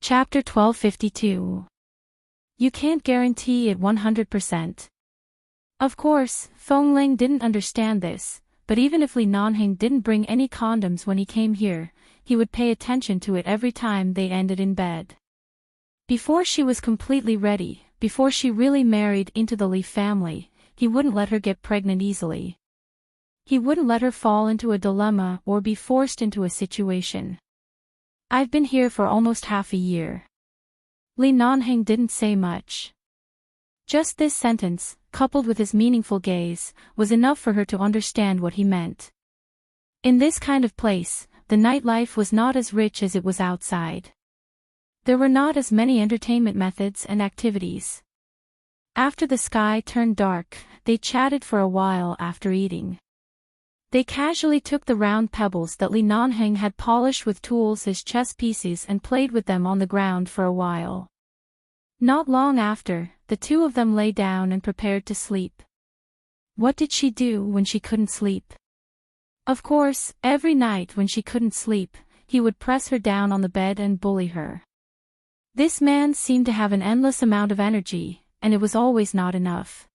Chapter 1252. You can't guarantee it 100%. Of course, Feng Ling didn't understand this, but even if Li Nanheng didn't bring any condoms when he came here, he would pay attention to it every time they ended in bed. Before she was completely ready, before she really married into the Li family, he wouldn't let her get pregnant easily. He wouldn't let her fall into a dilemma or be forced into a situation. I've been here for almost half a year. Li Nanheng didn't say much. Just this sentence, coupled with his meaningful gaze, was enough for her to understand what he meant. In this kind of place, the nightlife was not as rich as it was outside. There were not as many entertainment methods and activities. After the sky turned dark, they chatted for a while after eating. They casually took the round pebbles that Li Nanheng had polished with tools as chess pieces and played with them on the ground for a while. Not long after, the two of them lay down and prepared to sleep. What did she do when she couldn't sleep? Of course, every night when she couldn't sleep, he would press her down on the bed and bully her. This man seemed to have an endless amount of energy, and it was always not enough.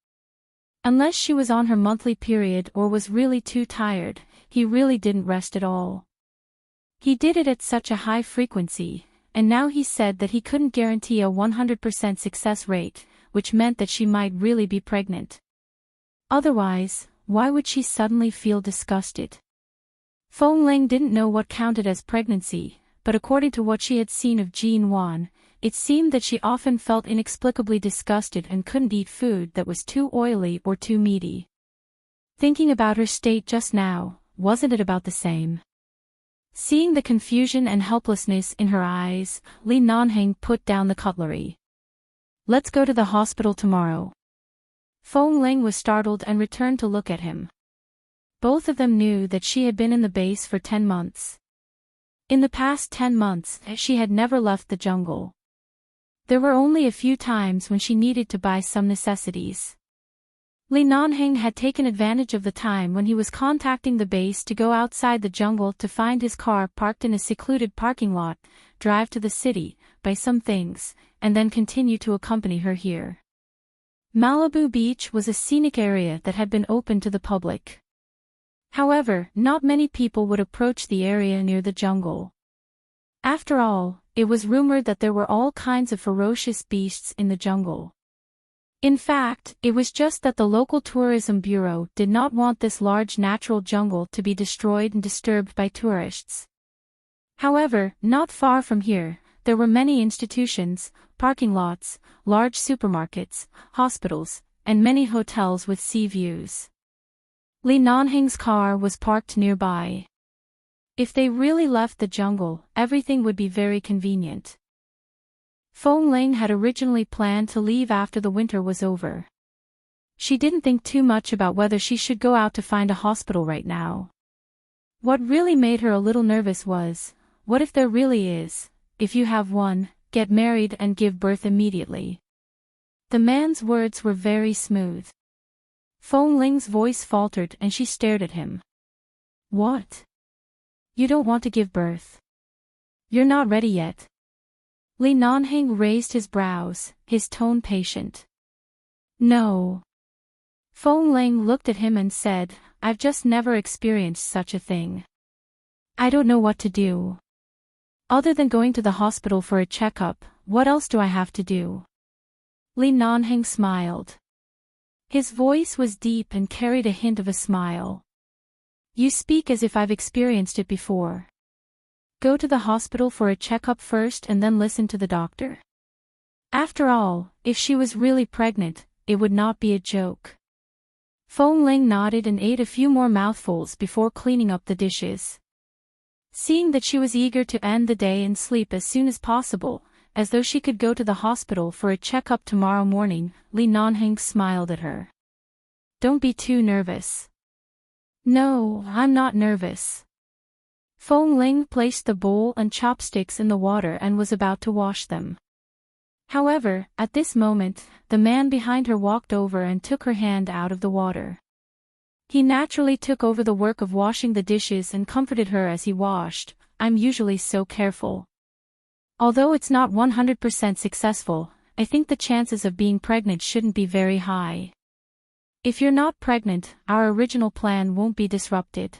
Unless she was on her monthly period or was really too tired, he really didn't rest at all. He did it at such a high frequency, and now he said that he couldn't guarantee a 100% success rate, which meant that she might really be pregnant. Otherwise, why would she suddenly feel disgusted? Feng Ling didn't know what counted as pregnancy, but according to what she had seen of Jean Wan, it seemed that she often felt inexplicably disgusted and couldn't eat food that was too oily or too meaty. Thinking about her state just now, wasn't it about the same? Seeing the confusion and helplessness in her eyes, Li Nanheng put down the cutlery. Let's go to the hospital tomorrow. Feng Ling was startled and returned to look at him. Both of them knew that she had been in the base for 10 months. In the past 10 months, she had never left the jungle. There were only a few times when she needed to buy some necessities. Li Nanheng had taken advantage of the time when he was contacting the base to go outside the jungle to find his car parked in a secluded parking lot, drive to the city, buy some things, and then continue to accompany her here. Malibu Beach was a scenic area that had been open to the public. However, not many people would approach the area near the jungle. After all, it was rumored that there were all kinds of ferocious beasts in the jungle. In fact, it was just that the local tourism bureau did not want this large natural jungle to be destroyed and disturbed by tourists. However, not far from here, there were many institutions, parking lots, large supermarkets, hospitals, and many hotels with sea views. Li Nanheng's car was parked nearby. If they really left the jungle, everything would be very convenient. Feng Ling had originally planned to leave after the winter was over. She didn't think too much about whether she should go out to find a hospital right now. What really made her a little nervous was, what if there really is, if you have one, get married and give birth immediately. The man's words were very smooth. Feng Ling's voice faltered and she stared at him. What? You don't want to give birth? You're not ready yet. Li Nanheng raised his brows, his tone patient. No. Feng Ling looked at him and said, I've just never experienced such a thing. I don't know what to do. Other than going to the hospital for a checkup, what else do I have to do? Li Nanheng smiled. His voice was deep and carried a hint of a smile. You speak as if I've experienced it before. Go to the hospital for a checkup first and then listen to the doctor? After all, if she was really pregnant, it would not be a joke. Feng Ling nodded and ate a few more mouthfuls before cleaning up the dishes. Seeing that she was eager to end the day and sleep as soon as possible, as though she could go to the hospital for a checkup tomorrow morning, Li Nanheng smiled at her. Don't be too nervous. No, I'm not nervous. Feng Ling placed the bowl and chopsticks in the water and was about to wash them. However, at this moment, the man behind her walked over and took her hand out of the water. He naturally took over the work of washing the dishes and comforted her as he washed. I'm usually so careful. Although it's not 100% successful, I think the chances of being pregnant shouldn't be very high. If you're not pregnant, our original plan won't be disrupted.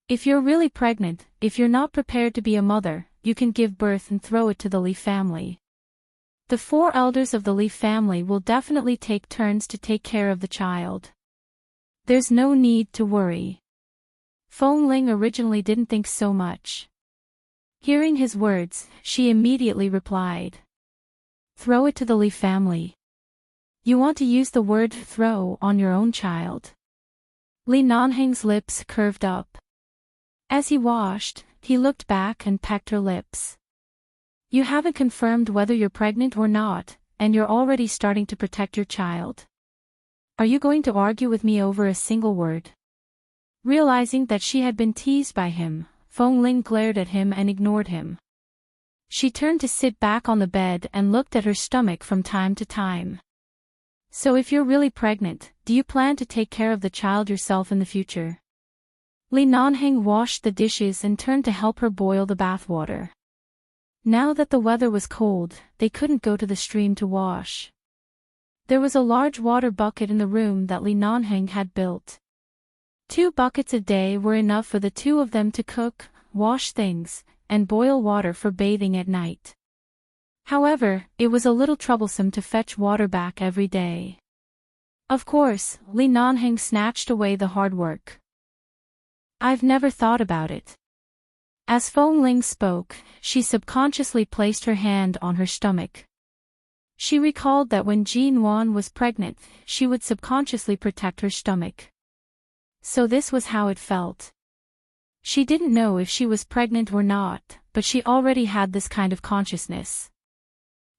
If you're really pregnant, if you're not prepared to be a mother, you can give birth and throw it to the Leaf family. The 4 elders of the Leaf family will definitely take turns to take care of the child. There's no need to worry. Feng Ling originally didn't think so much. Hearing his words, she immediately replied. Throw it to the Leaf family. You want to use the word throw on your own child. Li Nanheng's lips curved up. As he washed, he looked back and pecked her lips. You haven't confirmed whether you're pregnant or not, and you're already starting to protect your child. Are you going to argue with me over a single word? Realizing that she had been teased by him, Feng Ling glared at him and ignored him. She turned to sit back on the bed and looked at her stomach from time to time. So if you're really pregnant, do you plan to take care of the child yourself in the future? Li Nanheng washed the dishes and turned to help her boil the bathwater. Now that the weather was cold, they couldn't go to the stream to wash. There was a large water bucket in the room that Li Nanheng had built. 2 buckets a day were enough for the 2 of them to cook, wash things, and boil water for bathing at night. However, it was a little troublesome to fetch water back every day. Of course, Li Nanheng snatched away the hard work. I've never thought about it. As Feng Ling spoke, she subconsciously placed her hand on her stomach. She recalled that when Jin Wan was pregnant, she would subconsciously protect her stomach. So this was how it felt. She didn't know if she was pregnant or not, but she already had this kind of consciousness.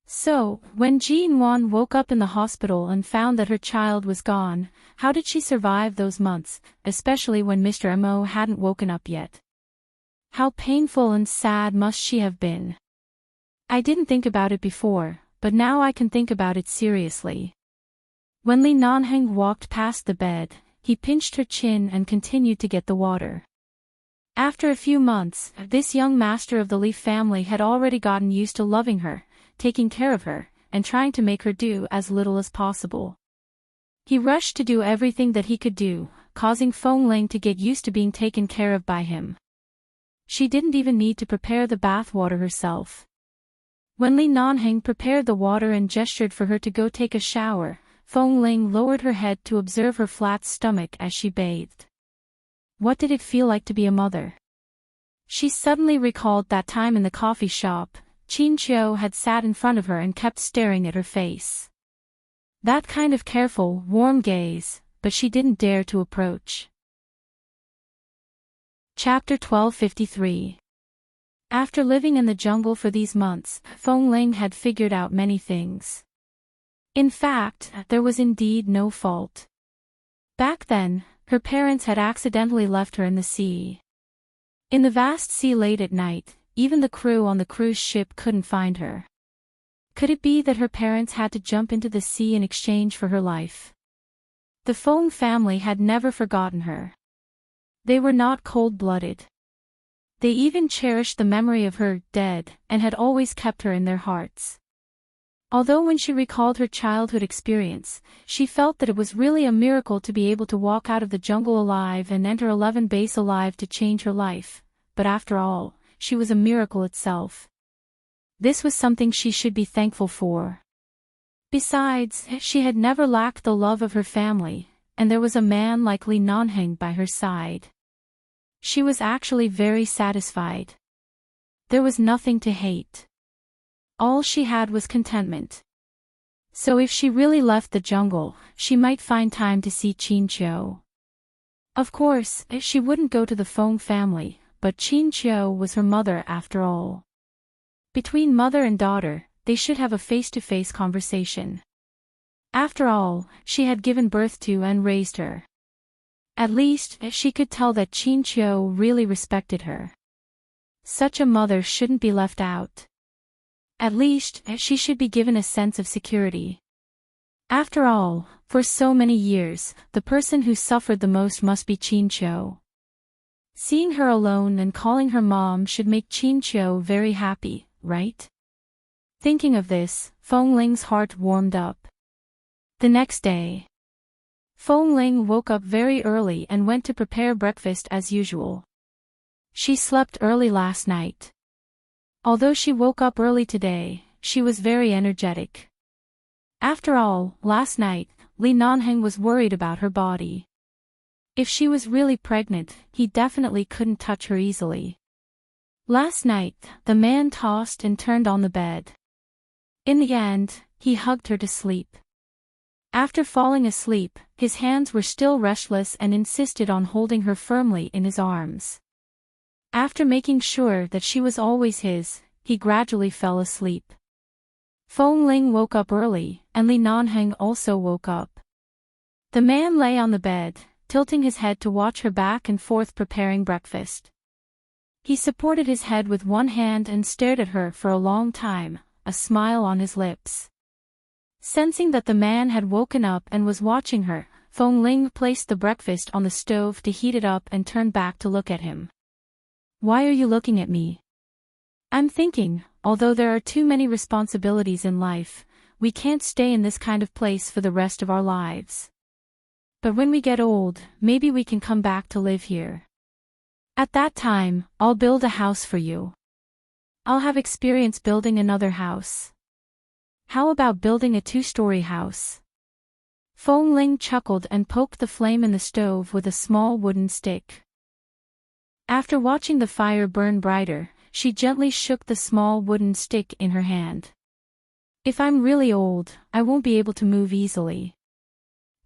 So, when Jin Wan woke up in the hospital and found that her child was gone, how did she survive those months, especially when Mr. Mo hadn't woken up yet? How painful and sad must she have been? I didn't think about it before, but now I can think about it seriously. When Li Nanheng walked past the bed, he pinched her chin and continued to get the water. After a few months, this young master of the Leaf family had already gotten used to loving her, taking care of her, and trying to make her do as little as possible. He rushed to do everything that he could do, causing Feng Ling to get used to being taken care of by him. She didn't even need to prepare the bathwater herself. When Li Nanheng prepared the water and gestured for her to go take a shower, Feng Ling lowered her head to observe her flat stomach as she bathed. What did it feel like to be a mother? She suddenly recalled that time in the coffee shop. Qin Qiu had sat in front of her and kept staring at her face. That kind of careful, warm gaze, but she didn't dare to approach. Chapter 1253. After living in the jungle for these months, Feng Ling had figured out many things. In fact, there was indeed no fault. Back then, her parents had accidentally left her in the sea. In the vast sea late at night, even the crew on the cruise ship couldn't find her. Could it be that her parents had to jump into the sea in exchange for her life? The Feng family had never forgotten her. They were not cold-blooded. They even cherished the memory of her, dead, and had always kept her in their hearts. Although when she recalled her childhood experience, she felt that it was really a miracle to be able to walk out of the jungle alive and enter 11 base alive to change her life, but after all, she was a miracle itself. This was something she should be thankful for. Besides, she had never lacked the love of her family, and there was a man like Li Nanheng by her side. She was actually very satisfied. There was nothing to hate. All she had was contentment. So if she really left the jungle, she might find time to see Qin Qiu. Of course, she wouldn't go to the Feng family, but Qin Qiu was her mother after all. Between mother and daughter, they should have a face-to-face conversation. After all, she had given birth to and raised her. At least, she could tell that Qin Qiu really respected her. Such a mother shouldn't be left out. At least, she should be given a sense of security. After all, for so many years, the person who suffered the most must be Qin Qiu. Seeing her alone and calling her mom should make Qin Qiu very happy, right? Thinking of this, Feng Ling's heart warmed up. The next day, Feng Ling woke up very early and went to prepare breakfast as usual. She slept early last night. Although she woke up early today, she was very energetic. After all, last night, Li Nanheng was worried about her body. If she was really pregnant, he definitely couldn't touch her easily. Last night, the man tossed and turned on the bed. In the end, he hugged her to sleep. After falling asleep, his hands were still restless and insisted on holding her firmly in his arms. After making sure that she was always his, he gradually fell asleep. Feng Ling woke up early, and Li Nanheng also woke up. The man lay on the bed, tilting his head to watch her back and forth preparing breakfast. He supported his head with one hand and stared at her for a long time, a smile on his lips. Sensing that the man had woken up and was watching her, Feng Ling placed the breakfast on the stove to heat it up and turned back to look at him. "Why are you looking at me?" "I'm thinking, although there are too many responsibilities in life, we can't stay in this kind of place for the rest of our lives. But when we get old, maybe we can come back to live here. At that time, I'll build a house for you. I'll have experience building another house. How about building a 2-story house?" Feng Ling chuckled and poked the flame in the stove with a small wooden stick. After watching the fire burn brighter, she gently shook the small wooden stick in her hand. "If I'm really old, I won't be able to move easily.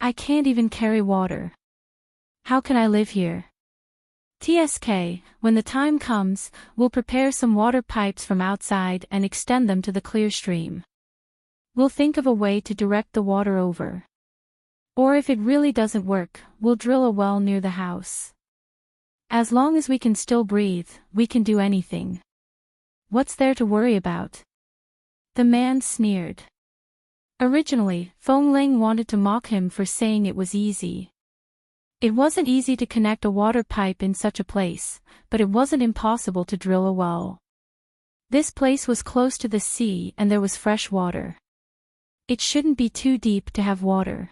I can't even carry water. How can I live here? TSK, when the time comes, we'll prepare some water pipes from outside and extend them to the clear stream. We'll think of a way to direct the water over. Or if it really doesn't work, we'll drill a well near the house. As long as we can still breathe, we can do anything. What's there to worry about?" The man sneered. Originally, Feng Ling wanted to mock him for saying it was easy. It wasn't easy to connect a water pipe in such a place, but it wasn't impossible to drill a well. This place was close to the sea and there was fresh water. It shouldn't be too deep to have water.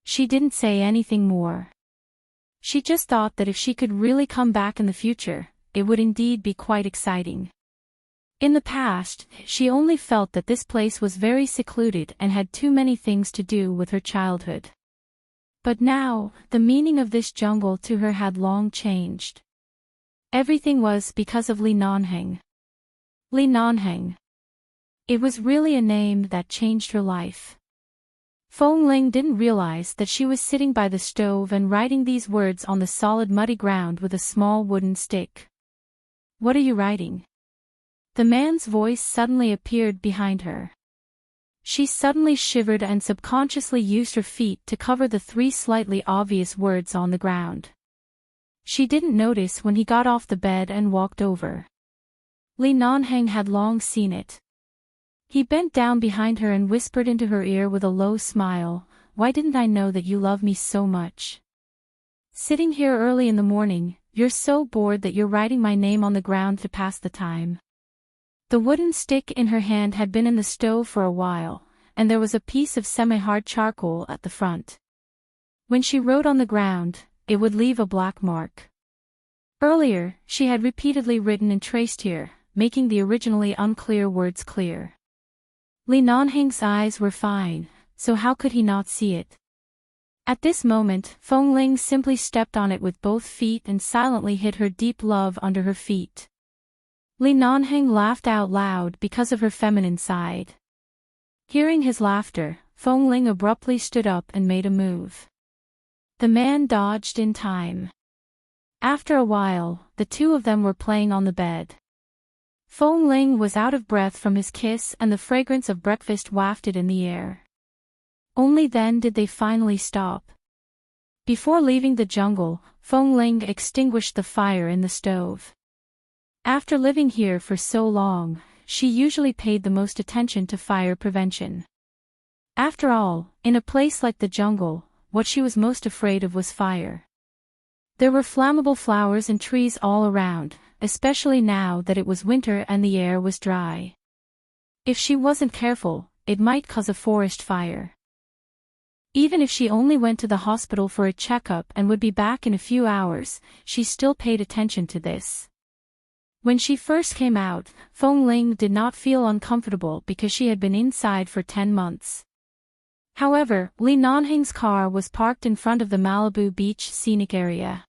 She didn't say anything more. She just thought that if she could really come back in the future, it would indeed be quite exciting. In the past, she only felt that this place was very secluded and had too many things to do with her childhood. But now, the meaning of this jungle to her had long changed. Everything was because of Li Nanheng. Li Nanheng. It was really a name that changed her life. Feng Ling didn't realize that she was sitting by the stove and writing these words on the solid muddy ground with a small wooden stick. "What are you writing?" The man's voice suddenly appeared behind her. She suddenly shivered and subconsciously used her feet to cover the 3 slightly obvious words on the ground. She didn't notice when he got off the bed and walked over. Li Nanheng had long seen it. He bent down behind her and whispered into her ear with a low smile, "Why didn't I know that you love me so much? Sitting here early in the morning, you're so bored that you're writing my name on the ground to pass the time." The wooden stick in her hand had been in the stove for a while, and there was a piece of semi-hard charcoal at the front. When she wrote on the ground, it would leave a black mark. Earlier, she had repeatedly written and traced here, making the originally unclear words clear. Li Nanheng's eyes were fine, so how could he not see it? At this moment, Feng Ling simply stepped on it with both feet and silently hid her deep love under her feet. Li Nanheng laughed out loud because of her feminine side. Hearing his laughter, Feng Ling abruptly stood up and made a move. The man dodged in time. After a while, the two of them were playing on the bed. Feng Ling was out of breath from his kiss and the fragrance of breakfast wafted in the air. Only then did they finally stop. Before leaving the jungle, Feng Ling extinguished the fire in the stove. After living here for so long, she usually paid the most attention to fire prevention. After all, in a place like the jungle, what she was most afraid of was fire. There were flammable flowers and trees all around, especially now that it was winter and the air was dry. If she wasn't careful, it might cause a forest fire. Even if she only went to the hospital for a checkup and would be back in a few hours, she still paid attention to this. When she first came out, Fong Ling did not feel uncomfortable because she had been inside for 10 months. However, Li Nanheng's car was parked in front of the Malibu Beach scenic area.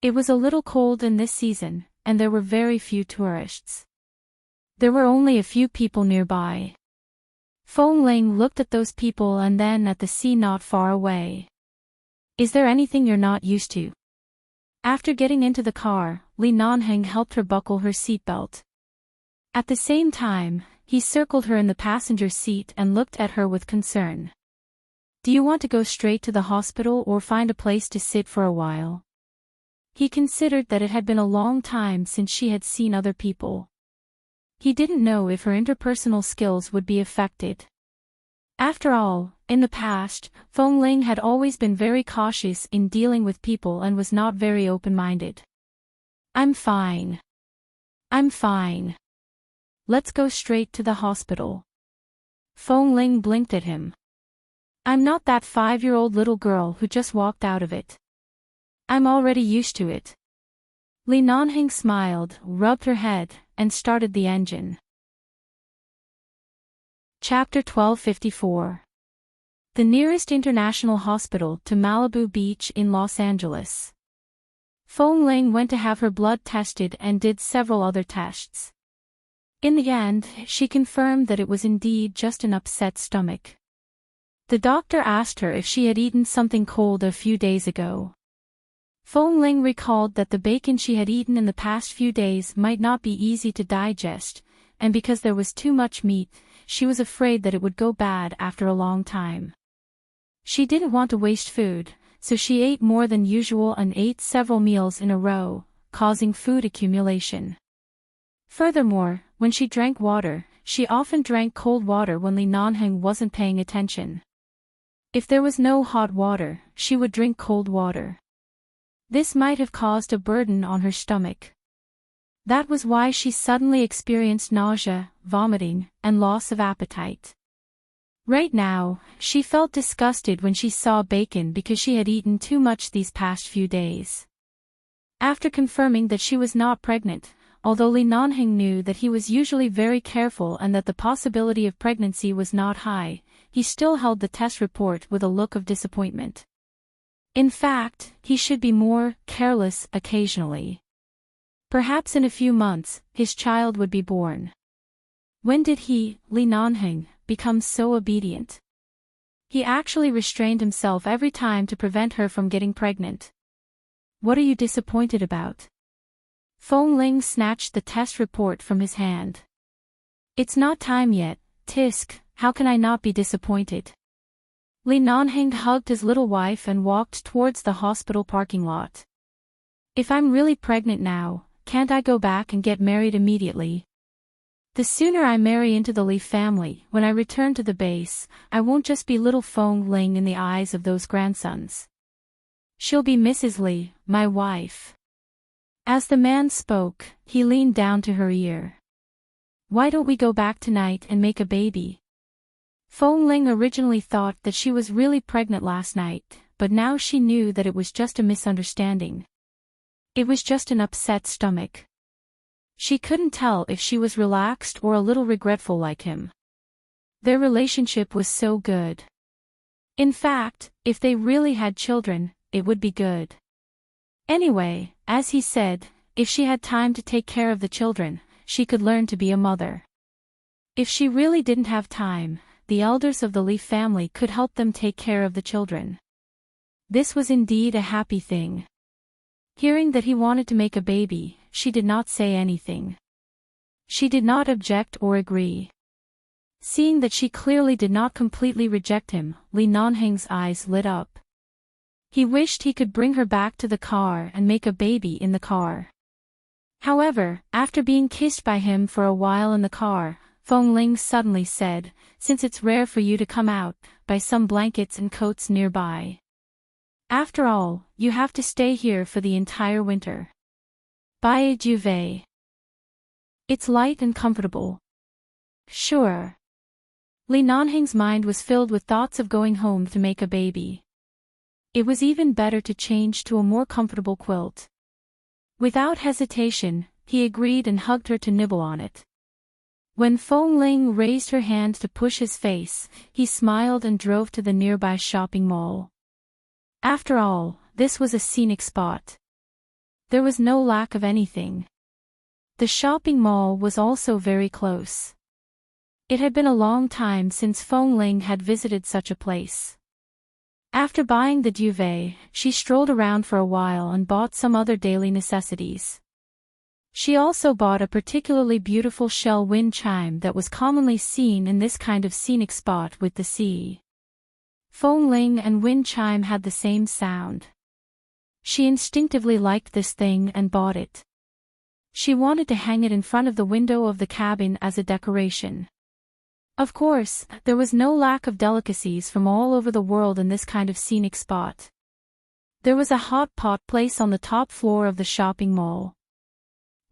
It was a little cold in this season, and there were very few tourists. There were only a few people nearby. Fong Ling looked at those people and then at the sea not far away. Is there anything you're not used to? After getting into the car, Li Nanheng helped her buckle her seatbelt. At the same time, he circled her in the passenger seat and looked at her with concern. Do you want to go straight to the hospital or find a place to sit for a while? He considered that it had been a long time since she had seen other people. He didn't know if her interpersonal skills would be affected. After all, in the past, Fong Ling had always been very cautious in dealing with people and was not very open-minded. I'm fine. I'm fine. Let's go straight to the hospital. Fong Ling blinked at him. I'm not that 5-year-old little girl who just walked out of it. I'm already used to it. Li Nanheng smiled, rubbed her head, and started the engine. Chapter 1254. The nearest international hospital to Malibu Beach in Los Angeles. Fong Ling went to have her blood tested and did several other tests. In the end, she confirmed that it was indeed just an upset stomach. The doctor asked her if she had eaten something cold a few days ago. Fong Ling recalled that the bacon she had eaten in the past few days might not be easy to digest, and because there was too much meat, she was afraid that it would go bad after a long time. She didn't want to waste food, so she ate more than usual and ate several meals in a row, causing food accumulation. Furthermore, when she drank water, she often drank cold water when Li Nanheng wasn't paying attention. If there was no hot water, she would drink cold water. This might have caused a burden on her stomach. That was why she suddenly experienced nausea, vomiting, and loss of appetite. Right now, she felt disgusted when she saw bacon because she had eaten too much these past few days. After confirming that she was not pregnant, although Li Nanheng knew that he was usually very careful and that the possibility of pregnancy was not high, he still held the test report with a look of disappointment. In fact, he should be more careless occasionally. Perhaps in a few months, his child would be born. When did he, Li Nanheng, become so obedient? He actually restrained himself every time to prevent her from getting pregnant. What are you disappointed about? Fong Ling snatched the test report from his hand. It's not time yet, Tisk, how can I not be disappointed? Li Nanheng hugged his little wife and walked towards the hospital parking lot. If I'm really pregnant now, can't I go back and get married immediately? The sooner I marry into the Li family, when I return to the base, I won't just be little Fong Ling in the eyes of those grandsons. She'll be Mrs. Li, my wife. As the man spoke, he leaned down to her ear. Why don't we go back tonight and make a baby? Fong Ling originally thought that she was really pregnant last night, but now she knew that it was just a misunderstanding. It was just an upset stomach. She couldn't tell if she was relaxed or a little regretful like him. Their relationship was so good. In fact, if they really had children, it would be good. Anyway, as he said, if she had time to take care of the children, she could learn to be a mother. If she really didn't have time, the elders of the Li family could help them take care of the children. This was indeed a happy thing. Hearing that he wanted to make a baby, she did not say anything. She did not object or agree. Seeing that she clearly did not completely reject him, Li Nanheng's eyes lit up. He wished he could bring her back to the car and make a baby in the car. However, after being kissed by him for a while in the car, Fong Ling suddenly said, since it's rare for you to come out, buy some blankets and coats nearby. After all, you have to stay here for the entire winter. Buy a duvet. It's light and comfortable. Sure. Li Nanheng's mind was filled with thoughts of going home to make a baby. It was even better to change to a more comfortable quilt. Without hesitation, he agreed and hugged her to nibble on it. When Feng Ling raised her hand to push his face, he smiled and drove to the nearby shopping mall. After all, this was a scenic spot. There was no lack of anything. The shopping mall was also very close. It had been a long time since Feng Ling had visited such a place. After buying the duvet, she strolled around for a while and bought some other daily necessities. She also bought a particularly beautiful shell wind chime that was commonly seen in this kind of scenic spot with the sea. Feng Ling and wind chime had the same sound. She instinctively liked this thing and bought it. She wanted to hang it in front of the window of the cabin as a decoration. Of course, there was no lack of delicacies from all over the world in this kind of scenic spot. There was a hot pot place on the top floor of the shopping mall.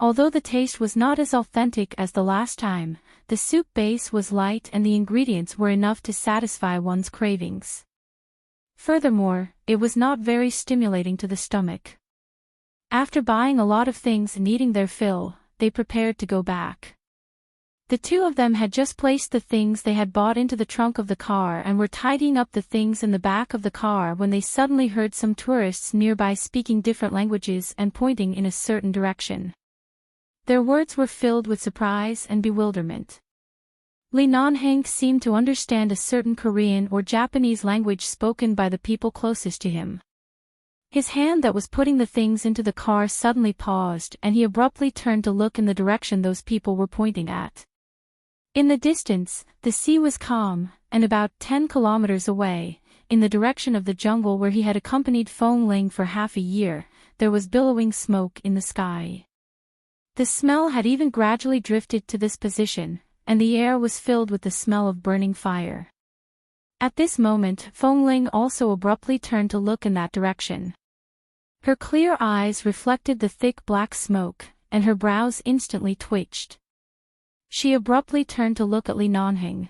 Although the taste was not as authentic as the last time, the soup base was light and the ingredients were enough to satisfy one's cravings. Furthermore, it was not very stimulating to the stomach. After buying a lot of things and eating their fill, they prepared to go back. The two of them had just placed the things they had bought into the trunk of the car and were tidying up the things in the back of the car when they suddenly heard some tourists nearby speaking different languages and pointing in a certain direction. Their words were filled with surprise and bewilderment. Li Nanheng seemed to understand a certain Korean or Japanese language spoken by the people closest to him. His hand that was putting the things into the car suddenly paused and he abruptly turned to look in the direction those people were pointing at. In the distance, the sea was calm, and about 10 kilometers away, in the direction of the jungle where he had accompanied Feng Ling for half a year, there was billowing smoke in the sky. The smell had even gradually drifted to this position, and the air was filled with the smell of burning fire. At this moment, Feng Ling also abruptly turned to look in that direction. Her clear eyes reflected the thick black smoke, and her brows instantly twitched. She abruptly turned to look at Li Nanheng.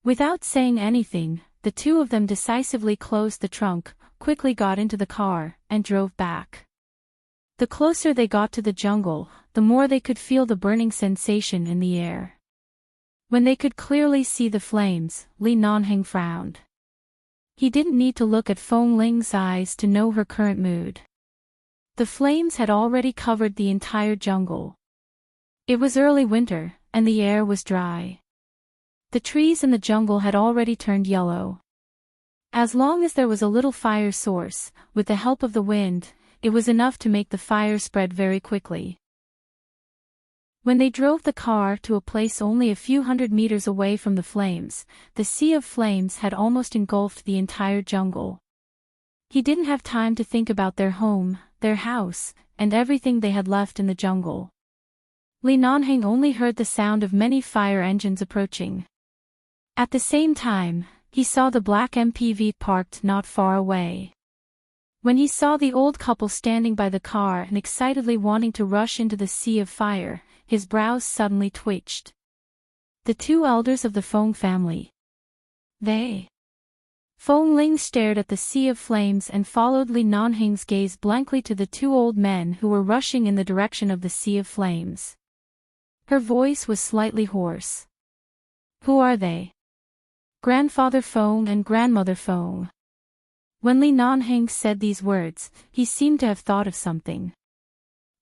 Without saying anything, the two of them decisively closed the trunk, quickly got into the car, and drove back. The closer they got to the jungle, the more they could feel the burning sensation in the air. When they could clearly see the flames, Li Nanheng frowned. He didn't need to look at Feng Ling's eyes to know her current mood. The flames had already covered the entire jungle. It was early winter, and the air was dry. The trees in the jungle had already turned yellow. As long as there was a little fire source, with the help of the wind, it was enough to make the fire spread very quickly. When they drove the car to a place only a few hundred meters away from the flames, the sea of flames had almost engulfed the entire jungle. He didn't have time to think about their home, their house, and everything they had left in the jungle. Li Nanheng only heard the sound of many fire engines approaching. At the same time, he saw the black MPV parked not far away. When he saw the old couple standing by the car and excitedly wanting to rush into the sea of fire, his brows suddenly twitched. The two elders of the Feng family. They. Feng Ling stared at the sea of flames and followed Li Nanheng's gaze blankly to the two old men who were rushing in the direction of the sea of flames. Her voice was slightly hoarse. Who are they? Grandfather Feng and Grandmother Feng. When Li Nanheng said these words, he seemed to have thought of something.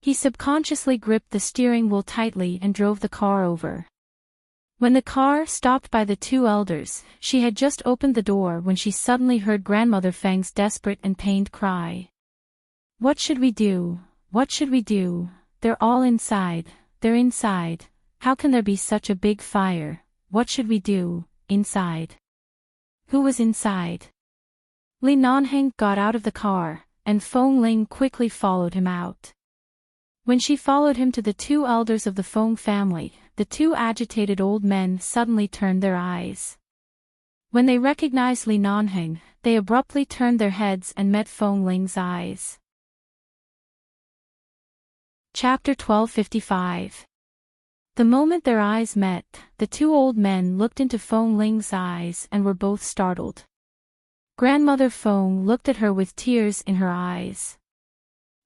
He subconsciously gripped the steering wheel tightly and drove the car over. When the car stopped by the two elders, she had just opened the door when she suddenly heard Grandmother Feng's desperate and pained cry. What should we do? What should we do? They're all inside. They're inside. How can there be such a big fire? What should we do? Inside. Who was inside? Li Nanheng got out of the car, and Feng Ling quickly followed him out. When she followed him to the two elders of the Feng family, the two agitated old men suddenly turned their eyes. When they recognized Li Nanheng, they abruptly turned their heads and met Feng Ling's eyes. Chapter 1255. The moment their eyes met, the two old men looked into Feng Ling's eyes and were both startled. Grandmother Feng looked at her with tears in her eyes.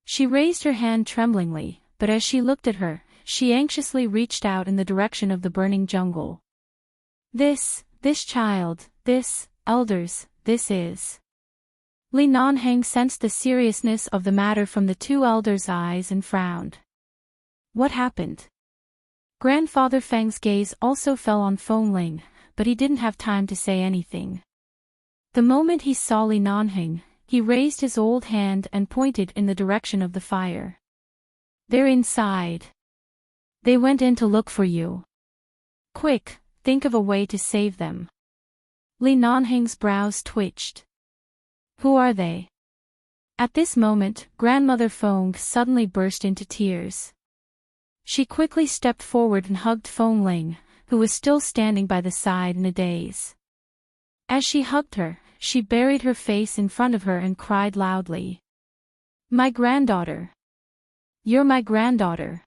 She raised her hand tremblingly, but as she looked at her, she anxiously reached out in the direction of the burning jungle. This child, elders, this is. Li Nanheng sensed the seriousness of the matter from the two elders' eyes and frowned. What happened? Grandfather Feng's gaze also fell on Feng Ling, but he didn't have time to say anything. The moment he saw Li Nanheng, he raised his old hand and pointed in the direction of the fire. They're inside. They went in to look for you. Quick, think of a way to save them. Li Nanheng's brows twitched. Who are they? At this moment, Grandmother Feng suddenly burst into tears. She quickly stepped forward and hugged Feng Ling, who was still standing by the side in a daze. As she hugged her, she buried her face in front of her and cried loudly. My granddaughter. You're my granddaughter.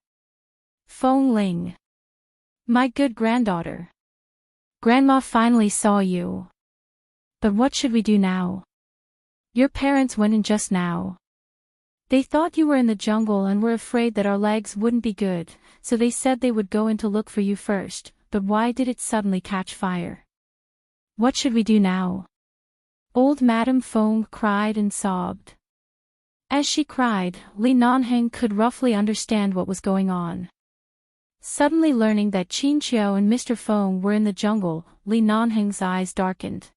Feng Ling. My good granddaughter. Grandma finally saw you. But what should we do now? Your parents went in just now. They thought you were in the jungle and were afraid that our legs wouldn't be good, so they said they would go in to look for you first, but why did it suddenly catch fire? What should we do now? Old Madame Feng cried and sobbed. As she cried, Li Nanheng could roughly understand what was going on. Suddenly learning that Qin Qiu and Mr. Feng were in the jungle, Li Nanheng's eyes darkened.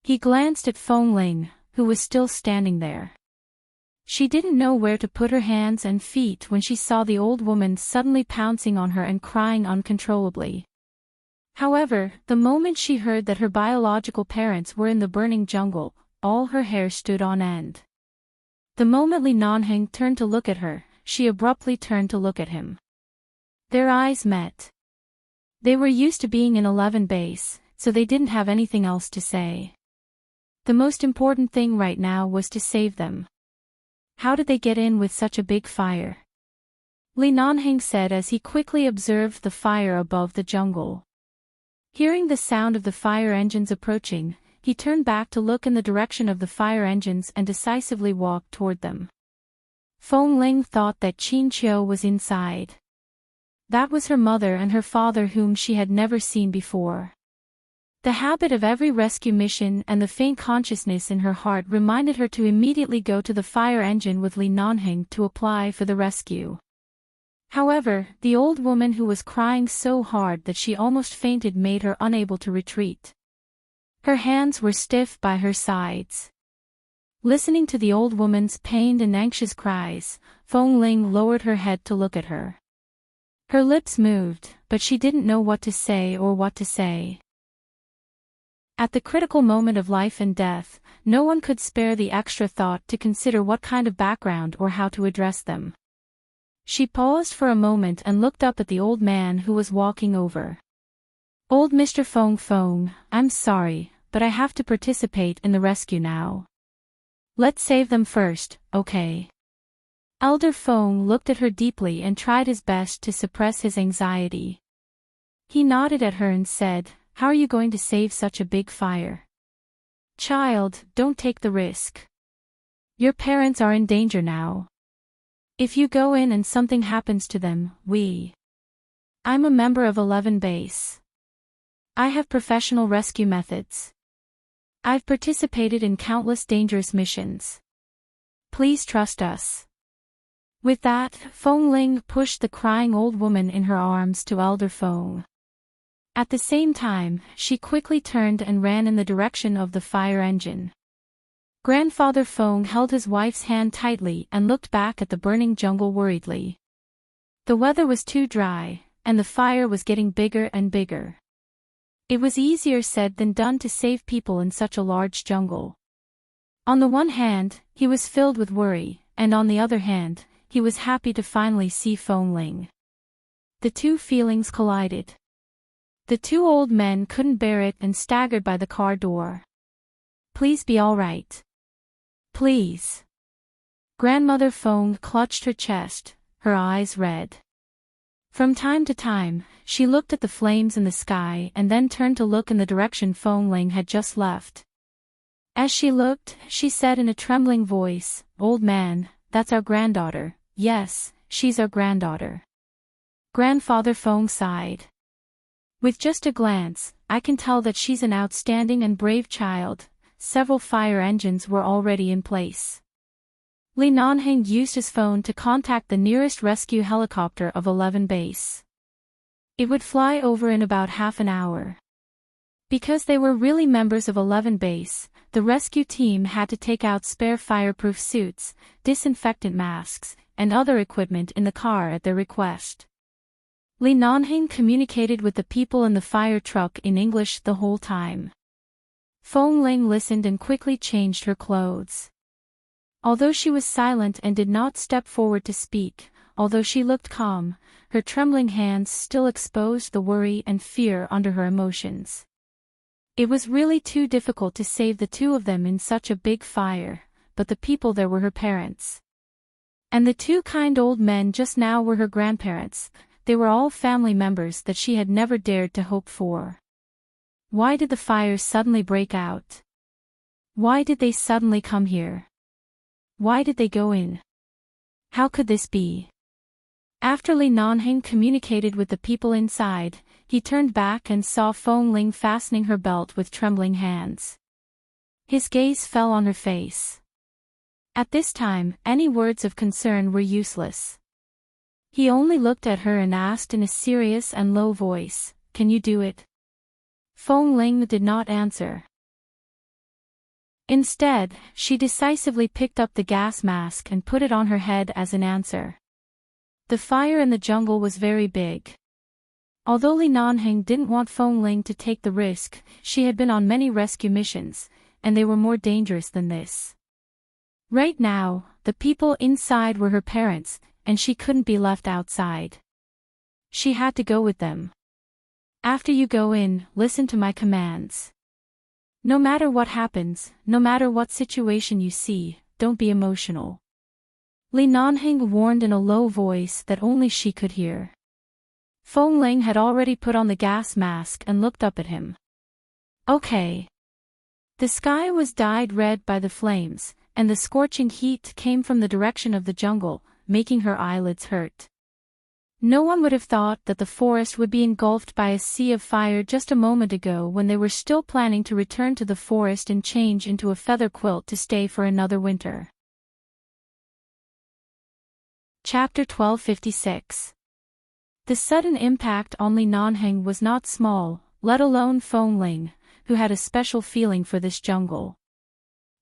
He glanced at Feng Ling, who was still standing there. She didn't know where to put her hands and feet when she saw the old woman suddenly pouncing on her and crying uncontrollably. However, the moment she heard that her biological parents were in the burning jungle, all her hair stood on end. The moment Li Nanheng turned to look at her, she abruptly turned to look at him. Their eyes met. They were used to being in 11 base, so they didn't have anything else to say. The most important thing right now was to save them. How did they get in with such a big fire? Li Nanheng said as he quickly observed the fire above the jungle. Hearing the sound of the fire engines approaching, he turned back to look in the direction of the fire engines and decisively walked toward them. Feng Ling thought that Qin Qiu was inside. That was her mother and her father whom she had never seen before. The habit of every rescue mission and the faint consciousness in her heart reminded her to immediately go to the fire engine with Li Nanheng to apply for the rescue. However, the old woman who was crying so hard that she almost fainted made her unable to retreat. Her hands were stiff by her sides. Listening to the old woman's pained and anxious cries, Feng Ling lowered her head to look at her. Her lips moved, but she didn't know what to say or what to say. At the critical moment of life and death, no one could spare the extra thought to consider what kind of background or how to address them. She paused for a moment and looked up at the old man who was walking over. Old Mr. Feng, I'm sorry, but I have to participate in the rescue now. Let's save them first, okay? Elder Feng looked at her deeply and tried his best to suppress his anxiety. He nodded at her and said, How are you going to save such a big fire? Child, don't take the risk. Your parents are in danger now. If you go in and something happens to them, I'm a member of 11 base. I have professional rescue methods. I've participated in countless dangerous missions. Please trust us. With that, Feng Ling pushed the crying old woman in her arms to Elder Feng. At the same time, she quickly turned and ran in the direction of the fire engine. Grandfather Feng held his wife's hand tightly and looked back at the burning jungle worriedly. The weather was too dry, and the fire was getting bigger and bigger. It was easier said than done to save people in such a large jungle. On the one hand, he was filled with worry, and on the other hand, he was happy to finally see Feng Ling. The two feelings collided. The two old men couldn't bear it and staggered by the car door. Please be all right. Please. Grandmother Feng clutched her chest, her eyes red. From time to time, she looked at the flames in the sky and then turned to look in the direction Fong Ling had just left. As she looked, she said in a trembling voice, "Old man, that's our granddaughter." "Yes, she's our granddaughter." Grandfather Fong sighed. "With just a glance, I can tell that she's an outstanding and brave child." Several fire engines were already in place. Li Nanheng used his phone to contact the nearest rescue helicopter of 11 Base. It would fly over in about half an hour. Because they were really members of 11 Base, the rescue team had to take out spare fireproof suits, disinfectant masks, and other equipment in the car at their request. Li Nanheng communicated with the people in the fire truck in English the whole time. Fong Ling listened and quickly changed her clothes. Although she was silent and did not step forward to speak, although she looked calm, her trembling hands still exposed the worry and fear under her emotions. It was really too difficult to save the two of them in such a big fire, but the people there were her parents. And the two kind old men just now were her grandparents. They were all family members that she had never dared to hope for. Why did the fire suddenly break out? Why did they suddenly come here? Why did they go in? How could this be? After Li Nanheng communicated with the people inside, he turned back and saw Fong Ling fastening her belt with trembling hands. His gaze fell on her face. At this time, any words of concern were useless. He only looked at her and asked in a serious and low voice, "Can you do it?" Fong Ling did not answer. Instead, she decisively picked up the gas mask and put it on her head as an answer. The fire in the jungle was very big. Although Li Nanheng didn't want Fong Ling to take the risk, she had been on many rescue missions, and they were more dangerous than this. Right now, the people inside were her parents, and she couldn't be left outside. She had to go with them. "After you go in, listen to my commands. No matter what happens, no matter what situation you see, don't be emotional." Li Nanheng warned in a low voice that only she could hear. Fong Ling had already put on the gas mask and looked up at him. "Okay." The sky was dyed red by the flames, and the scorching heat came from the direction of the jungle, making her eyelids hurt. No one would have thought that the forest would be engulfed by a sea of fire just a moment ago when they were still planning to return to the forest and change into a feather quilt to stay for another winter. Chapter 1256. The sudden impact on Li Nanheng was not small, let alone Fong Ling, who had a special feeling for this jungle.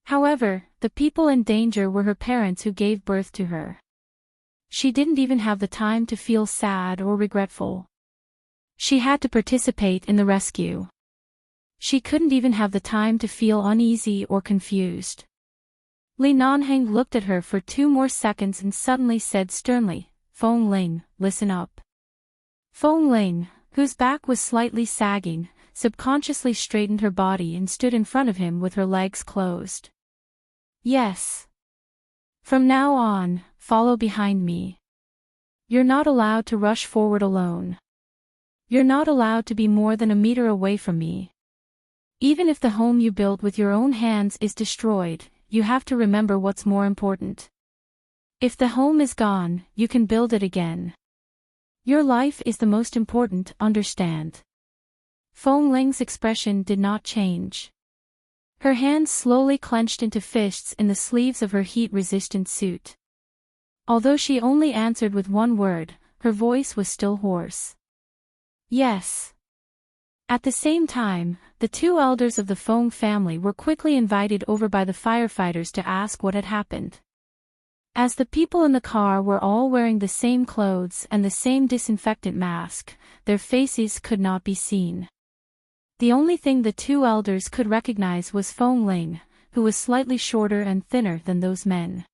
However, the people in danger were her parents who gave birth to her. She didn't even have the time to feel sad or regretful. She had to participate in the rescue. She couldn't even have the time to feel uneasy or confused. Li Nanheng looked at her for 2 more seconds and suddenly said sternly, "Fong Ling, listen up." Fong Ling, whose back was slightly sagging, subconsciously straightened her body and stood in front of him with her legs closed. "Yes. From now on, follow behind me. You're not allowed to rush forward alone. You're not allowed to be more than a meter away from me. Even if the home you built with your own hands is destroyed, you have to remember what's more important. If the home is gone, you can build it again. Your life is the most important, understand?" Fong Ling's expression did not change. Her hands slowly clenched into fists in the sleeves of her heat-resistant suit. Although she only answered with one word, her voice was still hoarse. "Yes." At the same time, the 2 elders of the Fong family were quickly invited over by the firefighters to ask what had happened. As the people in the car were all wearing the same clothes and the same disinfectant mask, their faces could not be seen. The only thing the 2 elders could recognize was Fong Ling, who was slightly shorter and thinner than those men.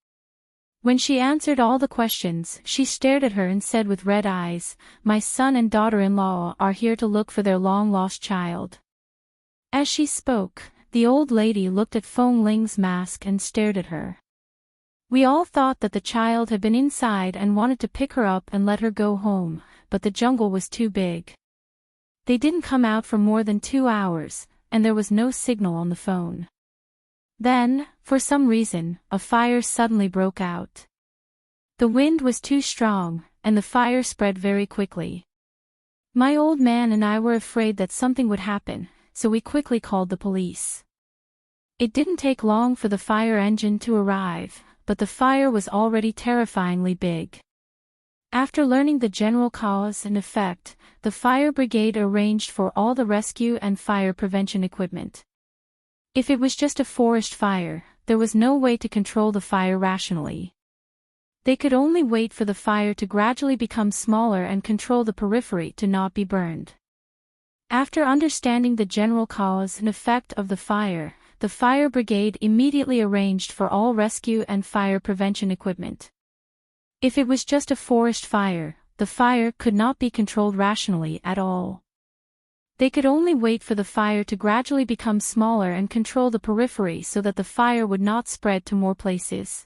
When she answered all the questions, she stared at her and said with red eyes, "My son and daughter-in-law are here to look for their long-lost child." As she spoke, the old lady looked at Fong Ling's mask and stared at her. We all thought that the child had been inside and wanted to pick her up and let her go home, but the jungle was too big. They didn't come out for more than 2 hours, and there was no signal on the phone. Then, for some reason, a fire suddenly broke out. The wind was too strong, and the fire spread very quickly. My old man and I were afraid that something would happen, so we quickly called the police. It didn't take long for the fire engine to arrive, but the fire was already terrifyingly big. After learning the general cause and effect, the fire brigade arranged for all the rescue and fire prevention equipment. If it was just a forest fire, there was no way to control the fire rationally. They could only wait for the fire to gradually become smaller and control the periphery to not be burned. After understanding the general cause and effect of the fire brigade immediately arranged for all rescue and fire prevention equipment. If it was just a forest fire, the fire could not be controlled rationally at all. They could only wait for the fire to gradually become smaller and control the periphery so that the fire would not spread to more places.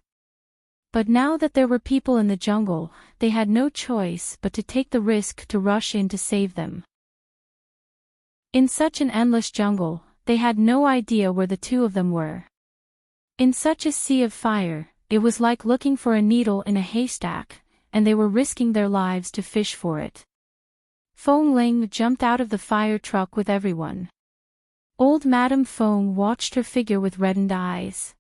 But now that there were people in the jungle, they had no choice but to take the risk to rush in to save them. In such an endless jungle, they had no idea where the two of them were. In such a sea of fire, it was like looking for a needle in a haystack, and they were risking their lives to fish for it. Fong Ling jumped out of the fire truck with everyone. Old Madame Fong watched her figure with reddened eyes.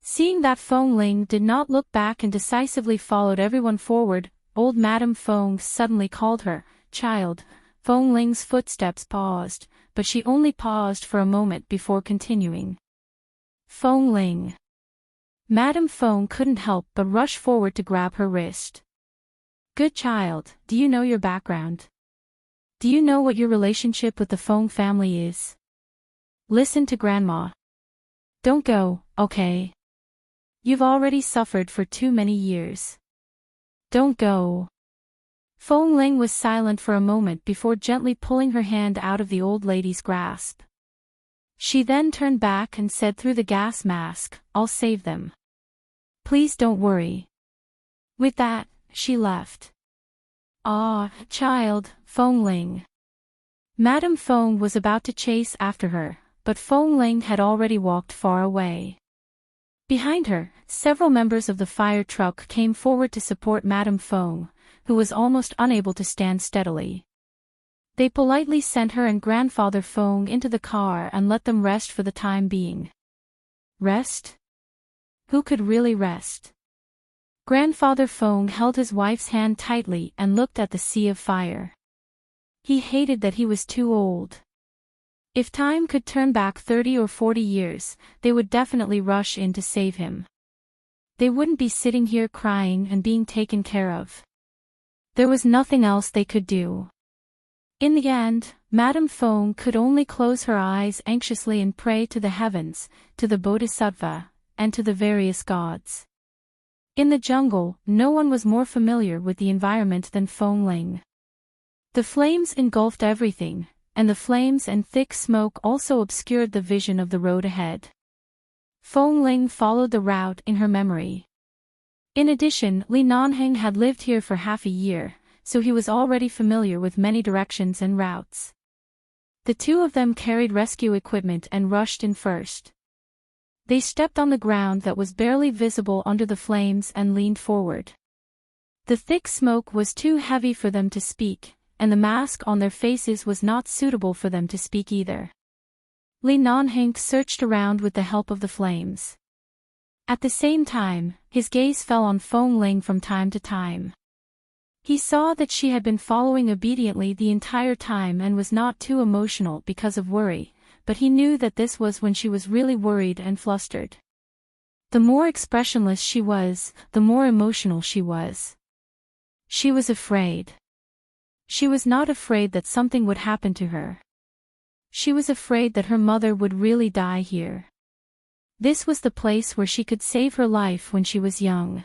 Seeing that Fong Ling did not look back and decisively followed everyone forward, old Madame Fong suddenly called her, "Child." Fong Ling's footsteps paused, but she only paused for a moment before continuing. "Fong Ling." Madame Fong couldn't help but rush forward to grab her wrist. "Good child, do you know your background? Do you know what your relationship with the Fong family is? Listen to Grandma. Don't go, okay? You've already suffered for too many years. Don't go." Fong Ling was silent for a moment before gently pulling her hand out of the old lady's grasp. She then turned back and said through the gas mask, "I'll save them. Please don't worry." With that, she left. "Ah, child, Fong Ling." Madame Fong was about to chase after her, but Fong Ling had already walked far away. Behind her, several members of the fire truck came forward to support Madame Fong, who was almost unable to stand steadily. They politely sent her and Grandfather Fong into the car and let them rest for the time being. Rest? Who could really rest? Grandfather Fong held his wife's hand tightly and looked at the sea of fire. He hated that he was too old. If time could turn back 30 or 40 years, they would definitely rush in to save him. They wouldn't be sitting here crying and being taken care of. There was nothing else they could do. In the end, Madame Fong could only close her eyes anxiously and pray to the heavens, to the Bodhisattva, and to the various gods. In the jungle, no one was more familiar with the environment than Fong Ling. The flames engulfed everything, and the flames and thick smoke also obscured the vision of the road ahead. Fong Ling followed the route in her memory. In addition, Li Nanheng had lived here for half a year, so he was already familiar with many directions and routes. The two of them carried rescue equipment and rushed in first. They stepped on the ground that was barely visible under the flames and leaned forward. The thick smoke was too heavy for them to speak, and the mask on their faces was not suitable for them to speak either. Li Nanheng searched around with the help of the flames. At the same time, his gaze fell on Fong Ling from time to time. He saw that she had been following obediently the entire time and was not too emotional because of worry, but he knew that this was when she was really worried and flustered. The more expressionless she was, the more emotional she was. She was afraid. She was not afraid that something would happen to her. She was afraid that her mother would really die here. This was the place where she could save her life when she was young.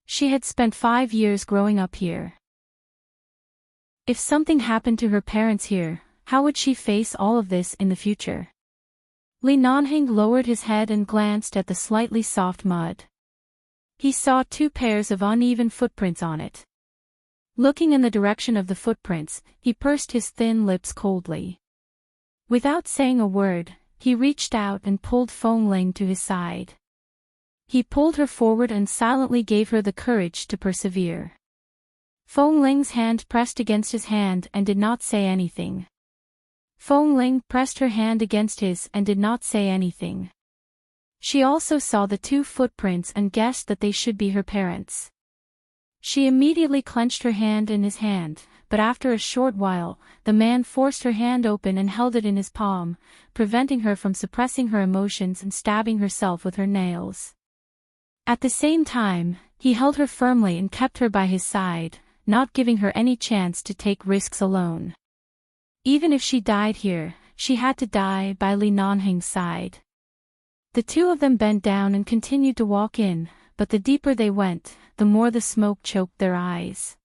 She had spent 5 years growing up here. If something happened to her parents here, how would she face all of this in the future? Li Nanheng lowered his head and glanced at the slightly soft mud. he saw two pairs of uneven footprints on it. Looking in the direction of the footprints, he pursed his thin lips coldly. Without saying a word, he reached out and pulled Fong Ling to his side. He pulled her forward and silently gave her the courage to persevere. Fong Ling's hand pressed against his hand and did not say anything. Fong Ling pressed her hand against his and did not say anything. She also saw the two footprints and guessed that they should be her parents. She immediately clenched her hand in his hand, but after a short while, the man forced her hand open and held it in his palm, preventing her from suppressing her emotions and stabbing herself with her nails. At the same time, he held her firmly and kept her by his side, not giving her any chance to take risks alone. Even if she died here, she had to die by Li Nanheng's side. The two of them bent down and continued to walk in, but the deeper they went, the more the smoke choked their eyes.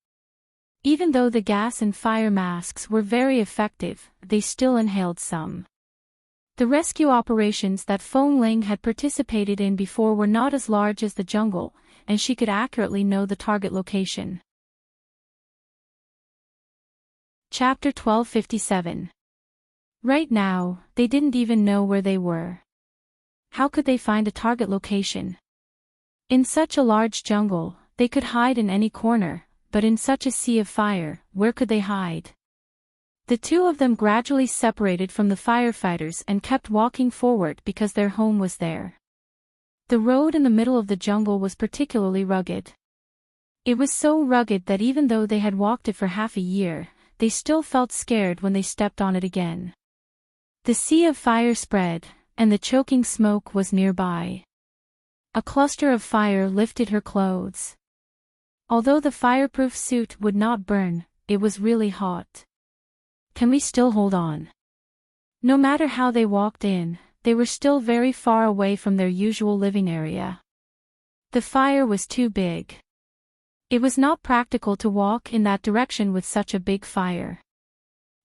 Even though the gas and fire masks were very effective, they still inhaled some. The rescue operations that Fong Ling had participated in before were not as large as the jungle, and she could accurately know the target location. Chapter 1257. Right now, they didn't even know where they were. How could they find a target location? In such a large jungle, they could hide in any corner, but in such a sea of fire, where could they hide? The two of them gradually separated from the firefighters and kept walking forward because their home was there. The road in the middle of the jungle was particularly rugged. It was so rugged that even though they had walked it for half a year, they still felt scared when they stepped on it again. The sea of fire spread, and the choking smoke was nearby. A cluster of fire lifted her clothes. Although the fireproof suit would not burn, it was really hot. Can we still hold on? No matter how they walked in, they were still very far away from their usual living area. The fire was too big. It was not practical to walk in that direction with such a big fire.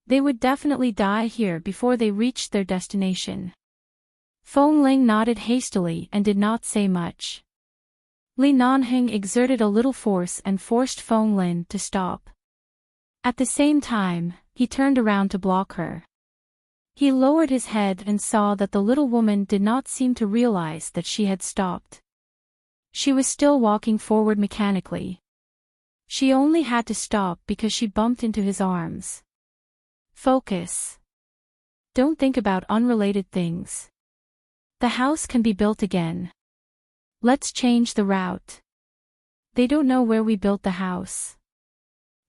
They would definitely die here before they reached their destination. Fong Ling nodded hastily and did not say much. Li Nanheng exerted a little force and forced Fong Ling to stop. At the same time, he turned around to block her. He lowered his head and saw that the little woman did not seem to realize that she had stopped. She was still walking forward mechanically. She only had to stop because she bumped into his arms. Focus. Don't think about unrelated things. The house can be built again. Let's change the route. They don't know where we built the house.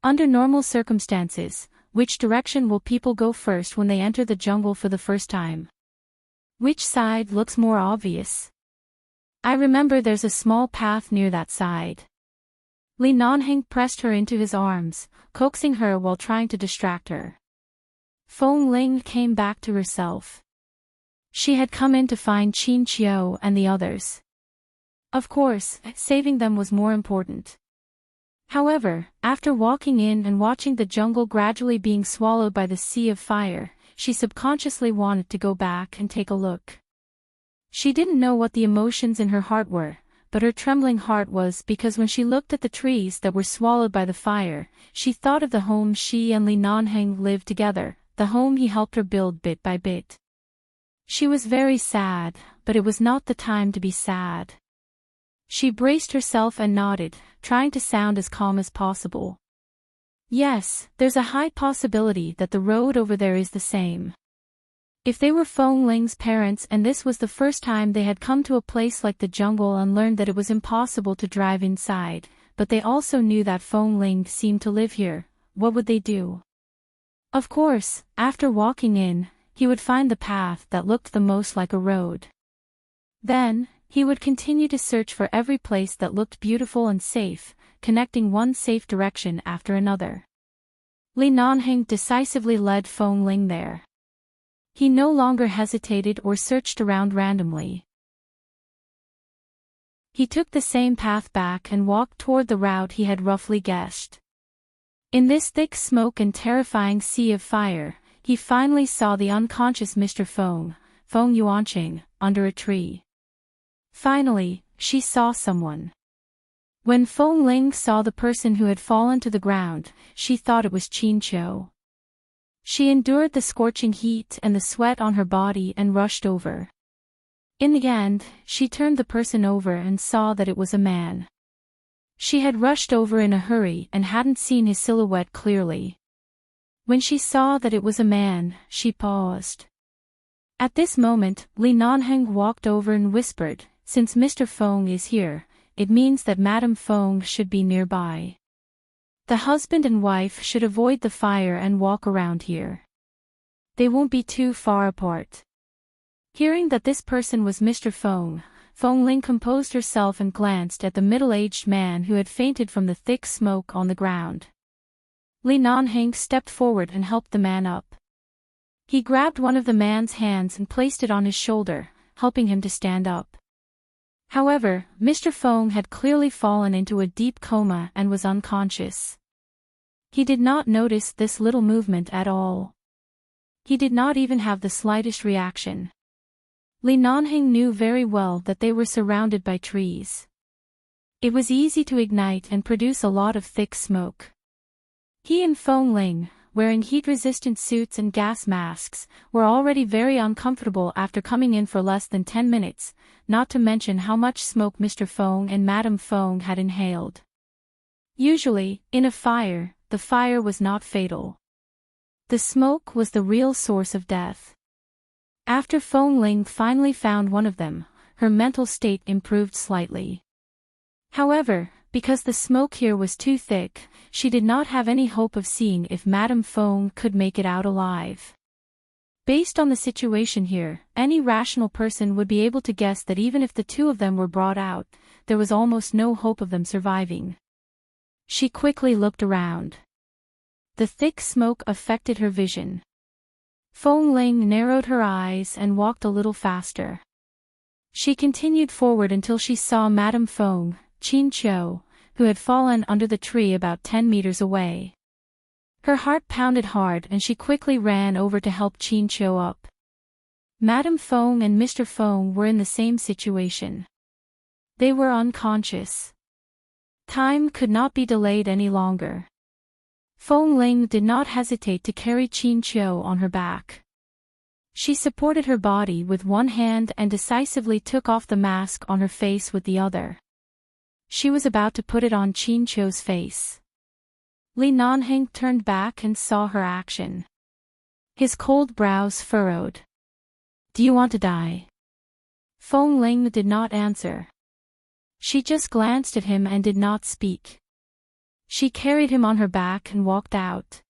Under normal circumstances, which direction will people go first when they enter the jungle for the first time? Which side looks more obvious? I remember there's a small path near that side. Li Nanheng pressed her into his arms, coaxing her while trying to distract her. Fong Ling came back to herself. She had come in to find Qin Qiu and the others. Of course, saving them was more important. However, after walking in and watching the jungle gradually being swallowed by the sea of fire, she subconsciously wanted to go back and take a look. She didn't know what the emotions in her heart were, but her trembling heart was because when she looked at the trees that were swallowed by the fire, she thought of the home she and Li Nanheng lived together, the home he helped her build bit by bit. She was very sad, but it was not the time to be sad. She braced herself and nodded, trying to sound as calm as possible. Yes, there's a high possibility that the road over there is the same. If they were Fong Ling's parents and this was the first time they had come to a place like the jungle and learned that it was impossible to drive inside, but they also knew that Fong Ling seemed to live here, what would they do? Of course, after walking in, he would find the path that looked the most like a road. Then, he would continue to search for every place that looked beautiful and safe, connecting one safe direction after another. Li Nanheng decisively led Fong Ling there. He no longer hesitated or searched around randomly. He took the same path back and walked toward the route he had roughly guessed. In this thick smoke and terrifying sea of fire, he finally saw the unconscious Mr. Fong Yuanqing, under a tree. Finally, she saw someone. When Feng Ling saw the person who had fallen to the ground, she thought it was Qin Qiu. She endured the scorching heat and the sweat on her body and rushed over. In the end, she turned the person over and saw that it was a man. She had rushed over in a hurry and hadn't seen his silhouette clearly. When she saw that it was a man, she paused. At this moment, Li Nanheng walked over and whispered, "Since Mr. Feng is here, it means that Madame Feng should be nearby. The husband and wife should avoid the fire and walk around here. They won't be too far apart." Hearing that this person was Mr. Feng, Feng Ling composed herself and glanced at the middle-aged man who had fainted from the thick smoke on the ground. Li Nanheng stepped forward and helped the man up. He grabbed one of the man's hands and placed it on his shoulder, helping him to stand up. However, Mr. Feng had clearly fallen into a deep coma and was unconscious. He did not notice this little movement at all. He did not even have the slightest reaction. Li Nanheng knew very well that they were surrounded by trees. It was easy to ignite and produce a lot of thick smoke. He and Feng Ling, wearing heat-resistant suits and gas masks, were already very uncomfortable after coming in for less than 10 minutes, not to mention how much smoke Mr. Feng and Madame Feng had inhaled. Usually, in a fire, the fire was not fatal. The smoke was the real source of death. After Feng Ling finally found one of them, her mental state improved slightly. However, because the smoke here was too thick, she did not have any hope of seeing if Madame Feng could make it out alive. Based on the situation here, any rational person would be able to guess that even if the two of them were brought out, there was almost no hope of them surviving. She quickly looked around. The thick smoke affected her vision. Feng Ling narrowed her eyes and walked a little faster. She continued forward until she saw Madame Feng, Qin Qiu, who had fallen under the tree about 10 meters away. Her heart pounded hard and she quickly ran over to help Qin Qiu up. Madame Feng and Mr. Feng were in the same situation. They were unconscious. Time could not be delayed any longer. Feng Ling did not hesitate to carry Qin Qiu on her back. She supported her body with one hand and decisively took off the mask on her face with the other. She was about to put it on Qin Qiu's face. Li Nanheng turned back and saw her action. His cold brows furrowed. "Do you want to die?" Feng Ling did not answer. She just glanced at him and did not speak. She carried him on her back and walked out.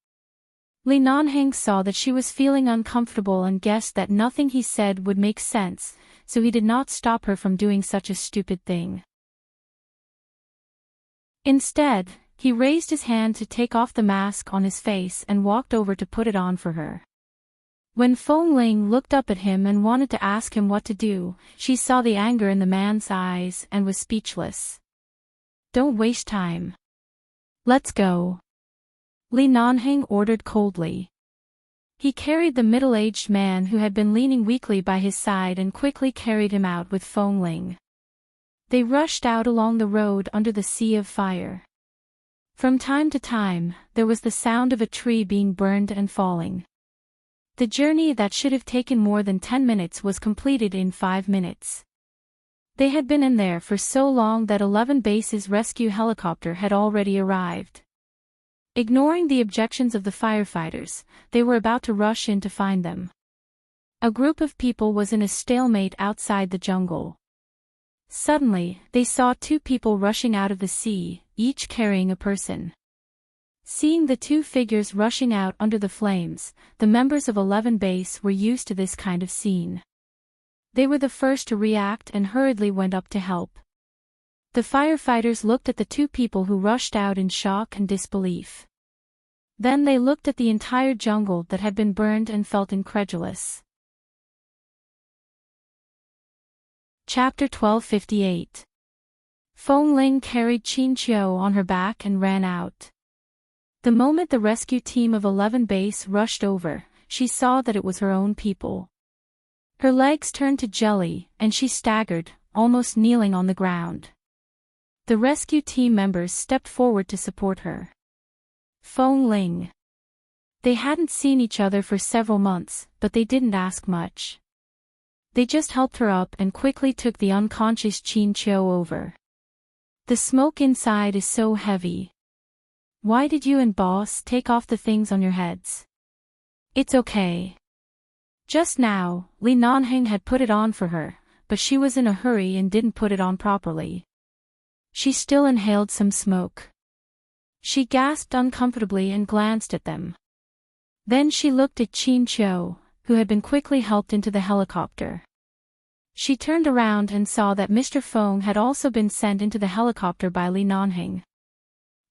Li Nanheng saw that she was feeling uncomfortable and guessed that nothing he said would make sense, so he did not stop her from doing such a stupid thing. Instead, he raised his hand to take off the mask on his face and walked over to put it on for her. When Feng Ling looked up at him and wanted to ask him what to do, she saw the anger in the man's eyes and was speechless. "Don't waste time. Let's go," Li Nanheng ordered coldly. He carried the middle-aged man who had been leaning weakly by his side and quickly carried him out with Feng Ling. They rushed out along the road under the sea of fire. From time to time, there was the sound of a tree being burned and falling. The journey that should have taken more than 10 minutes was completed in 5 minutes. They had been in there for so long that 11 Base's rescue helicopter had already arrived. Ignoring the objections of the firefighters, they were about to rush in to find them. A group of people was in a stalemate outside the jungle. Suddenly, they saw 2 people rushing out of the sea, each carrying a person. Seeing the 2 figures rushing out under the flames, the members of 11 Base were used to this kind of scene. They were the first to react and hurriedly went up to help. The firefighters looked at the 2 people who rushed out in shock and disbelief. Then they looked at the entire jungle that had been burned and felt incredulous. Chapter 1258. Feng Ling carried Qin Qiu on her back and ran out. The moment the rescue team of 11 Base rushed over, she saw that it was her own people. Her legs turned to jelly, and she staggered, almost kneeling on the ground. The rescue team members stepped forward to support her. Fong Ling. They hadn't seen each other for several months, but they didn't ask much. They just helped her up and quickly took the unconscious Chin Chiu over. The smoke inside is so heavy. Why did you and boss take off the things on your heads? It's okay. Just now, Li Nanheng had put it on for her, but she was in a hurry and didn't put it on properly. She still inhaled some smoke. She gasped uncomfortably and glanced at them. Then she looked at Chin Chiu, who had been quickly helped into the helicopter. She turned around and saw that Mr. Fong had also been sent into the helicopter by Li Nanheng.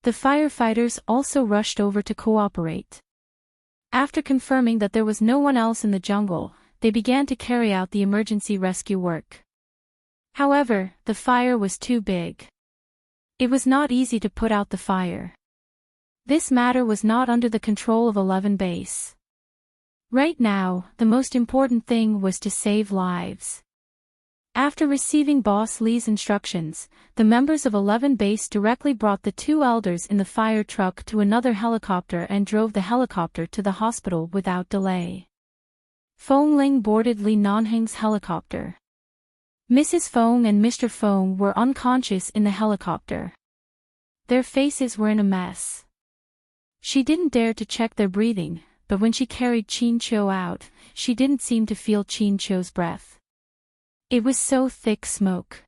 The firefighters also rushed over to cooperate. After confirming that there was no one else in the jungle, they began to carry out the emergency rescue work. However, the fire was too big. It was not easy to put out the fire. This matter was not under the control of 11 Base. Right now, the most important thing was to save lives. After receiving Boss Li's instructions, the members of 11 Base directly brought the two elders in the fire truck to another helicopter and drove the helicopter to the hospital without delay. Fong Ling boarded Li Nanheng's helicopter. Mrs. Fong and Mr. Fong were unconscious in the helicopter. Their faces were in a mess. She didn't dare to check their breathing, but when she carried Chin Chiu out, she didn't seem to feel Chin Chiu's breath. It was so thick smoke.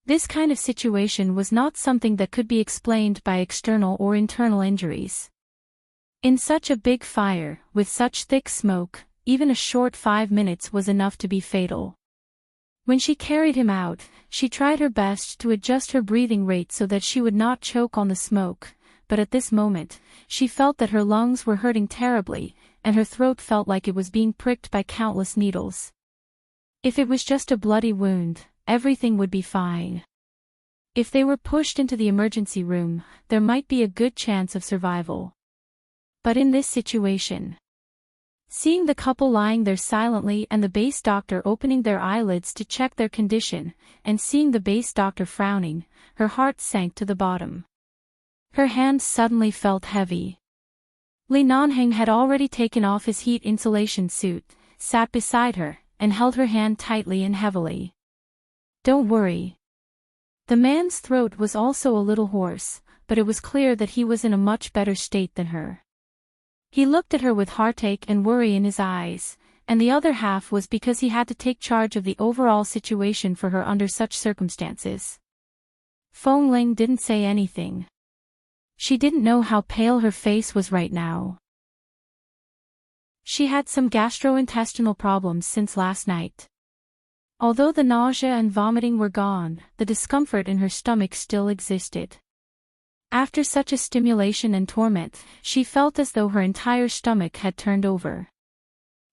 This kind of situation was not something that could be explained by external or internal injuries. In such a big fire, with such thick smoke, even a short 5 minutes was enough to be fatal. When she carried him out, she tried her best to adjust her breathing rate so that she would not choke on the smoke, but at this moment, she felt that her lungs were hurting terribly, and her throat felt like it was being pricked by countless needles. If it was just a bloody wound, everything would be fine. If they were pushed into the emergency room, there might be a good chance of survival. But in this situation, seeing the couple lying there silently and the base doctor opening their eyelids to check their condition, and seeing the base doctor frowning, her heart sank to the bottom. Her hands suddenly felt heavy. Li Nanheng had already taken off his heat insulation suit, sat beside her, and held her hand tightly and heavily. Don't worry. The man's throat was also a little hoarse, but it was clear that he was in a much better state than her. He looked at her with heartache and worry in his eyes, and the other half was because he had to take charge of the overall situation for her under such circumstances. Fong Ling didn't say anything. She didn't know how pale her face was right now. She had some gastrointestinal problems since last night. Although the nausea and vomiting were gone, the discomfort in her stomach still existed. After such a stimulation and torment, she felt as though her entire stomach had turned over.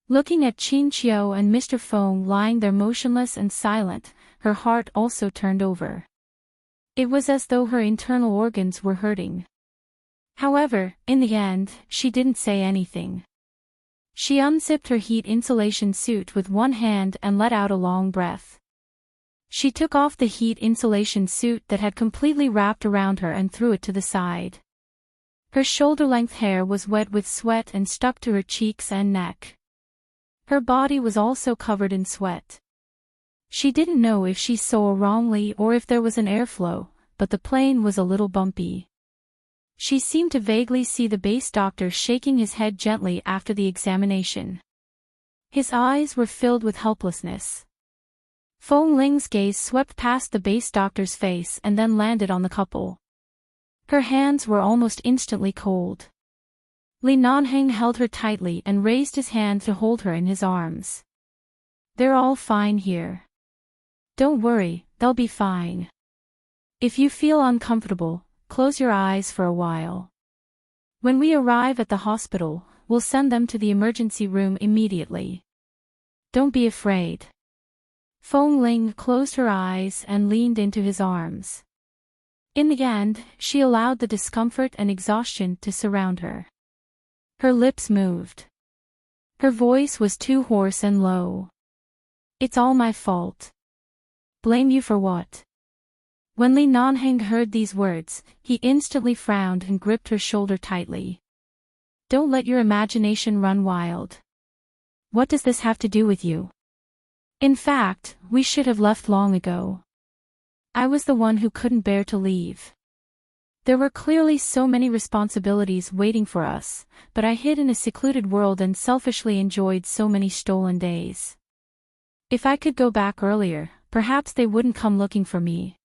Looking at Chin Chiu and Mr. Fong lying there motionless and silent, her heart also turned over. It was as though her internal organs were hurting. However, in the end, she didn't say anything. She unzipped her heat insulation suit with one hand and let out a long breath. She took off the heat insulation suit that had completely wrapped around her and threw it to the side. Her shoulder-length hair was wet with sweat and stuck to her cheeks and neck. Her body was also covered in sweat. She didn't know if she saw wrongly or if there was an airflow, but the plane was a little bumpy. She seemed to vaguely see the base doctor shaking his head gently after the examination. His eyes were filled with helplessness. Fong Ling's gaze swept past the base doctor's face and then landed on the couple. Her hands were almost instantly cold. Li Nanheng held her tightly and raised his hand to hold her in his arms. They're all fine here. Don't worry, they'll be fine. If you feel uncomfortable, close your eyes for a while. When we arrive at the hospital, we'll send them to the emergency room immediately. Don't be afraid. Fong Ling closed her eyes and leaned into his arms. In the end, she allowed the discomfort and exhaustion to surround her. Her lips moved. Her voice was too hoarse and low. It's all my fault. Blame you for what? When Li Nanheng heard these words, he instantly frowned and gripped her shoulder tightly. Don't let your imagination run wild. What does this have to do with you? In fact, we should have left long ago. I was the one who couldn't bear to leave. There were clearly so many responsibilities waiting for us, but I hid in a secluded world and selfishly enjoyed so many stolen days. If I could go back earlier, perhaps they wouldn't come looking for me.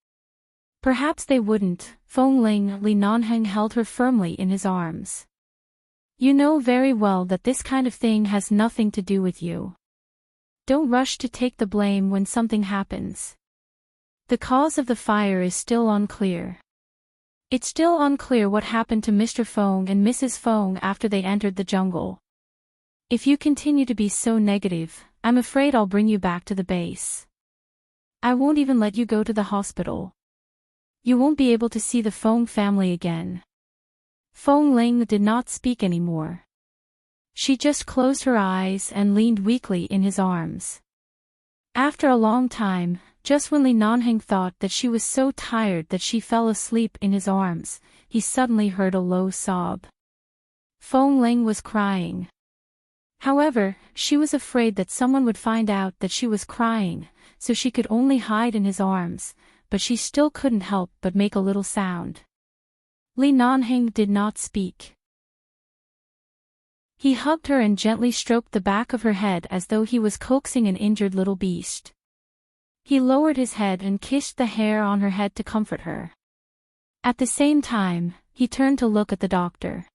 Perhaps they wouldn't. Fengling. Li Nanheng held her firmly in his arms. You know very well that this kind of thing has nothing to do with you. Don't rush to take the blame when something happens. The cause of the fire is still unclear. It's still unclear what happened to Mr. Feng and Mrs. Feng after they entered the jungle. If you continue to be so negative, I'm afraid I'll bring you back to the base. I won't even let you go to the hospital. You won't be able to see the Feng family again. Fengling did not speak anymore. She just closed her eyes and leaned weakly in his arms. After a long time, just when Li Nanheng thought that she was so tired that she fell asleep in his arms, he suddenly heard a low sob. Fengling was crying. However, she was afraid that someone would find out that she was crying, so she could only hide in his arms, but she still couldn't help but make a little sound. Li Nanheng did not speak. He hugged her and gently stroked the back of her head as though he was coaxing an injured little beast. He lowered his head and kissed the hair on her head to comfort her. At the same time, he turned to look at the doctor.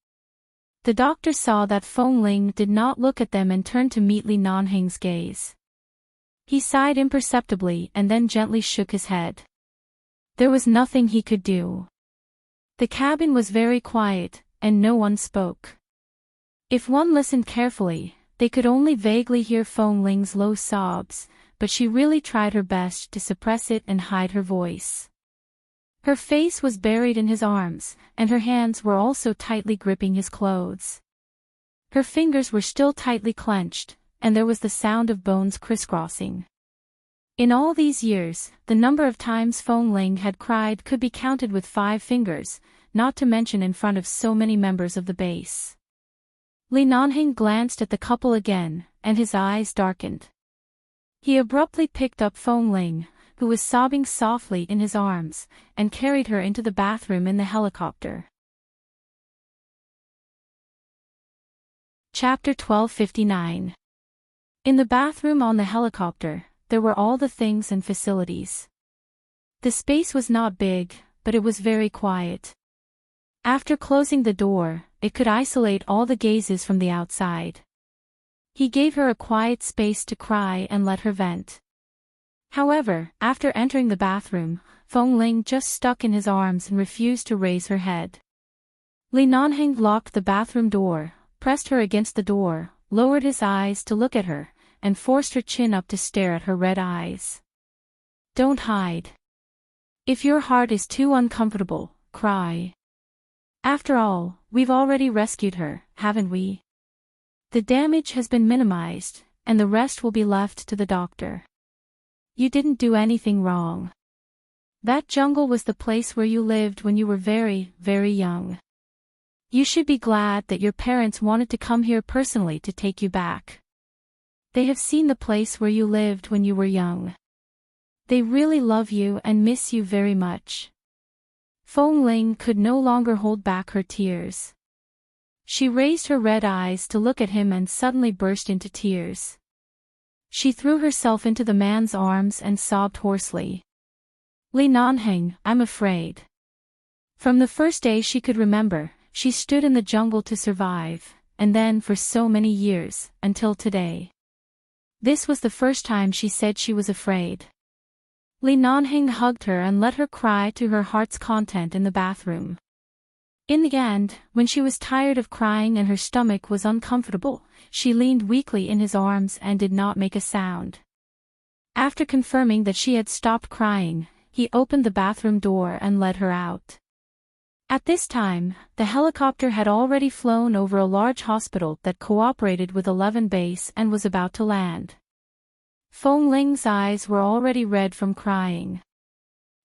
The doctor saw that Fengling did not look at them and turned to meet Li Nanheng's gaze. He sighed imperceptibly and then gently shook his head. There was nothing he could do. The cabin was very quiet, and no one spoke. If one listened carefully, they could only vaguely hear Fengling's low sobs, but she really tried her best to suppress it and hide her voice. Her face was buried in his arms, and her hands were also tightly gripping his clothes. Her fingers were still tightly clenched, and there was the sound of bones crisscrossing. In all these years, the number of times Fengling had cried could be counted with 5 fingers, not to mention in front of so many members of the base. Li Nanheng glanced at the couple again, and his eyes darkened. He abruptly picked up Fengling, who was sobbing softly in his arms, and carried her into the bathroom in the helicopter. Chapter 1259. In the bathroom on the helicopter, there were all the things and facilities. The space was not big, but it was very quiet. After closing the door, it could isolate all the gazes from the outside. He gave her a quiet space to cry and let her vent. However, after entering the bathroom, Fengling just stuck in his arms and refused to raise her head. Li Nanheng locked the bathroom door, pressed her against the door, lowered his eyes to look at her, and forced her chin up to stare at her red eyes. Don't hide. If your heart is too uncomfortable, cry. After all, we've already rescued her, haven't we? The damage has been minimized, and the rest will be left to the doctor. You didn't do anything wrong. That jungle was the place where you lived when you were very, very young. You should be glad that your parents wanted to come here personally to take you back. They have seen the place where you lived when you were young. They really love you and miss you very much. Fengling could no longer hold back her tears. She raised her red eyes to look at him and suddenly burst into tears. She threw herself into the man's arms and sobbed hoarsely. Li Nanheng, I'm afraid. From the first day she could remember, she stood in the jungle to survive, and then for so many years, until today. This was the first time she said she was afraid. Li Nanheng hugged her and let her cry to her heart's content in the bathroom. In the end, when she was tired of crying and her stomach was uncomfortable, she leaned weakly in his arms and did not make a sound. After confirming that she had stopped crying, he opened the bathroom door and led her out. At this time, the helicopter had already flown over a large hospital that cooperated with 11 Base and was about to land. Fengling's eyes were already red from crying.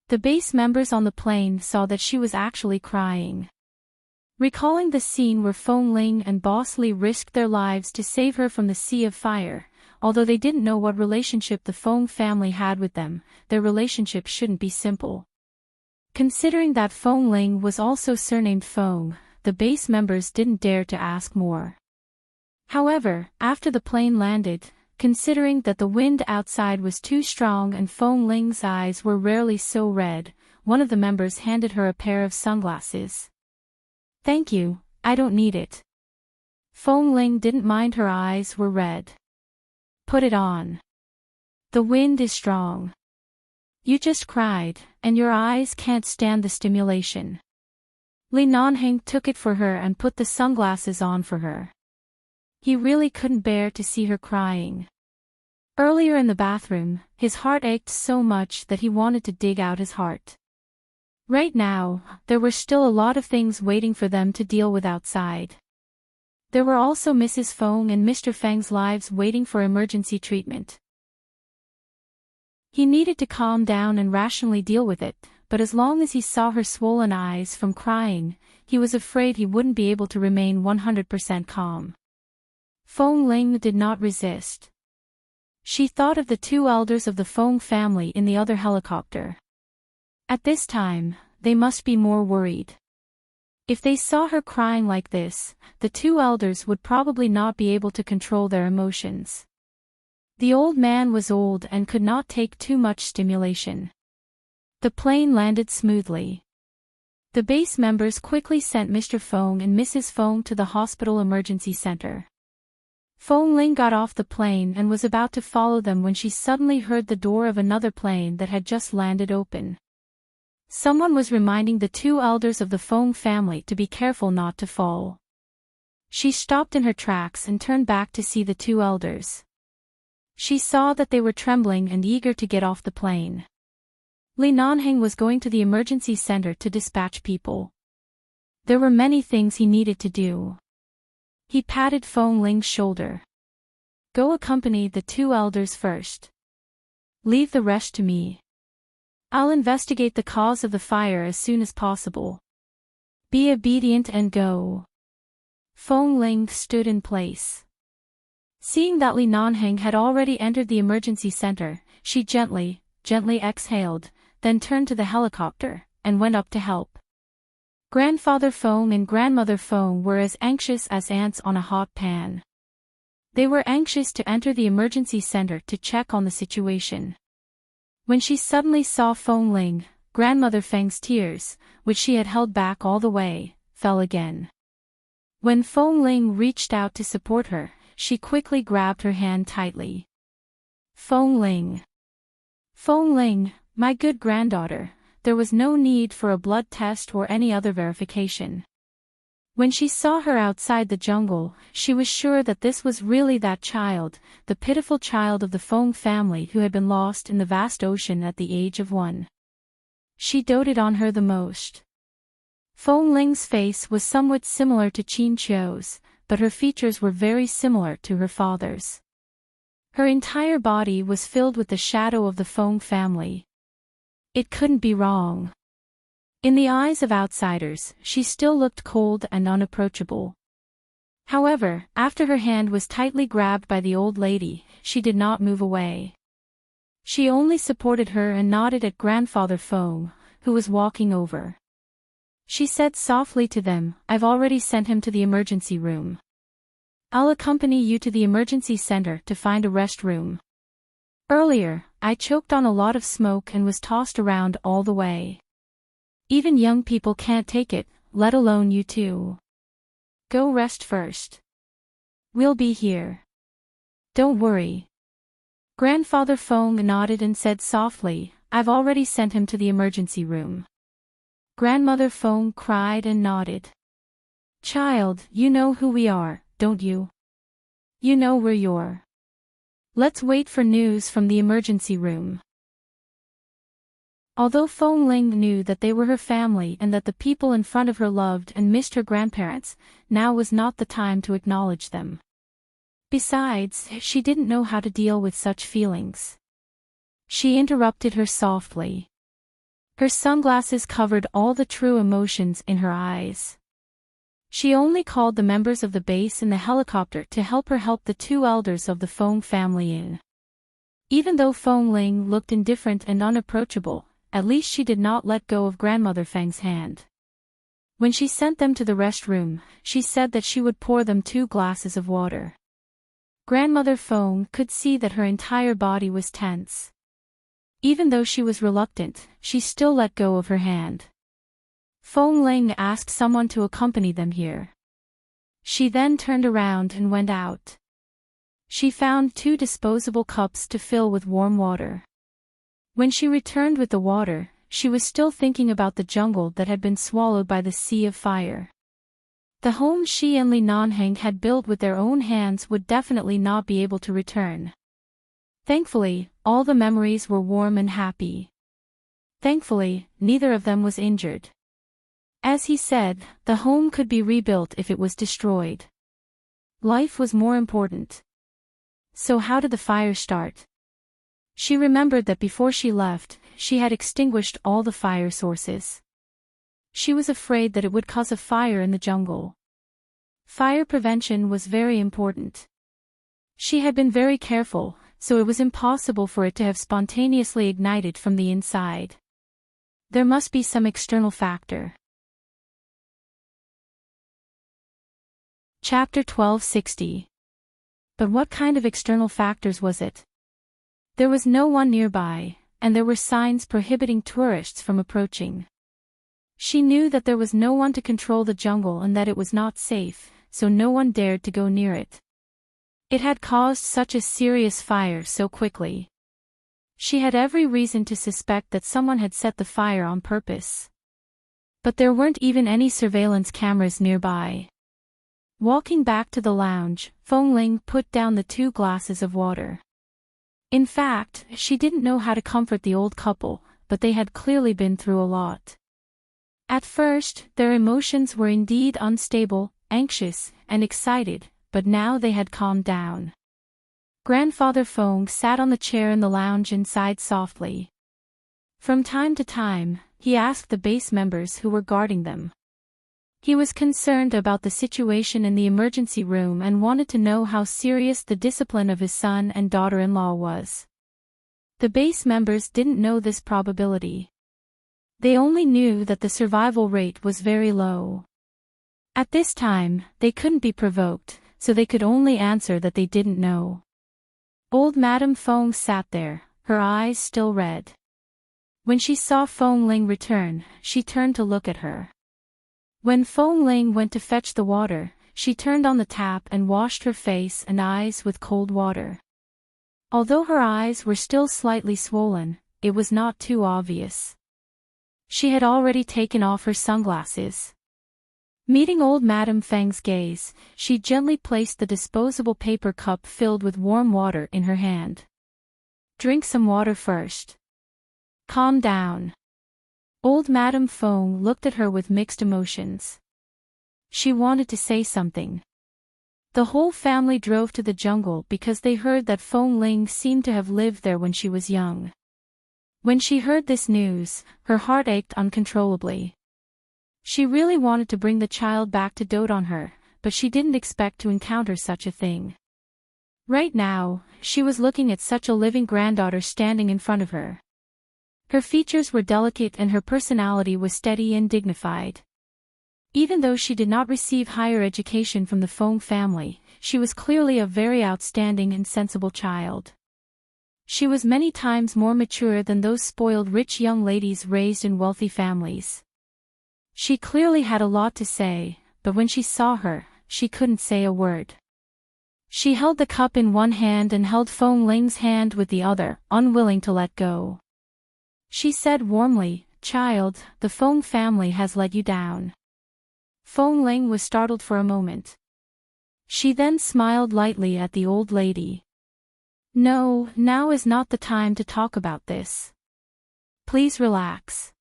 The base members on the plane saw that she was actually crying. Recalling the scene where Fong Ling and Boss Lee risked their lives to save her from the sea of fire, although they didn't know what relationship the Fong family had with them, their relationship shouldn't be simple. Considering that Fong Ling was also surnamed Fong, the base members didn't dare to ask more. However, after the plane landed, considering that the wind outside was too strong and Fong Ling's eyes were rarely so red, one of the members handed her a pair of sunglasses. "Thank you, I don't need it." Fong Ling didn't mind her eyes were red. "Put it on. The wind is strong. You just cried, and your eyes can't stand the stimulation." Li Nanheng took it for her and put the sunglasses on for her. He really couldn't bear to see her crying. Earlier in the bathroom, his heart ached so much that he wanted to dig out his heart. Right now, there were still a lot of things waiting for them to deal with outside. There were also Mrs. Fong and Mr. Feng's lives waiting for emergency treatment. He needed to calm down and rationally deal with it, but as long as he saw her swollen eyes from crying, he was afraid he wouldn't be able to remain 100% calm. Fong Ling did not resist. She thought of the two elders of the Fong family in the other helicopter. At this time, they must be more worried. If they saw her crying like this, the two elders would probably not be able to control their emotions. The old man was old and could not take too much stimulation. The plane landed smoothly. The base members quickly sent Mr. Fong and Mrs. Fong to the hospital emergency center. Fong Ling got off the plane and was about to follow them when she suddenly heard the door of another plane that had just landed open. Someone was reminding the two elders of the Fong family to be careful not to fall. She stopped in her tracks and turned back to see the two elders. She saw that they were trembling and eager to get off the plane. Li Nanheng was going to the emergency center to dispatch people. There were many things he needed to do. He patted Fong Ling's shoulder. "Go accompany the two elders first. Leave the rest to me. I'll investigate the cause of the fire as soon as possible. Be obedient and go." Fong Ling stood in place. Seeing that Li Nanheng had already entered the emergency center, she gently exhaled, then turned to the helicopter, and went up to help. Grandfather Fong and Grandmother Fong were as anxious as ants on a hot pan. They were anxious to enter the emergency center to check on the situation. When she suddenly saw Fong Ling, Grandmother Feng's tears, which she had held back all the way, fell again. When Fong Ling reached out to support her, she quickly grabbed her hand tightly. "Fong Ling. Fong Ling, my good granddaughter, there was no need for a blood test or any other verification." When she saw her outside the jungle, she was sure that this was really that child, the pitiful child of the Fong family who had been lost in the vast ocean at the age of 1. She doted on her the most. Fong Ling's face was somewhat similar to Qin Qiu's, but her features were very similar to her father's. Her entire body was filled with the shadow of the Fong family. It couldn't be wrong. In the eyes of outsiders, she still looked cold and unapproachable. However, after her hand was tightly grabbed by the old lady, she did not move away. She only supported her and nodded at Grandfather Fong, who was walking over. She said softly to them, "I've already sent him to the emergency room. I'll accompany you to the emergency center to find a rest room. Earlier, I choked on a lot of smoke and was tossed around all the way. Even young people can't take it, let alone you two. Go rest first. We'll be here. Don't worry." Grandfather Fong nodded and said softly, "I've already sent him to the emergency room." Grandmother Fong cried and nodded. "Child, you know who we are, don't you? You know where you're. Let's wait for news from the emergency room." Although Fong Ling knew that they were her family and that the people in front of her loved and missed her grandparents, now was not the time to acknowledge them. Besides, she didn't know how to deal with such feelings. She interrupted her softly. Her sunglasses covered all the true emotions in her eyes. She only called the members of the base in the helicopter to help the two elders of the Feng family in. Even though Feng Ling looked indifferent and unapproachable, at least she did not let go of Grandmother Feng's hand. When she sent them to the restroom, she said that she would pour them 2 glasses of water. Grandmother Feng could see that her entire body was tense. Even though she was reluctant, she still let go of her hand. Feng Ling asked someone to accompany them here. She then turned around and went out. She found 2 disposable cups to fill with warm water. When she returned with the water, she was still thinking about the jungle that had been swallowed by the sea of fire. The home she and Li Nanheng had built with their own hands would definitely not be able to return. Thankfully, all the memories were warm and happy. Thankfully, neither of them was injured. As he said, the home could be rebuilt if it was destroyed. Life was more important. So how did the fire start? She remembered that before she left, she had extinguished all the fire sources. She was afraid that it would cause a fire in the jungle. Fire prevention was very important. She had been very careful, so it was impossible for it to have spontaneously ignited from the inside. There must be some external factor. Chapter 1260. But what kind of external factors was it? There was no one nearby, and there were signs prohibiting tourists from approaching. She knew that there was no one to control the jungle and that it was not safe, so no one dared to go near it. It had caused such a serious fire so quickly. She had every reason to suspect that someone had set the fire on purpose. But there weren't even any surveillance cameras nearby. Walking back to the lounge, Feng Ling put down the 2 glasses of water. In fact, she didn't know how to comfort the old couple, but they had clearly been through a lot. At first, their emotions were indeed unstable, anxious, and excited, but now they had calmed down. Grandfather Feng sat on the chair in the lounge and sighed softly. From time to time, he asked the base members who were guarding them. He was concerned about the situation in the emergency room and wanted to know how serious the discipline of his son and daughter-in-law was. The base members didn't know this probability. They only knew that the survival rate was very low. At this time, they couldn't be provoked, so they could only answer that they didn't know. Old Madame Feng sat there, her eyes still red. When she saw Feng Ling return, she turned to look at her. When Feng Ling went to fetch the water, she turned on the tap and washed her face and eyes with cold water. Although her eyes were still slightly swollen, it was not too obvious. She had already taken off her sunglasses. Meeting old Madame Feng's gaze, she gently placed the disposable paper cup filled with warm water in her hand. Drink some water first. Calm down. Old Madame Feng looked at her with mixed emotions. She wanted to say something. The whole family drove to the jungle because they heard that Feng Ling seemed to have lived there when she was young. When she heard this news, her heart ached uncontrollably. She really wanted to bring the child back to dote on her, but she didn't expect to encounter such a thing. Right now, she was looking at such a living granddaughter standing in front of her. Her features were delicate and her personality was steady and dignified. Even though she did not receive higher education from the Feng family, she was clearly a very outstanding and sensible child. She was many times more mature than those spoiled rich young ladies raised in wealthy families. She clearly had a lot to say, but when she saw her, she couldn't say a word. She held the cup in one hand and held Feng Ling's hand with the other, unwilling to let go. She said warmly, "Child, the Feng family has let you down." Feng Ling was startled for a moment. She then smiled lightly at the old lady. "No, now is not the time to talk about this. Please relax."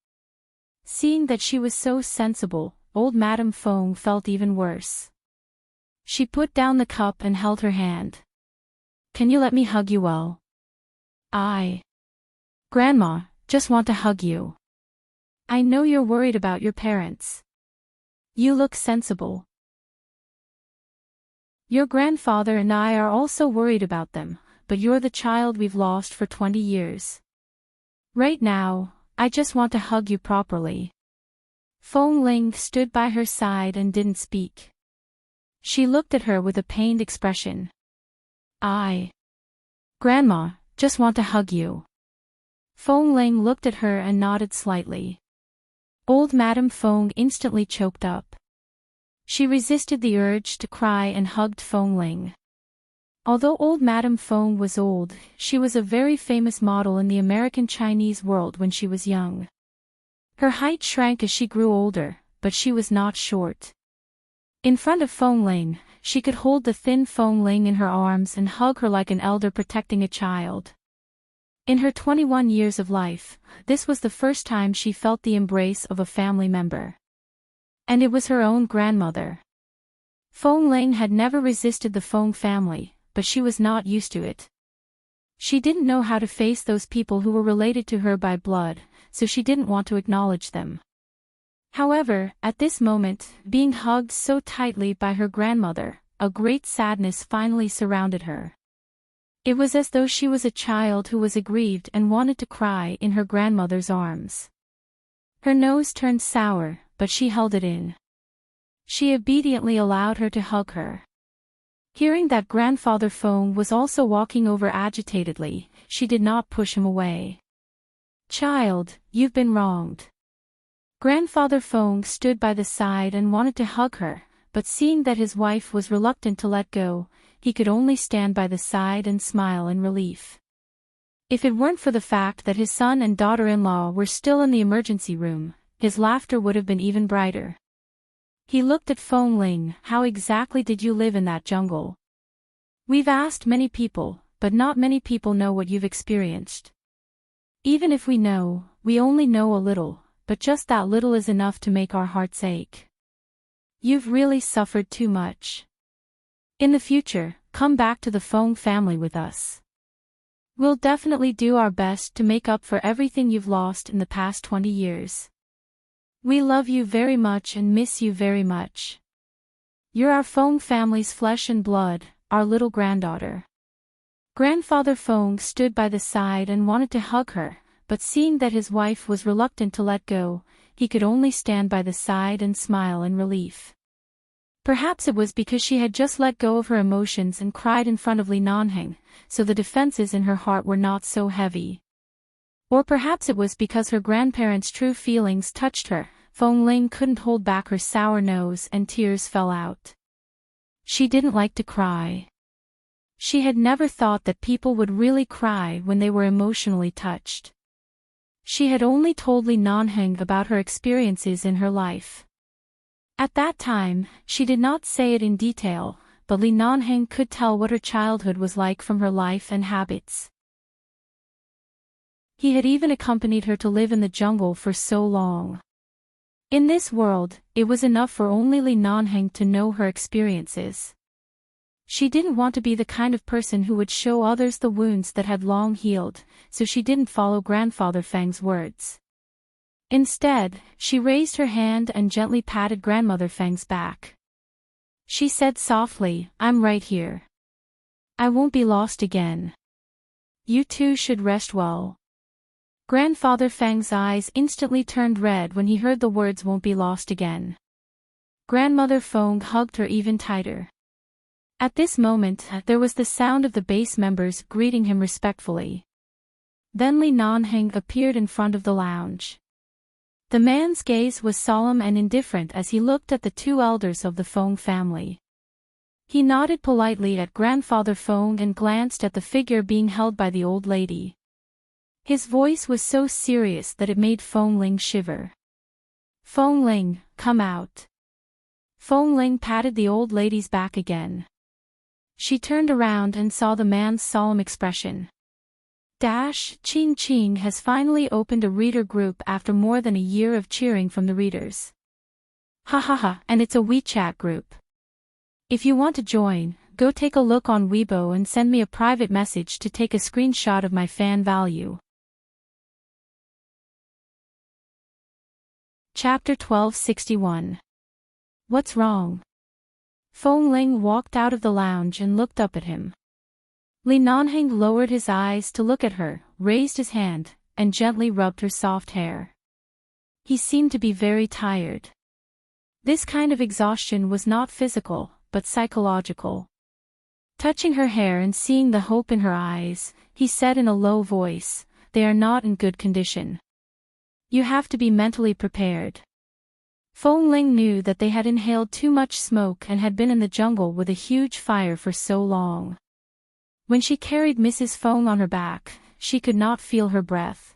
Seeing that she was so sensible, old Madame Feng felt even worse. She put down the cup and held her hand. "Can you let me hug you well?" Grandma, just want to hug you." I know you're worried about your parents. You look sensible. Your grandfather and I are also worried about them, but you're the child we've lost for 20 years. Right now, I just want to hug you properly. Feng Ling stood by her side and didn't speak. She looked at her with a pained expression. Grandma, just want to hug you. Feng Ling looked at her and nodded slightly. Old Madame Feng instantly choked up. She resisted the urge to cry and hugged Feng Ling. Although old Madame Feng was old, she was a very famous model in the American Chinese world when she was young. Her height shrank as she grew older, but she was not short. In front of Feng Ling, she could hold the thin Feng Ling in her arms and hug her like an elder protecting a child. In her 21 years of life, this was the first time she felt the embrace of a family member. And it was her own grandmother. Feng Ling had never resisted the Feng family, but she was not used to it. She didn't know how to face those people who were related to her by blood, so she didn't want to acknowledge them. However, at this moment, being hugged so tightly by her grandmother, a great sadness finally surrounded her. It was as though she was a child who was aggrieved and wanted to cry in her grandmother's arms. Her nose turned sour, but she held it in. She obediently allowed her to hug her. Hearing that Grandfather Feng was also walking over agitatedly, she did not push him away. Child, you've been wronged. Grandfather Feng stood by the side and wanted to hug her, but seeing that his wife was reluctant to let go, he could only stand by the side and smile in relief. If it weren't for the fact that his son and daughter-in-law were still in the emergency room, his laughter would have been even brighter. He looked at Feng Ling. How exactly did you live in that jungle? We've asked many people, but not many people know what you've experienced. Even if we know, we only know a little, but just that little is enough to make our hearts ache. You've really suffered too much. In the future, come back to the Feng family with us. We'll definitely do our best to make up for everything you've lost in the past 20 years. We love you very much and miss you very much. You're our Feng family's flesh and blood, our little granddaughter. Grandfather Feng stood by the side and wanted to hug her, but seeing that his wife was reluctant to let go, he could only stand by the side and smile in relief. Perhaps it was because she had just let go of her emotions and cried in front of Li Nanheng, so the defenses in her heart were not so heavy. Or perhaps it was because her grandparents' true feelings touched her. Feng Ling couldn't hold back her sour nose and tears fell out. She didn't like to cry. She had never thought that people would really cry when they were emotionally touched. She had only told Li Nanheng about her experiences in her life. At that time, she did not say it in detail, but Li Nanheng could tell what her childhood was like from her life and habits. He had even accompanied her to live in the jungle for so long. In this world, it was enough for only Li Nanheng to know her experiences. She didn't want to be the kind of person who would show others the wounds that had long healed, so she didn't follow Grandfather Feng's words. Instead, she raised her hand and gently patted Grandmother Feng's back. She said softly, "I'm right here. I won't be lost again. You two should rest well." Grandfather Feng's eyes instantly turned red when he heard the words "won't be lost again." Grandmother Feng hugged her even tighter. At this moment, there was the sound of the base members greeting him respectfully. Then Li Nanheng appeared in front of the lounge. The man's gaze was solemn and indifferent as he looked at the two elders of the Feng family. He nodded politely at Grandfather Feng and glanced at the figure being held by the old lady. His voice was so serious that it made Feng Ling shiver. "Feng Ling, come out." Feng Ling patted the old lady's back again. She turned around and saw the man's solemn expression. Ching Ching has finally opened a reader group after more than a year of cheering from the readers. Ha ha ha, and it's a WeChat group. If you want to join, go take a look on Weibo and send me a private message to take a screenshot of my fan value. Chapter 1261. What's wrong? Feng Ling walked out of the lounge and looked up at him. Li Nanheng lowered his eyes to look at her, raised his hand, and gently rubbed her soft hair. He seemed to be very tired. This kind of exhaustion was not physical, but psychological. Touching her hair and seeing the hope in her eyes, he said in a low voice, "They are not in good condition. You have to be mentally prepared." Feng Ling knew that they had inhaled too much smoke and had been in the jungle with a huge fire for so long. When she carried Mrs. Feng on her back, she could not feel her breath.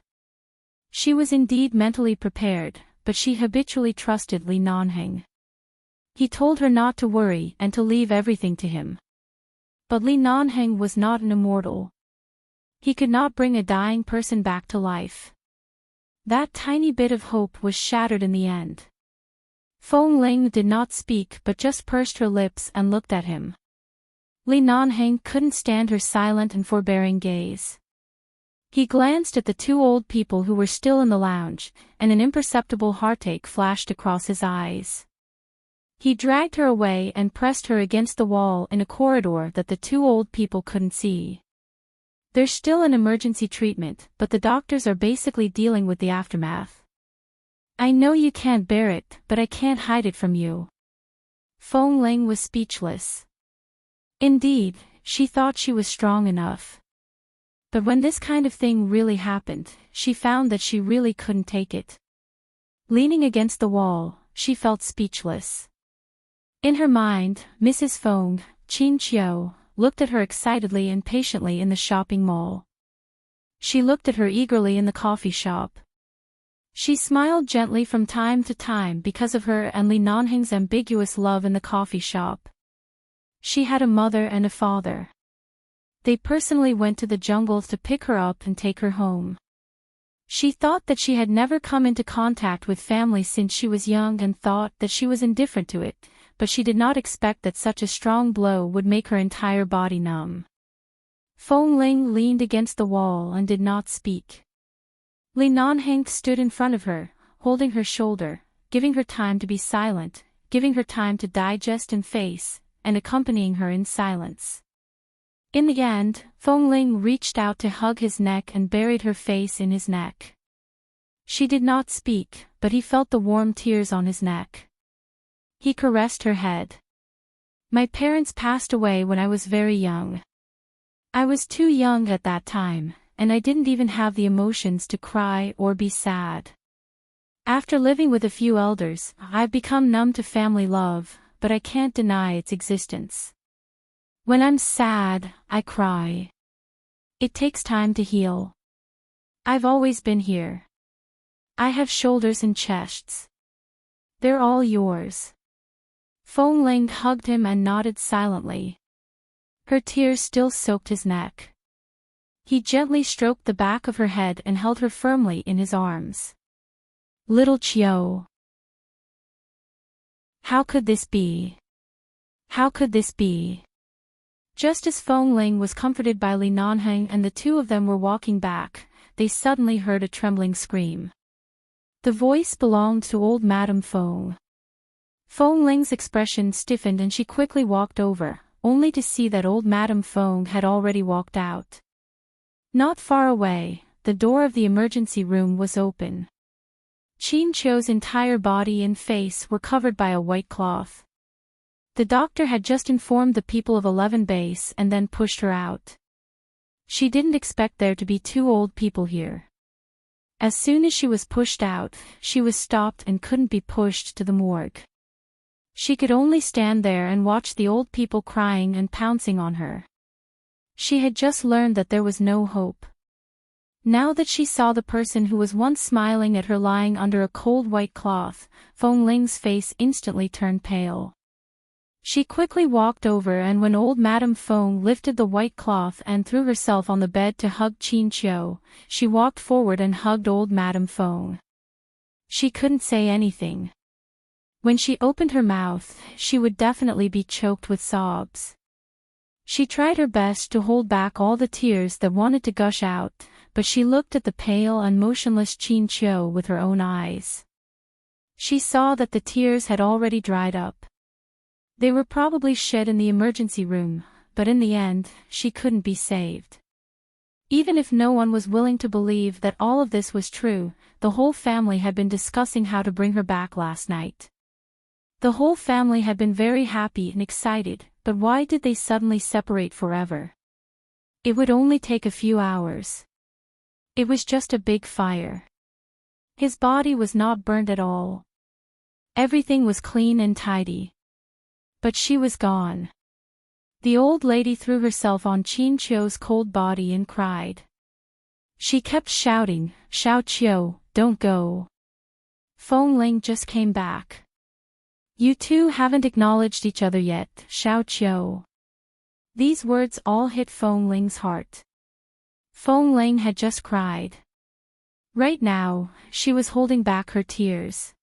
She was indeed mentally prepared, but she habitually trusted Li Nanheng. He told her not to worry and to leave everything to him. But Li Nanheng was not an immortal. He could not bring a dying person back to life. That tiny bit of hope was shattered in the end. Feng Ling did not speak but just pursed her lips and looked at him. Li Nanheng couldn't stand her silent and forbearing gaze. He glanced at the two old people who were still in the lounge, and an imperceptible heartache flashed across his eyes. He dragged her away and pressed her against the wall in a corridor that the two old people couldn't see. There's still an emergency treatment, but the doctors are basically dealing with the aftermath. I know you can't bear it, but I can't hide it from you. Feng Ling was speechless. Indeed, she thought she was strong enough. But when this kind of thing really happened, she found that she really couldn't take it. Leaning against the wall, she felt speechless. In her mind, Mrs. Feng, Qin Qiu, looked at her excitedly and patiently in the shopping mall. She looked at her eagerly in the coffee shop. She smiled gently from time to time because of her and Li Nanheng's ambiguous love in the coffee shop. She had a mother and a father. They personally went to the jungles to pick her up and take her home. She thought that she had never come into contact with family since she was young and thought that she was indifferent to it, but she did not expect that such a strong blow would make her entire body numb. Feng Ling leaned against the wall and did not speak. Li Nanheng stood in front of her, holding her shoulder, giving her time to be silent, giving her time to digest and face, and accompanying her in silence. In the end, Feng Ling reached out to hug his neck and buried her face in his neck. She did not speak, but he felt the warm tears on his neck. He caressed her head. My parents passed away when I was very young. I was too young at that time, and I didn't even have the emotions to cry or be sad. After living with a few elders, I've become numb to family love, but I can't deny its existence. When I'm sad, I cry. It takes time to heal. I've always been here. I have shoulders and chests. They're all yours. Feng Ling hugged him and nodded silently. Her tears still soaked his neck. He gently stroked the back of her head and held her firmly in his arms. Little Qiu. How could this be? How could this be? Just as Feng Ling was comforted by Li Nanheng and the two of them were walking back, they suddenly heard a trembling scream. The voice belonged to old Madame Feng. Feng Ling's expression stiffened and she quickly walked over, only to see that old Madame Feng had already walked out. Not far away, the door of the emergency room was open. Qin Qiu's entire body and face were covered by a white cloth. The doctor had just informed the people of 11 Base and then pushed her out. She didn't expect there to be two old people here. As soon as she was pushed out, she was stopped and couldn't be pushed to the morgue. She could only stand there and watch the old people crying and pouncing on her. She had just learned that there was no hope. Now that she saw the person who was once smiling at her lying under a cold white cloth, Feng Ling's face instantly turned pale. She quickly walked over and when old Madame Feng lifted the white cloth and threw herself on the bed to hug Qin Qiu, she walked forward and hugged old Madame Feng. She couldn't say anything. When she opened her mouth, she would definitely be choked with sobs. She tried her best to hold back all the tears that wanted to gush out, but she looked at the pale and motionless Qin Qiu with her own eyes. She saw that the tears had already dried up. They were probably shed in the emergency room, but in the end, she couldn't be saved. Even if no one was willing to believe that all of this was true, the whole family had been discussing how to bring her back last night. The whole family had been very happy and excited, but why did they suddenly separate forever? It would only take a few hours. It was just a big fire. His body was not burned at all. Everything was clean and tidy. But she was gone. The old lady threw herself on Chin Chio's cold body and cried. She kept shouting, "Xiao Chio, don't go. Feng Ling just came back. You two haven't acknowledged each other yet, Xiao Chio." These words all hit Feng Ling's heart. Feng Ling had just cried. Right now, she was holding back her tears.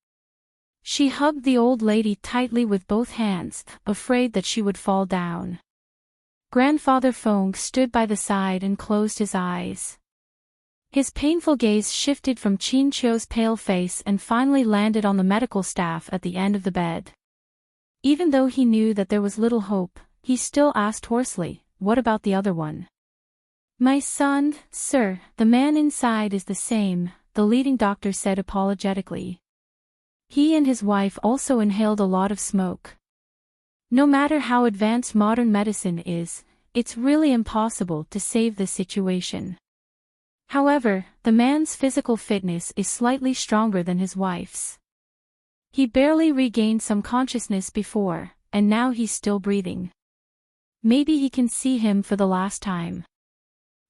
She hugged the old lady tightly with both hands, afraid that she would fall down. Grandfather Feng stood by the side and closed his eyes. His painful gaze shifted from Chin Chio's pale face and finally landed on the medical staff at the end of the bed. Even though he knew that there was little hope, he still asked hoarsely, "What about the other one?" "My son, sir, the man inside is the same," the leading doctor said apologetically. He and his wife also inhaled a lot of smoke. No matter how advanced modern medicine is, it's really impossible to save this situation. However, the man's physical fitness is slightly stronger than his wife's. He barely regained some consciousness before, and now he's still breathing. Maybe he can see him for the last time.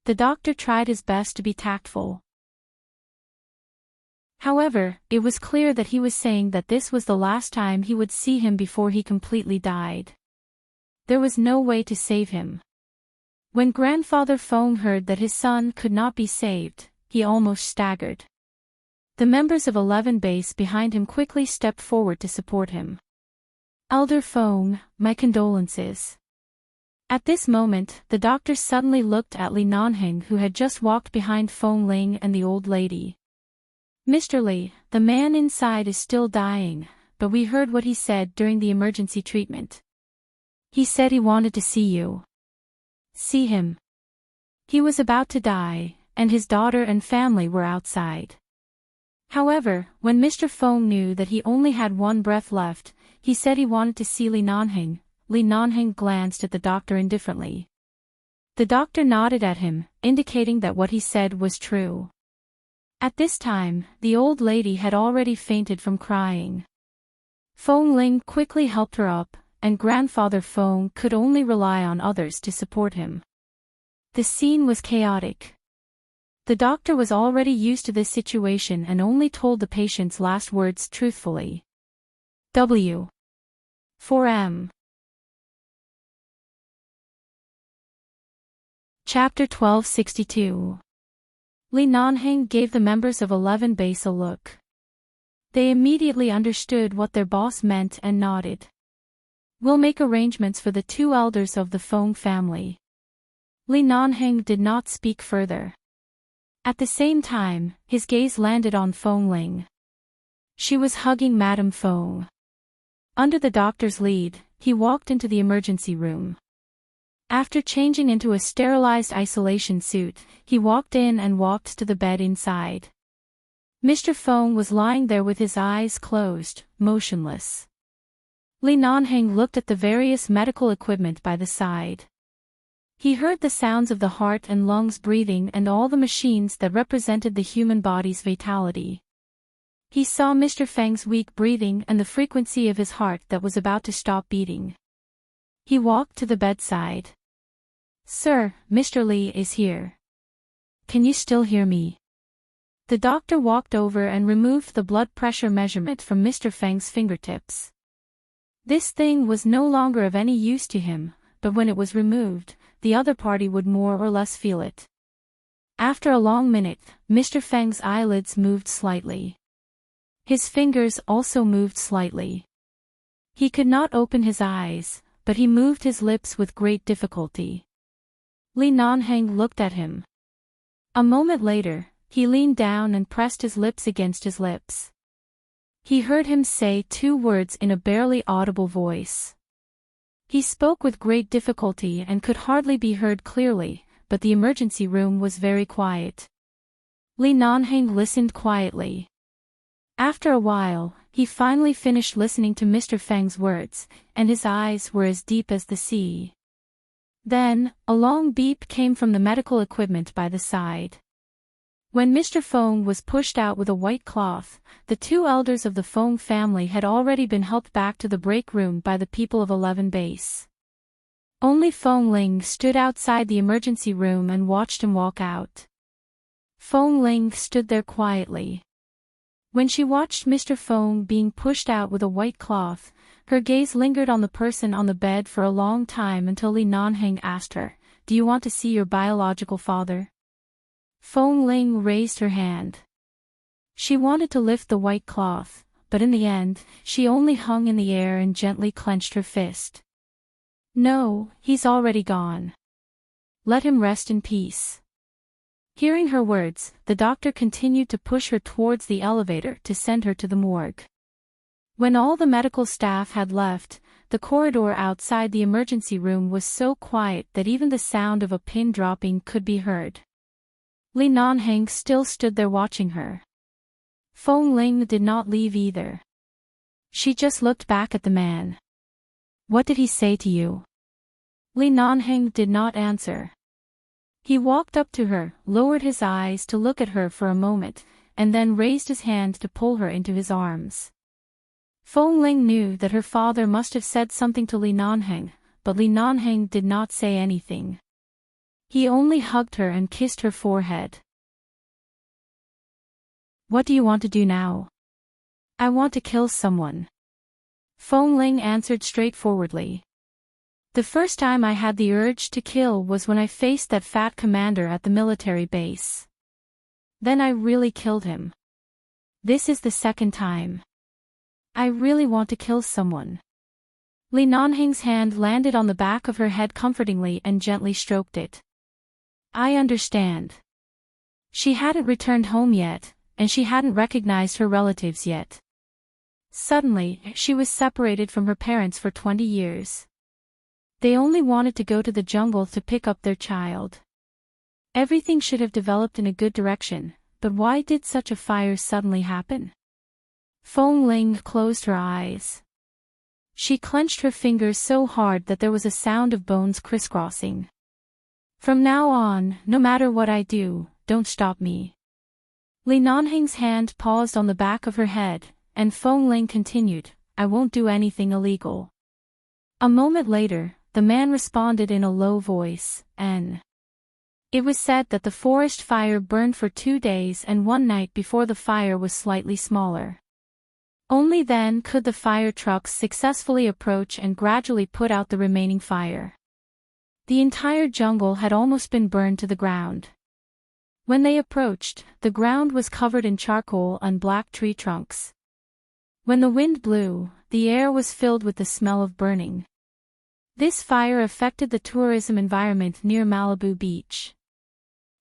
The doctor tried his best to be tactful. However, it was clear that he was saying that this was the last time he would see him before he completely died. There was no way to save him. When Grandfather Feng heard that his son could not be saved, he almost staggered. The members of 11 Base behind him quickly stepped forward to support him. "Elder Feng, my condolences." At this moment, the doctor suddenly looked at Li Nanheng, who had just walked behind Feng Ling and the old lady. "Mr. Li, the man inside is still dying, but we heard what he said during the emergency treatment. He said he wanted to see you. See him. He was about to die, and his daughter and family were outside." However, when Mr. Feng knew that he only had one breath left, he said he wanted to see Li Nanheng. Li Nanheng glanced at the doctor indifferently. The doctor nodded at him, indicating that what he said was true. At this time, the old lady had already fainted from crying. Feng Ling quickly helped her up, and Grandfather Feng could only rely on others to support him. The scene was chaotic. The doctor was already used to this situation and only told the patient's last words truthfully. W. 4M. Chapter 1262. Li Nanheng gave the members of 11 Base a look. They immediately understood what their boss meant and nodded. "We'll make arrangements for the two elders of the Feng family." Li Nanheng did not speak further. At the same time, his gaze landed on Feng Ling. She was hugging Madame Feng. Under the doctor's lead, he walked into the emergency room. After changing into a sterilized isolation suit, he walked in and walked to the bed inside. Mr. Feng was lying there with his eyes closed, motionless. Li Nanheng looked at the various medical equipment by the side. He heard the sounds of the heart and lungs breathing and all the machines that represented the human body's vitality. He saw Mr. Feng's weak breathing and the frequency of his heart that was about to stop beating. He walked to the bedside. "Sir, Mr. Li is here. Can you still hear me?" The doctor walked over and removed the blood pressure measurement from Mr. Feng's fingertips. This thing was no longer of any use to him, but when it was removed, the other party would more or less feel it. After a long minute, Mr. Feng's eyelids moved slightly. His fingers also moved slightly. He could not open his eyes, but he moved his lips with great difficulty. Li Nanheng looked at him. A moment later, he leaned down and pressed his lips against his lips. He heard him say 2 words in a barely audible voice. He spoke with great difficulty and could hardly be heard clearly, but the emergency room was very quiet. Li Nanheng listened quietly. After a while, he finally finished listening to Mr. Feng's words, and his eyes were as deep as the sea. Then, a long beep came from the medical equipment by the side. When Mr. Feng was pushed out with a white cloth, the 2 elders of the Feng family had already been helped back to the break room by the people of 11 base. Only Feng Ling stood outside the emergency room and watched him walk out. Feng Ling stood there quietly. When she watched Mr. Feng being pushed out with a white cloth, her gaze lingered on the person on the bed for a long time until Li Nanheng asked her, "Do you want to see your biological father?" Feng Ling raised her hand. She wanted to lift the white cloth, but in the end, she only hung in the air and gently clenched her fist. "No, he's already gone. Let him rest in peace." Hearing her words, the doctor continued to push her towards the elevator to send her to the morgue. When all the medical staff had left, the corridor outside the emergency room was so quiet that even the sound of a pin dropping could be heard. Li Nanheng still stood there watching her. Feng Ling did not leave either. She just looked back at the man. "What did he say to you?" Li Nanheng did not answer. He walked up to her, lowered his eyes to look at her for a moment, and then raised his hand to pull her into his arms. Feng Ling knew that her father must have said something to Li Nanheng, but Li Nanheng did not say anything. He only hugged her and kissed her forehead. "What do you want to do now?" "I want to kill someone," Feng Ling answered straightforwardly. "The first time I had the urge to kill was when I faced that fat commander at the military base. Then I really killed him. This is the second time. I really want to kill someone." Li Nanheng's hand landed on the back of her head comfortingly and gently stroked it. "I understand." She hadn't returned home yet, and she hadn't recognized her relatives yet. Suddenly, she was separated from her parents for 20 years. They only wanted to go to the jungle to pick up their child. Everything should have developed in a good direction, but why did such a fire suddenly happen? Feng Ling closed her eyes. She clenched her fingers so hard that there was a sound of bones crisscrossing. "From now on, no matter what I do, don't stop me." Li Nanheng's hand paused on the back of her head, and Feng Ling continued, "I won't do anything illegal." A moment later, the man responded in a low voice, "N." It was said that the forest fire burned for 2 days and 1 night before the fire was slightly smaller. Only then could the fire trucks successfully approach and gradually put out the remaining fire. The entire jungle had almost been burned to the ground. When they approached, the ground was covered in charcoal and black tree trunks. When the wind blew, the air was filled with the smell of burning. This fire affected the tourism environment near Malibu Beach.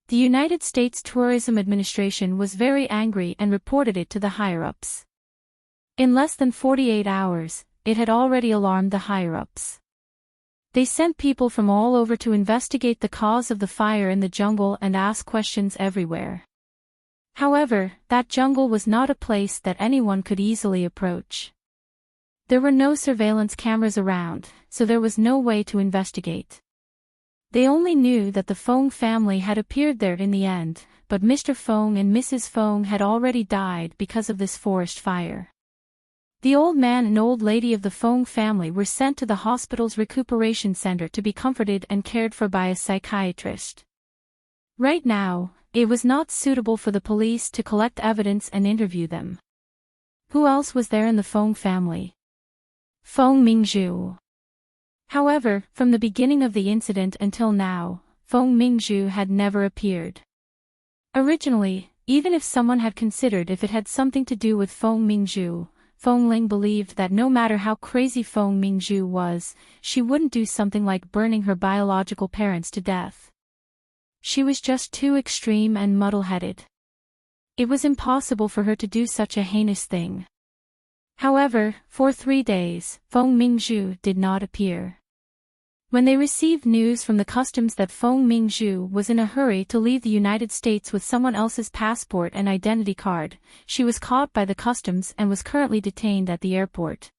The United States Tourism Administration was very angry and reported it to the higher-ups. In less than 48 hours, it had already alarmed the higher-ups. They sent people from all over to investigate the cause of the fire in the jungle and ask questions everywhere. However, that jungle was not a place that anyone could easily approach. There were no surveillance cameras around, so there was no way to investigate. They only knew that the Feng family had appeared there in the end, but Mr. Feng and Mrs. Feng had already died because of this forest fire. The old man and old lady of the Feng family were sent to the hospital's recuperation center to be comforted and cared for by a psychiatrist. Right now, it was not suitable for the police to collect evidence and interview them. Who else was there in the Feng family? Feng Mingzhu. However, from the beginning of the incident until now, Feng Mingzhu had never appeared. Originally, even if someone had considered if it had something to do with Feng Mingzhu, Feng Ling believed that no matter how crazy Feng Mingzhu was, she wouldn't do something like burning her biological parents to death. She was just too extreme and muddle-headed. It was impossible for her to do such a heinous thing. However, for 3 days, Feng Mingzhu did not appear. When they received news from the customs that Feng Mingzhu was in a hurry to leave the United States with someone else's passport and identity card, she was caught by the customs and was currently detained at the airport.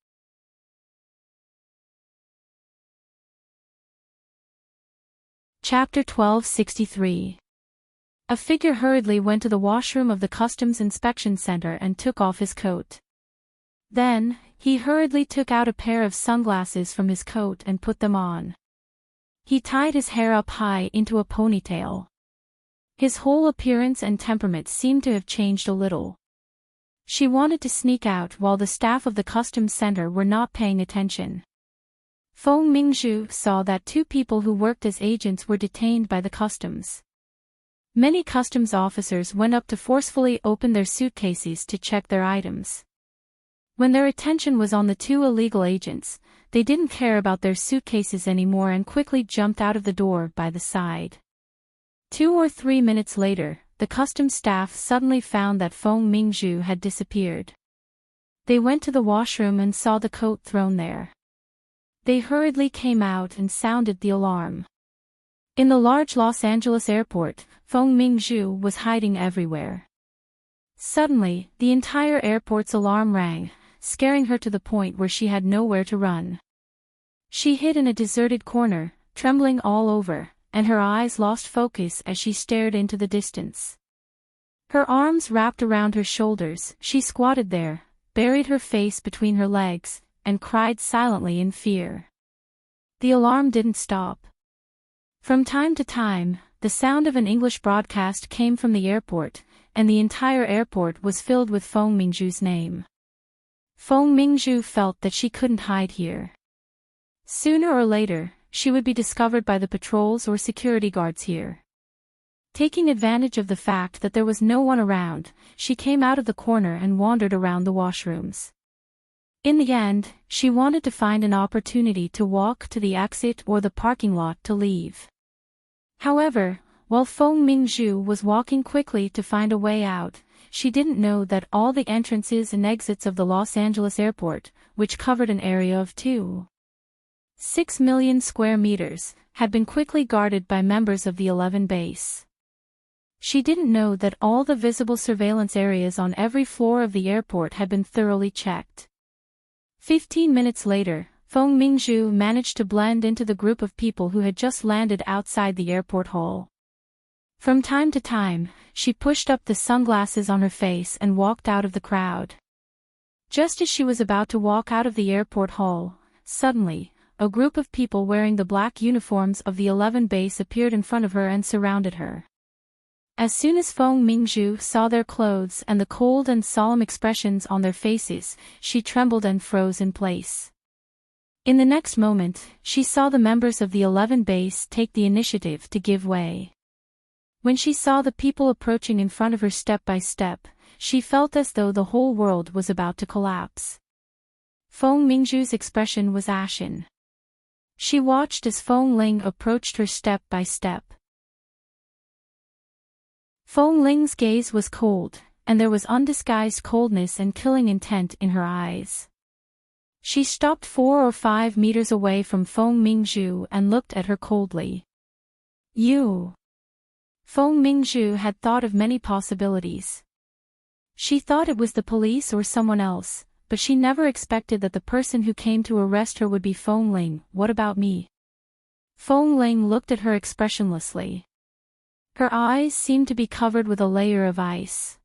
Chapter 1263. A figure hurriedly went to the washroom of the Customs Inspection Center and took off his coat. Then, he hurriedly took out a pair of sunglasses from his coat and put them on. He tied his hair up high into a ponytail. His whole appearance and temperament seemed to have changed a little. She wanted to sneak out while the staff of the customs center were not paying attention. Feng Mingzhu saw that 2 people who worked as agents were detained by the customs. Many customs officers went up to forcefully open their suitcases to check their items. When their attention was on the 2 illegal agents, they didn't care about their suitcases anymore and quickly jumped out of the door by the side. 2 or 3 minutes later, the customs staff suddenly found that Feng Mingzhu had disappeared. They went to the washroom and saw the coat thrown there. They hurriedly came out and sounded the alarm. In the large Los Angeles airport, Feng Mingzhu was hiding everywhere. Suddenly, the entire airport's alarm rang, scaring her to the point where she had nowhere to run. She hid in a deserted corner, trembling all over, and her eyes lost focus as she stared into the distance. Her arms wrapped around her shoulders, she squatted there, buried her face between her legs, and cried silently in fear. The alarm didn't stop. From time to time, the sound of an English broadcast came from the airport, and the entire airport was filled with Feng Mingzhu's name. Feng Mingzhu felt that she couldn't hide here. Sooner or later, she would be discovered by the patrols or security guards here. Taking advantage of the fact that there was no one around, she came out of the corner and wandered around the washrooms. In the end, she wanted to find an opportunity to walk to the exit or the parking lot to leave. However, while Feng Mingzhu was walking quickly to find a way out, she didn't know that all the entrances and exits of the Los Angeles airport, which covered an area of 2.6 million square meters, had been quickly guarded by members of the 11 base. She didn't know that all the visible surveillance areas on every floor of the airport had been thoroughly checked. 15 minutes later, Feng Mingzhu managed to blend into the group of people who had just landed outside the airport hall. From time to time, she pushed up the sunglasses on her face and walked out of the crowd. Just as she was about to walk out of the airport hall, suddenly, a group of people wearing the black uniforms of the 11 base appeared in front of her and surrounded her. As soon as Feng Mingzhu saw their clothes and the cold and solemn expressions on their faces, she trembled and froze in place. In the next moment, she saw the members of the 11 base take the initiative to give way. When she saw the people approaching in front of her step by step, she felt as though the whole world was about to collapse. Feng Mingzhu's expression was ashen. She watched as Feng Ling approached her step by step. Feng Ling's gaze was cold, and there was undisguised coldness and killing intent in her eyes. She stopped 4 or 5 meters away from Feng Mingzhu and looked at her coldly. You. Feng Mingzhu had thought of many possibilities. She thought it was the police or someone else, but she never expected that the person who came to arrest her would be Feng Ling. What about me? Feng Ling looked at her expressionlessly. Her eyes seemed to be covered with a layer of ice.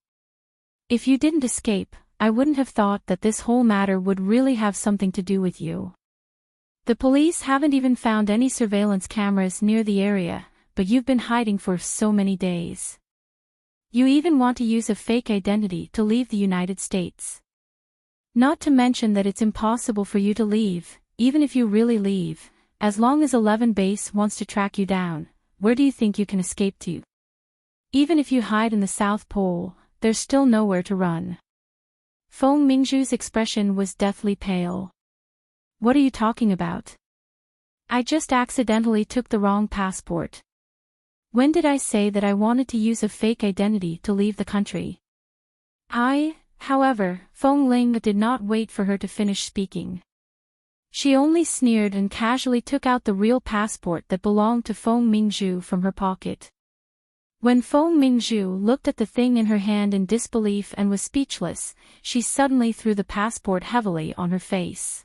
If you didn't escape, I wouldn't have thought that this whole matter would really have something to do with you. The police haven't even found any surveillance cameras near the area, but you've been hiding for so many days. You even want to use a fake identity to leave the United States. Not to mention that it's impossible for you to leave, even if you really leave, as long as 11 base wants to track you down. Where do you think you can escape to? Even if you hide in the South Pole, there's still nowhere to run. Feng Mingzhu's expression was deathly pale. What are you talking about? I just accidentally took the wrong passport. When did I say that I wanted to use a fake identity to leave the country? I However, Feng Ling did not wait for her to finish speaking. She only sneered and casually took out the real passport that belonged to Feng Mingzhu from her pocket. When Feng Mingzhu looked at the thing in her hand in disbelief and was speechless, she suddenly threw the passport heavily on her face.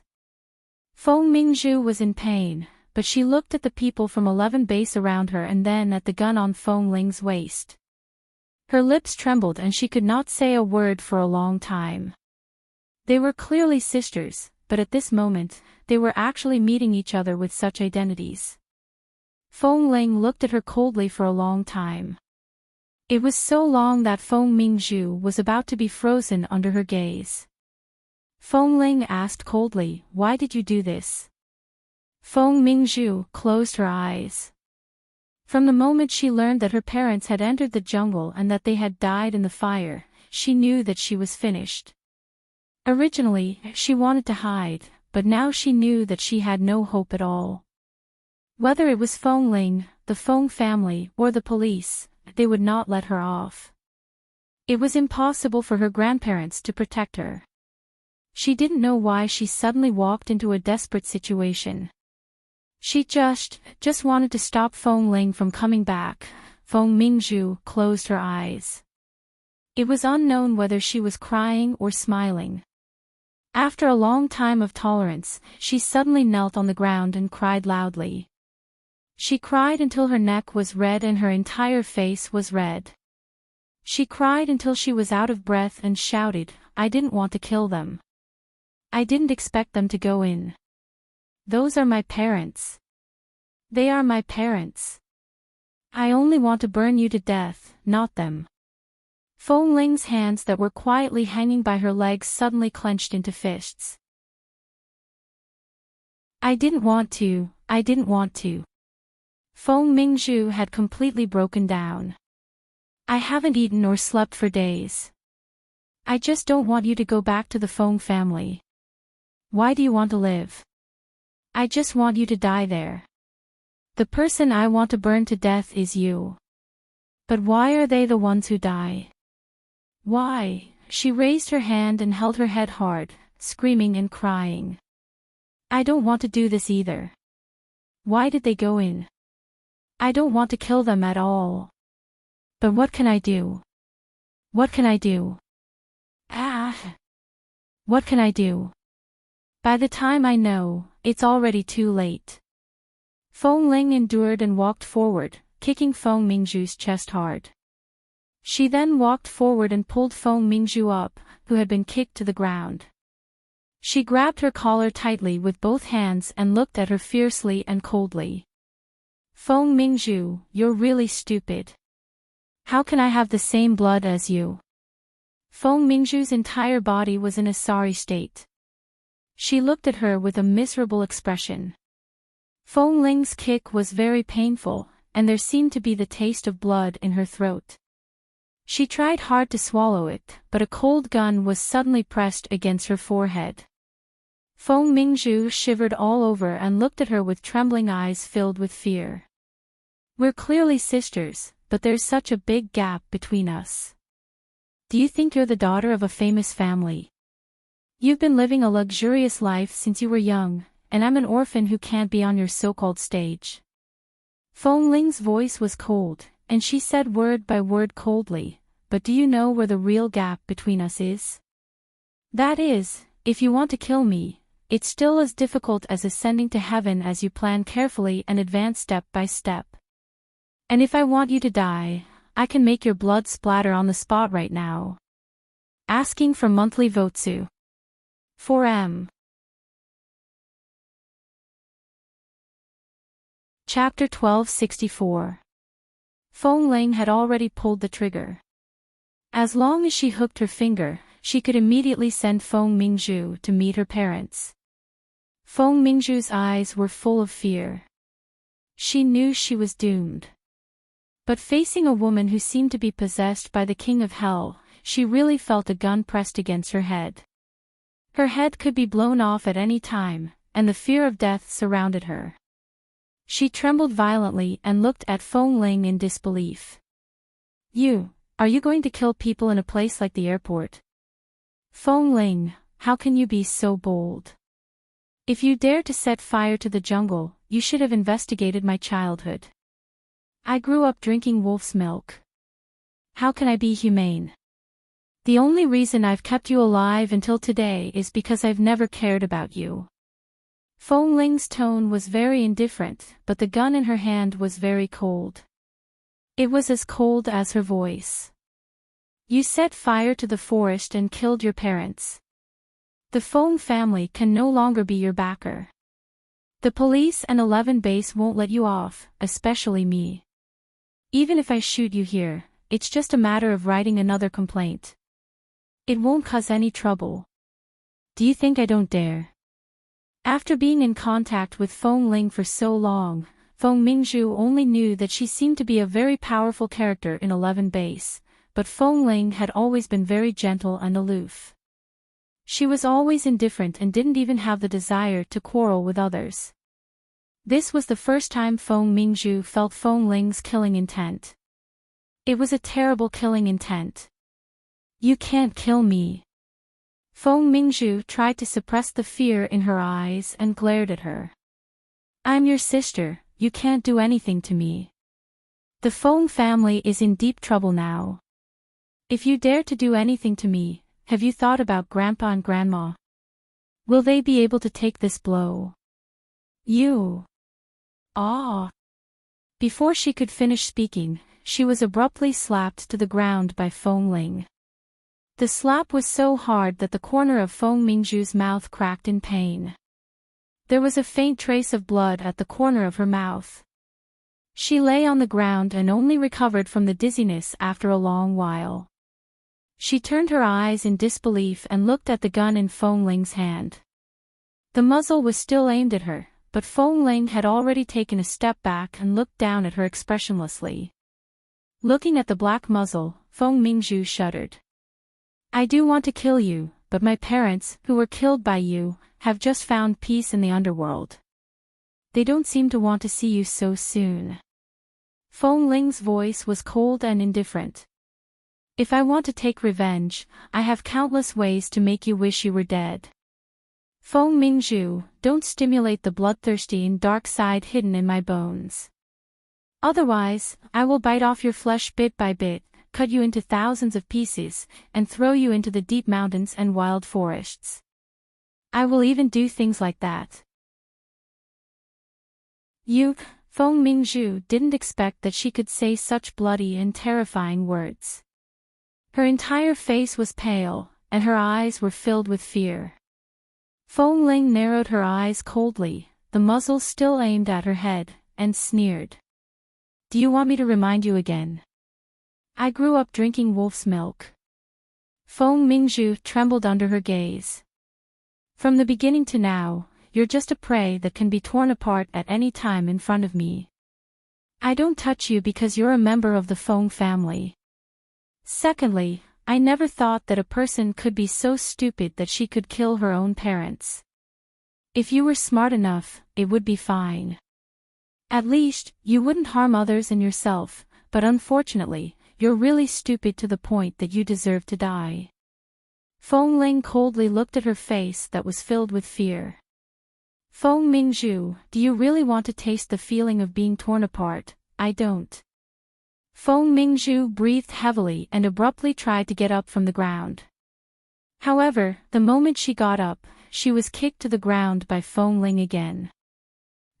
Feng Mingzhu was in pain, but she looked at the people from 11 base around her and then at the gun on Feng Ling's waist. Her lips trembled and she could not say a word for a long time. They were clearly sisters, but at this moment, they were actually meeting each other with such identities. Feng Ling looked at her coldly for a long time. It was so long that Feng Mingzhu was about to be frozen under her gaze. Feng Ling asked coldly, "Why did you do this?" Feng Mingzhu closed her eyes. From the moment she learned that her parents had entered the jungle and that they had died in the fire, she knew that she was finished. Originally, she wanted to hide, but now she knew that she had no hope at all. Whether it was Feng Ling, the Feng family, or the police, they would not let her off. It was impossible for her grandparents to protect her. She didn't know why she suddenly walked into a desperate situation. She just wanted to stop Feng Ling from coming back. Feng Mingzhu closed her eyes. It was unknown whether she was crying or smiling. After a long time of tolerance, she suddenly knelt on the ground and cried loudly. She cried until her neck was red and her entire face was red. She cried until she was out of breath and shouted, "I didn't want to kill them. I didn't expect them to go in. Those are my parents. They are my parents. I only want to burn you to death, not them." Feng Ling's hands that were quietly hanging by her legs suddenly clenched into fists. I didn't want to. Feng Mingzhu had completely broken down. "I haven't eaten or slept for days. I just don't want you to go back to the Feng family. Why do you want to live? I just want you to die there. The person I want to burn to death is you. But why are they the ones who die? Why?" She raised her hand and held her head hard, screaming and crying. "I don't want to do this either. Why did they go in? I don't want to kill them at all. But what can I do? What can I do? What can I do? By the time I know, it's already too late." Feng Ling endured and walked forward, kicking Feng Mingzhu's chest hard. She then walked forward and pulled Feng Mingzhu up, who had been kicked to the ground. She grabbed her collar tightly with both hands and looked at her fiercely and coldly. "Feng Mingzhu, you're really stupid. How can I have the same blood as you?" Feng Mingzhu's entire body was in a sorry state. She looked at her with a miserable expression. Feng Ling's kick was very painful, and there seemed to be the taste of blood in her throat. She tried hard to swallow it, but a cold gun was suddenly pressed against her forehead. Feng Mingzhu shivered all over and looked at her with trembling eyes filled with fear. "We're clearly sisters, but there's such a big gap between us. Do you think you're the daughter of a famous family? You've been living a luxurious life since you were young, and I'm an orphan who can't be on your so-called stage." Feng Ling's voice was cold, and she said word by word coldly, "But do you know where the real gap between us is? That is, if you want to kill me, it's still as difficult as ascending to heaven as you plan carefully and advance step by step. And if I want you to die, I can make your blood splatter on the spot right now." Asking for monthly Votsu. 4M. Chapter 1264. Feng Ling had already pulled the trigger. As long as she hooked her finger, she could immediately send Feng Mingzhu to meet her parents. Feng Mingzhu's eyes were full of fear. She knew she was doomed. But facing a woman who seemed to be possessed by the king of hell, she really felt a gun pressed against her head. Her head could be blown off at any time, and the fear of death surrounded her. She trembled violently and looked at Feng Ling in disbelief. Are you going to kill people in a place like the airport? Feng Ling, how can you be so bold? If you dare to set fire to the jungle, you should have investigated my childhood. I grew up drinking wolf's milk. How can I be humane? The only reason I've kept you alive until today is because I've never cared about you. Feng Ling's tone was very indifferent, but the gun in her hand was very cold. It was as cold as her voice. You set fire to the forest and killed your parents. The Feng family can no longer be your backer. The police and 11 base won't let you off, especially me. Even if I shoot you here, it's just a matter of writing another complaint. It won't cause any trouble. Do you think I don't dare? After being in contact with Feng Ling for so long, Feng Mingzhu only knew that she seemed to be a very powerful character in 11 base, but Feng Ling had always been very gentle and aloof. She was always indifferent and didn't even have the desire to quarrel with others. This was the first time Feng Mingzhu felt Feng Ling's killing intent. It was a terrible killing intent. You can't kill me. Feng Mingzhu tried to suppress the fear in her eyes and glared at her. I'm your sister, you can't do anything to me. The Feng family is in deep trouble now. If you dare to do anything to me, have you thought about Grandpa and Grandma? Will they be able to take this blow? You. Ah. Before she could finish speaking, she was abruptly slapped to the ground by Feng Ling. The slap was so hard that the corner of Feng Mingzhu's mouth cracked in pain. There was a faint trace of blood at the corner of her mouth. She lay on the ground and only recovered from the dizziness after a long while. She turned her eyes in disbelief and looked at the gun in Feng Ling's hand. The muzzle was still aimed at her, but Feng Ling had already taken a step back and looked down at her expressionlessly. Looking at the black muzzle, Feng Mingzhu shuddered. I do want to kill you, but my parents, who were killed by you, have just found peace in the underworld. They don't seem to want to see you so soon. Feng Ling's voice was cold and indifferent. If I want to take revenge, I have countless ways to make you wish you were dead. Feng Mingzhu, don't stimulate the bloodthirsty and dark side hidden in my bones. Otherwise, I will bite off your flesh bit by bit, cut you into thousands of pieces, and throw you into the deep mountains and wild forests. I will even do things like that. Feng Mingzhu didn't expect that she could say such bloody and terrifying words. Her entire face was pale, and her eyes were filled with fear. Feng Ling narrowed her eyes coldly, the muzzle still aimed at her head, and sneered. Do you want me to remind you again? I grew up drinking wolf's milk. Feng Mingzhu trembled under her gaze. From the beginning to now, you're just a prey that can be torn apart at any time in front of me. I don't touch you because you're a member of the Feng family. Secondly, I never thought that a person could be so stupid that she could kill her own parents. If you were smart enough, it would be fine. At least, you wouldn't harm others and yourself, but unfortunately, you're really stupid to the point that you deserve to die. Feng Ling coldly looked at her face that was filled with fear. Feng Mingzhu, do you really want to taste the feeling of being torn apart? I don't. Feng Mingzhu breathed heavily and abruptly tried to get up from the ground. However, the moment she got up, she was kicked to the ground by Feng Ling again.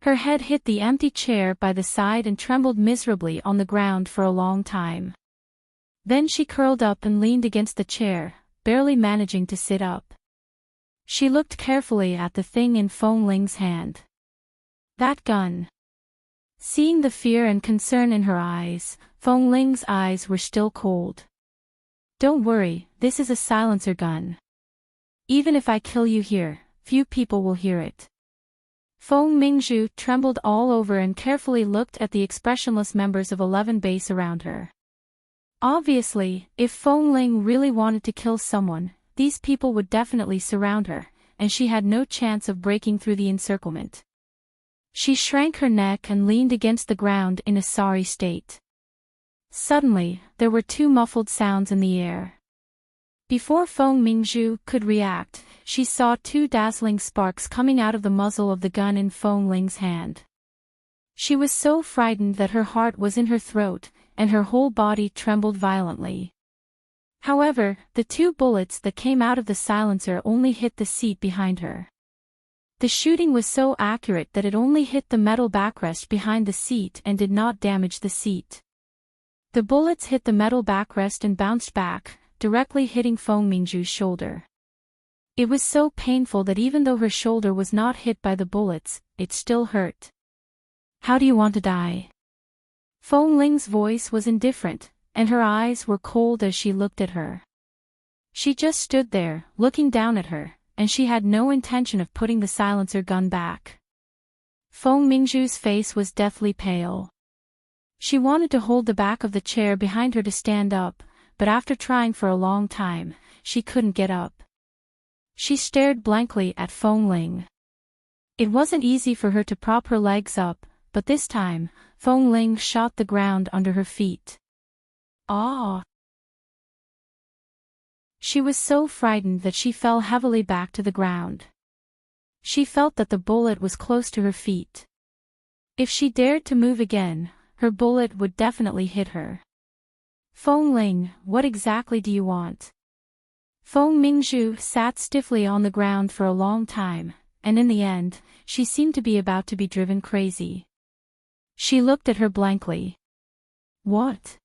Her head hit the empty chair by the side and trembled miserably on the ground for a long time. Then she curled up and leaned against the chair, barely managing to sit up. She looked carefully at the thing in Feng Ling's hand. That gun. Seeing the fear and concern in her eyes, Feng Ling's eyes were still cold. Don't worry, this is a silencer gun. Even if I kill you here, few people will hear it. Feng Mingzhu trembled all over and carefully looked at the expressionless members of 11 base around her. Obviously, if Feng Ling really wanted to kill someone, these people would definitely surround her, and she had no chance of breaking through the encirclement. She shrank her neck and leaned against the ground in a sorry state. Suddenly, there were two muffled sounds in the air. Before Feng Mingzhu could react, she saw two dazzling sparks coming out of the muzzle of the gun in Feng Ling's hand. She was so frightened that her heart was in her throat, and her whole body trembled violently. However, the two bullets that came out of the silencer only hit the seat behind her. The shooting was so accurate that it only hit the metal backrest behind the seat and did not damage the seat. The bullets hit the metal backrest and bounced back, directly hitting Feng Mingzhu's shoulder. It was so painful that even though her shoulder was not hit by the bullets, it still hurt. "How do you want to die?" Feng Ling's voice was indifferent, and her eyes were cold as she looked at her. She just stood there, looking down at her, and she had no intention of putting the silencer gun back. Feng Mingzhu's face was deathly pale. She wanted to hold the back of the chair behind her to stand up, but after trying for a long time, she couldn't get up. She stared blankly at Feng Ling. It wasn't easy for her to prop her legs up, but this time, Feng Ling shot the ground under her feet. Ah! She was so frightened that she fell heavily back to the ground. She felt that the bullet was close to her feet. If she dared to move again, her bullet would definitely hit her. "Feng Ling, what exactly do you want?" Feng Mingzhu sat stiffly on the ground for a long time, and in the end, she seemed to be about to be driven crazy. She looked at her blankly. What?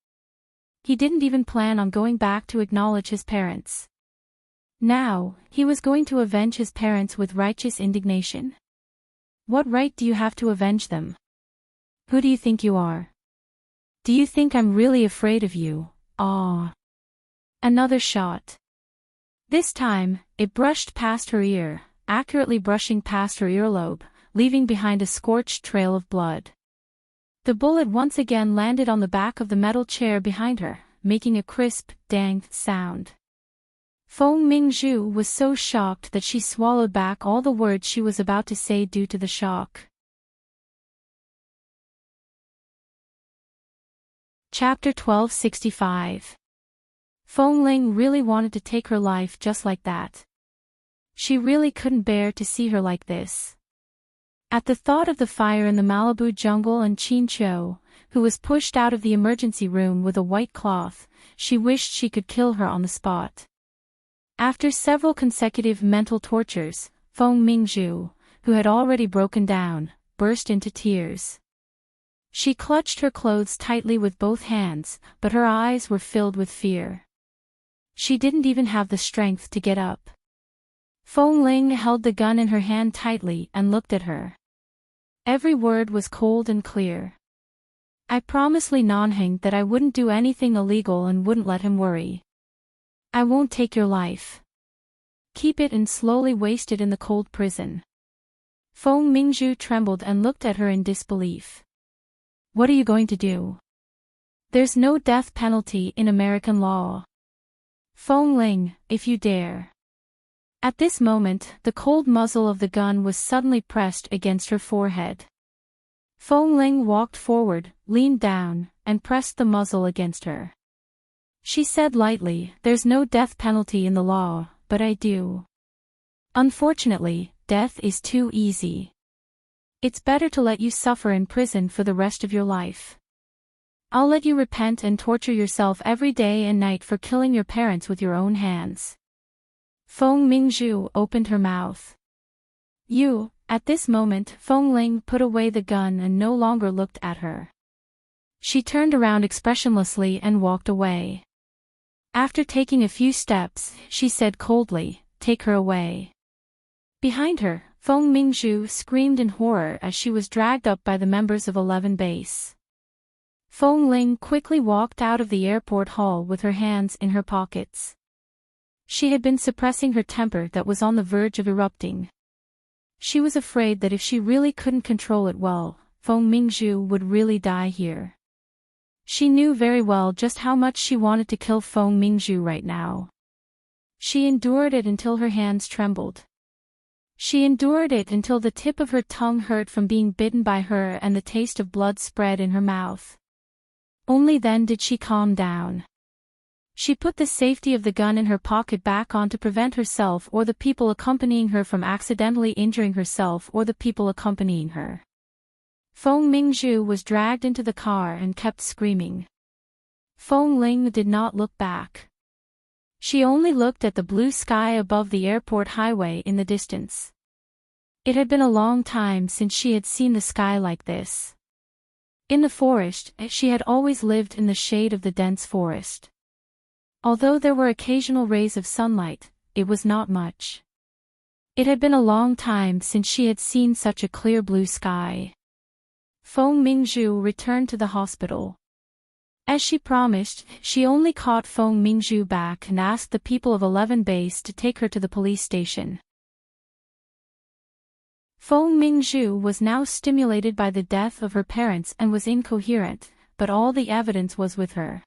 He didn't even plan on going back to acknowledge his parents. Now, he was going to avenge his parents with righteous indignation? What right do you have to avenge them? Who do you think you are? Do you think I'm really afraid of you? Ah! Another shot. This time, it brushed past her ear, accurately brushing past her earlobe, leaving behind a scorched trail of blood. The bullet once again landed on the back of the metal chair behind her, making a crisp, dang sound. Feng Mingzhu was so shocked that she swallowed back all the words she was about to say due to the shock. Chapter 1265. Feng Ling really wanted to take her life just like that. She really couldn't bear to see her like this. At the thought of the fire in the Malibu jungle and Qin Chou, who was pushed out of the emergency room with a white cloth, she wished she could kill her on the spot. After several consecutive mental tortures, Feng Mingzhu, who had already broken down, burst into tears. She clutched her clothes tightly with both hands, but her eyes were filled with fear. She didn't even have the strength to get up. Feng Ling held the gun in her hand tightly and looked at her. Every word was cold and clear. "I promised Li Nanheng that I wouldn't do anything illegal and wouldn't let him worry. I won't take your life. Keep it and slowly waste it in the cold prison." Feng Mingzhu trembled and looked at her in disbelief. "What are you going to do? There's no death penalty in American law. Feng Ling, if you dare." At this moment, the cold muzzle of the gun was suddenly pressed against her forehead. Feng Ling walked forward, leaned down, and pressed the muzzle against her. She said lightly, "There's no death penalty in the law, but I do. Unfortunately, death is too easy. It's better to let you suffer in prison for the rest of your life. I'll let you repent and torture yourself every day and night for killing your parents with your own hands." Feng Mingzhu opened her mouth. "You," at this moment, Feng Ling put away the gun and no longer looked at her. She turned around expressionlessly and walked away. After taking a few steps, she said coldly, "Take her away." Behind her, Feng Mingzhu screamed in horror as she was dragged up by the members of 11 Base. Feng Ling quickly walked out of the airport hall with her hands in her pockets. She had been suppressing her temper that was on the verge of erupting. She was afraid that if she really couldn't control it well, Feng Mingzhu would really die here. She knew very well just how much she wanted to kill Feng Mingzhu right now. She endured it until her hands trembled. She endured it until the tip of her tongue hurt from being bitten by her and the taste of blood spread in her mouth. Only then did she calm down. She put the safety of the gun in her pocket back on to prevent herself or the people accompanying her from accidentally injuring herself or the people accompanying her. Feng Mingzhu was dragged into the car and kept screaming. Feng Ling did not look back. She only looked at the blue sky above the airport highway in the distance. It had been a long time since she had seen the sky like this. In the forest, she had always lived in the shade of the dense forest. Although there were occasional rays of sunlight, it was not much. It had been a long time since she had seen such a clear blue sky. Feng Mingzhu returned to the hospital. As she promised, she only caught Feng Mingzhu back and asked the people of 11 Base to take her to the police station. Feng Mingzhu was now stimulated by the death of her parents and was incoherent, but all the evidence was with her.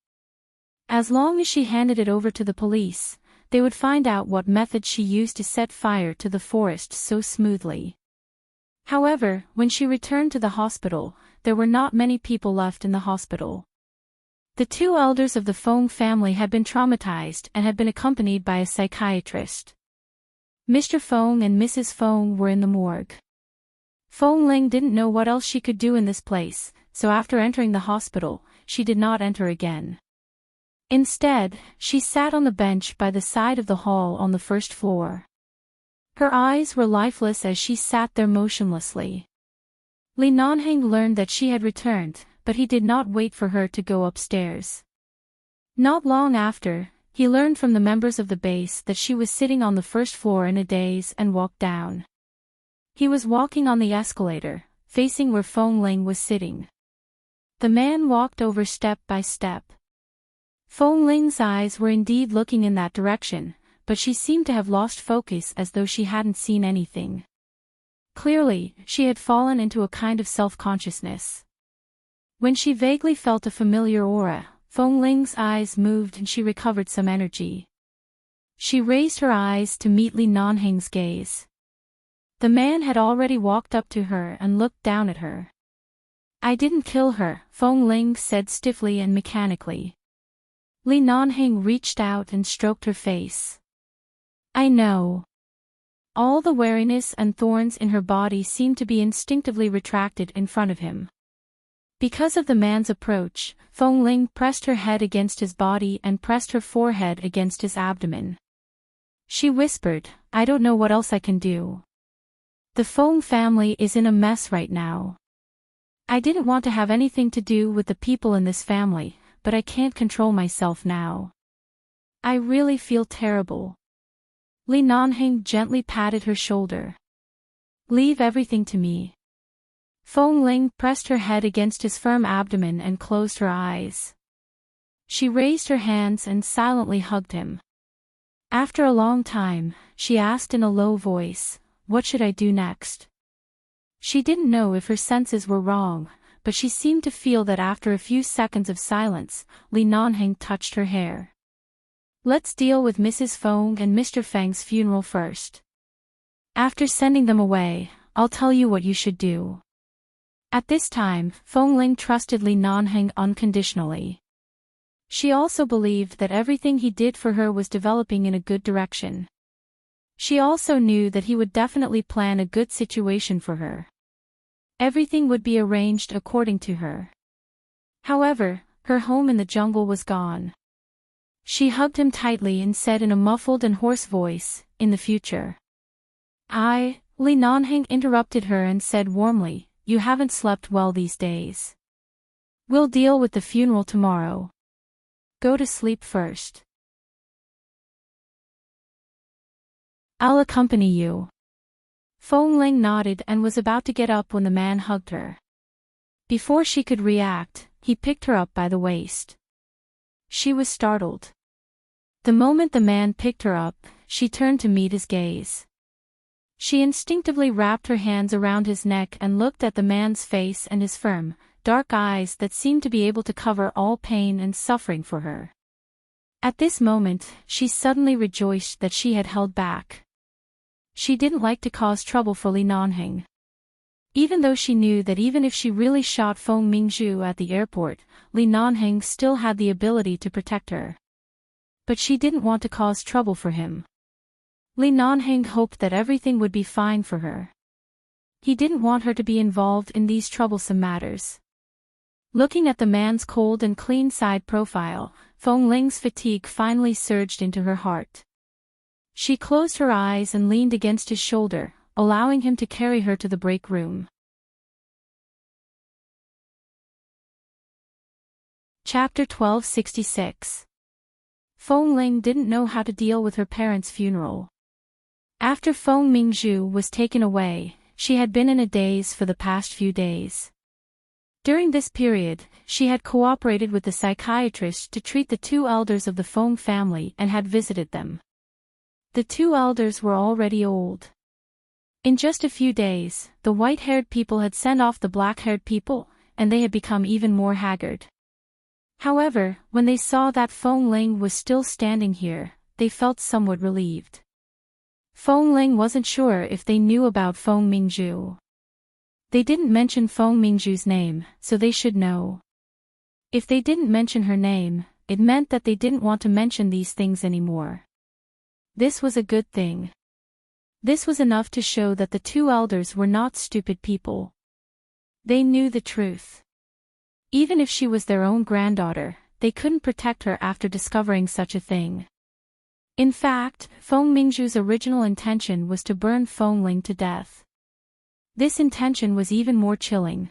As long as she handed it over to the police, they would find out what method she used to set fire to the forest so smoothly. However, when she returned to the hospital, there were not many people left in the hospital. The two elders of the Feng family had been traumatized and had been accompanied by a psychiatrist. Mr. Feng and Mrs. Feng were in the morgue. Feng Ling didn't know what else she could do in this place, so after entering the hospital, she did not enter again. Instead, she sat on the bench by the side of the hall on the first floor. Her eyes were lifeless as she sat there motionlessly. Li Nanheng learned that she had returned, but he did not wait for her to go upstairs. Not long after, he learned from the members of the base that she was sitting on the first floor in a daze and walked down. He was walking on the escalator, facing where Feng Ling was sitting. The man walked over step by step. Feng Ling's eyes were indeed looking in that direction, but she seemed to have lost focus as though she hadn't seen anything. Clearly, she had fallen into a kind of self-consciousness. When she vaguely felt a familiar aura, Feng Ling's eyes moved and she recovered some energy. She raised her eyes to meet Li Nanheng's gaze. The man had already walked up to her and looked down at her. "I didn't kill her," Feng Ling said stiffly and mechanically. Li Nanheng reached out and stroked her face. "I know." All the wariness and thorns in her body seemed to be instinctively retracted in front of him. Because of the man's approach, Feng Ling pressed her head against his body and pressed her forehead against his abdomen. She whispered, "I don't know what else I can do. The Feng family is in a mess right now. I didn't want to have anything to do with the people in this family, but I can't control myself now. I really feel terrible." Li Nanheng gently patted her shoulder. "Leave everything to me." Feng Ling pressed her head against his firm abdomen and closed her eyes. She raised her hands and silently hugged him. After a long time, she asked in a low voice, "What should I do next?" She didn't know if her senses were wrong, but she seemed to feel that after a few seconds of silence, Li Nanheng touched her hair. "Let's deal with Mrs. Feng and Mr. Feng's funeral first. After sending them away, I'll tell you what you should do." At this time, Feng Ling trusted Li Nanheng unconditionally. She also believed that everything he did for her was developing in a good direction. She also knew that he would definitely plan a good situation for her. Everything would be arranged according to her. However, her home in the jungle was gone. She hugged him tightly and said in a muffled and hoarse voice, "In the future." Li Nanheng interrupted her and said warmly, "You haven't slept well these days. We'll deal with the funeral tomorrow. Go to sleep first. I'll accompany you." Feng Ling nodded and was about to get up when the man hugged her. Before she could react, he picked her up by the waist. She was startled. The moment the man picked her up, she turned to meet his gaze. She instinctively wrapped her hands around his neck and looked at the man's face and his firm, dark eyes that seemed to be able to cover all pain and suffering for her. At this moment, she suddenly rejoiced that she had held back. She didn't like to cause trouble for Li Nanheng. Even though she knew that even if she really shot Feng Mingzhu at the airport, Li Nanheng still had the ability to protect her. But she didn't want to cause trouble for him. Li Nanheng hoped that everything would be fine for her. He didn't want her to be involved in these troublesome matters. Looking at the man's cold and clean side profile, Feng Ling's fatigue finally surged into her heart. She closed her eyes and leaned against his shoulder, allowing him to carry her to the break room. Chapter 1266. Feng Ling didn't know how to deal with her parents' funeral. After Feng Mingzhu was taken away, she had been in a daze for the past few days. During this period, she had cooperated with the psychiatrist to treat the two elders of the Feng family and had visited them. The two elders were already old. In just a few days, the white-haired people had sent off the black-haired people, and they had become even more haggard. However, when they saw that Feng Ling was still standing here, they felt somewhat relieved. Feng Ling wasn't sure if they knew about Feng Mingzhu. They didn't mention Feng Mingzhu's name, so they should know. If they didn't mention her name, it meant that they didn't want to mention these things anymore. This was a good thing. This was enough to show that the two elders were not stupid people. They knew the truth. Even if she was their own granddaughter, they couldn't protect her after discovering such a thing. In fact, Feng Mingzhu's original intention was to burn Feng Ling to death. This intention was even more chilling.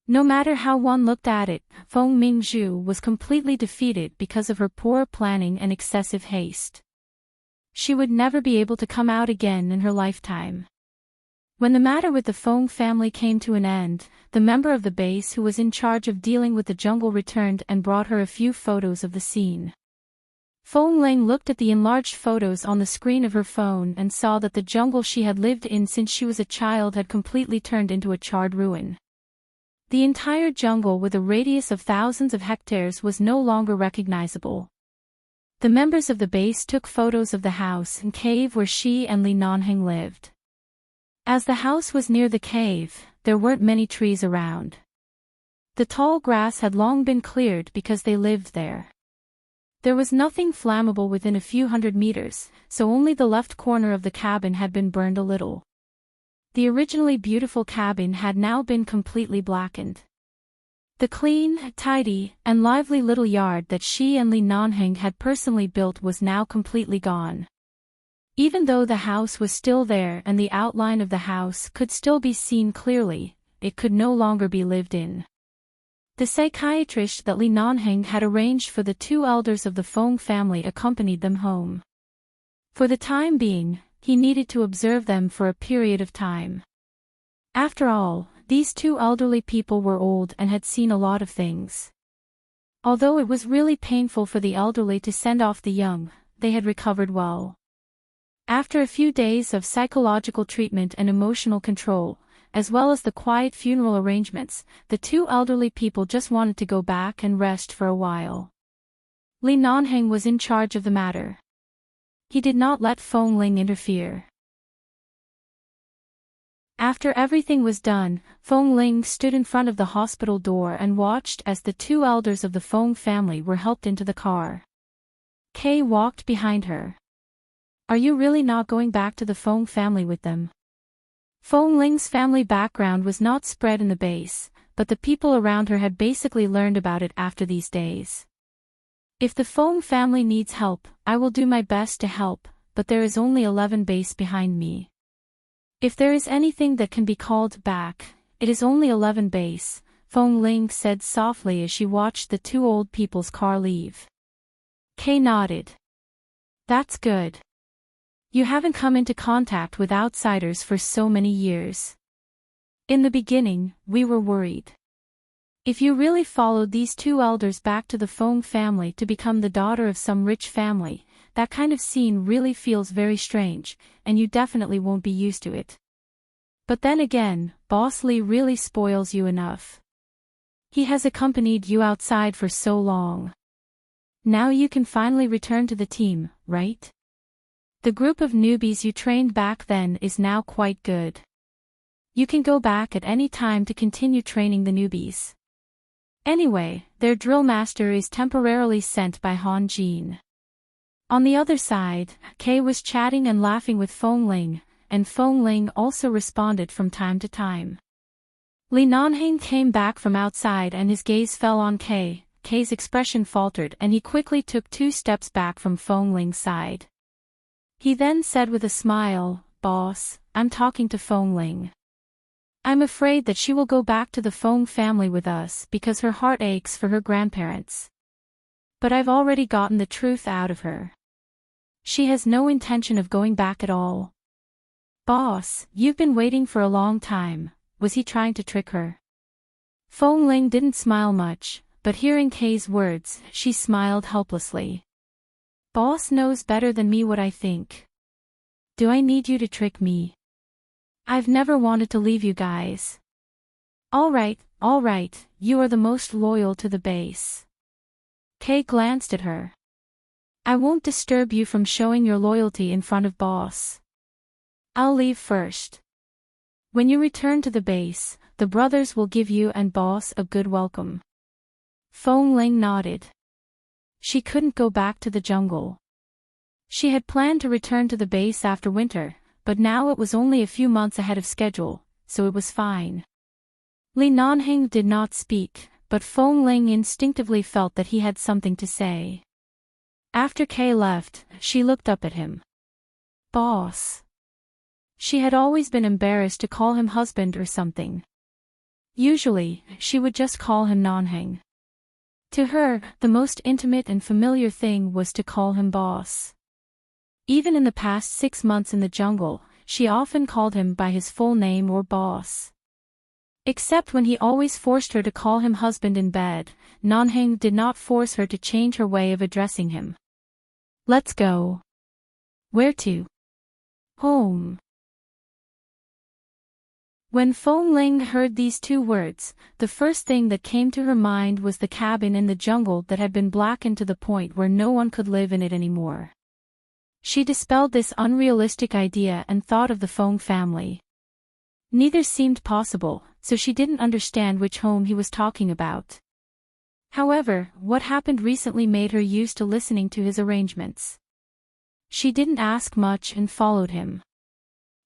No matter how one looked at it, Feng Mingzhu was completely defeated because of her poor planning and excessive haste. She would never be able to come out again in her lifetime. When the matter with the Feng family came to an end, the member of the base who was in charge of dealing with the jungle returned and brought her a few photos of the scene. Feng Ling looked at the enlarged photos on the screen of her phone and saw that the jungle she had lived in since she was a child had completely turned into a charred ruin. The entire jungle with a radius of thousands of hectares was no longer recognizable. The members of the base took photos of the house and cave where she and Li Nanheng lived. As the house was near the cave, there weren't many trees around. The tall grass had long been cleared because they lived there. There was nothing flammable within a few hundred meters, so only the left corner of the cabin had been burned a little. The originally beautiful cabin had now been completely blackened. The clean, tidy, and lively little yard that she and Li Nanheng had personally built was now completely gone. Even though the house was still there and the outline of the house could still be seen clearly, it could no longer be lived in. The psychiatrist that Li Nanheng had arranged for the two elders of the Feng family accompanied them home. For the time being, he needed to observe them for a period of time. After all, these two elderly people were old and had seen a lot of things. Although it was really painful for the elderly to send off the young, they had recovered well. After a few days of psychological treatment and emotional control, as well as the quiet funeral arrangements, the two elderly people just wanted to go back and rest for a while. Li Nanheng was in charge of the matter. He did not let Feng Ling interfere. After everything was done, Feng Ling stood in front of the hospital door and watched as the two elders of the Feng family were helped into the car. Kay walked behind her. Are you really not going back to the Feng family with them? Feng Ling's family background was not spread in the base, but the people around her had basically learned about it after these days. If the Feng family needs help, I will do my best to help, but there is only 11 base behind me. If there is anything that can be called back, it is only 11 base, Feng Ling said softly as she watched the two old people's car leave. Kay nodded. That's good. You haven't come into contact with outsiders for so many years. In the beginning, we were worried. If you really followed these two elders back to the Feng family to become the daughter of some rich family, that kind of scene really feels very strange, and you definitely won't be used to it. But then again, Boss Li really spoils you enough. He has accompanied you outside for so long. Now you can finally return to the team, right? The group of newbies you trained back then is now quite good. You can go back at any time to continue training the newbies. Anyway, their drill master is temporarily sent by Han Jin. On the other side, Kay was chatting and laughing with Fong Ling, and Fong Ling also responded from time to time. Li Nanheng came back from outside and his gaze fell on Kay. Kay's expression faltered and he quickly took 2 steps back from Fong Ling's side. He then said with a smile, "Boss, I'm talking to Fong Ling. I'm afraid that she will go back to the Fong family with us because her heart aches for her grandparents. But I've already gotten the truth out of her. She has no intention of going back at all." "Boss, you've been waiting for a long time." Was he trying to trick her? Fong Ling didn't smile much, but hearing Kay's words, she smiled helplessly. "Boss knows better than me what I think. Do I need you to trick me? I've never wanted to leave you guys." All right, you are the most loyal to the base." Kay glanced at her. "I won't disturb you from showing your loyalty in front of boss. I'll leave first. When you return to the base, the brothers will give you and boss a good welcome." Fong Ling nodded. She couldn't go back to the jungle. She had planned to return to the base after winter, but now it was only a few months ahead of schedule, so it was fine. Li Nanheng did not speak, but Fong Ling instinctively felt that he had something to say. After Kay left, she looked up at him. "Boss." She had always been embarrassed to call him husband or something. Usually, she would just call him Nanheng. To her, the most intimate and familiar thing was to call him boss. Even in the past 6 months in the jungle, she often called him by his full name or boss. Except when he always forced her to call him husband in bed, Nanheng did not force her to change her way of addressing him. "Let's go." "Where to?" "Home." When Fong Ling heard these 2 words, the first thing that came to her mind was the cabin in the jungle that had been blackened to the point where no one could live in it anymore. She dispelled this unrealistic idea and thought of the Fong family. Neither seemed possible, so she didn't understand which home he was talking about. However, what happened recently made her used to listening to his arrangements. She didn't ask much and followed him.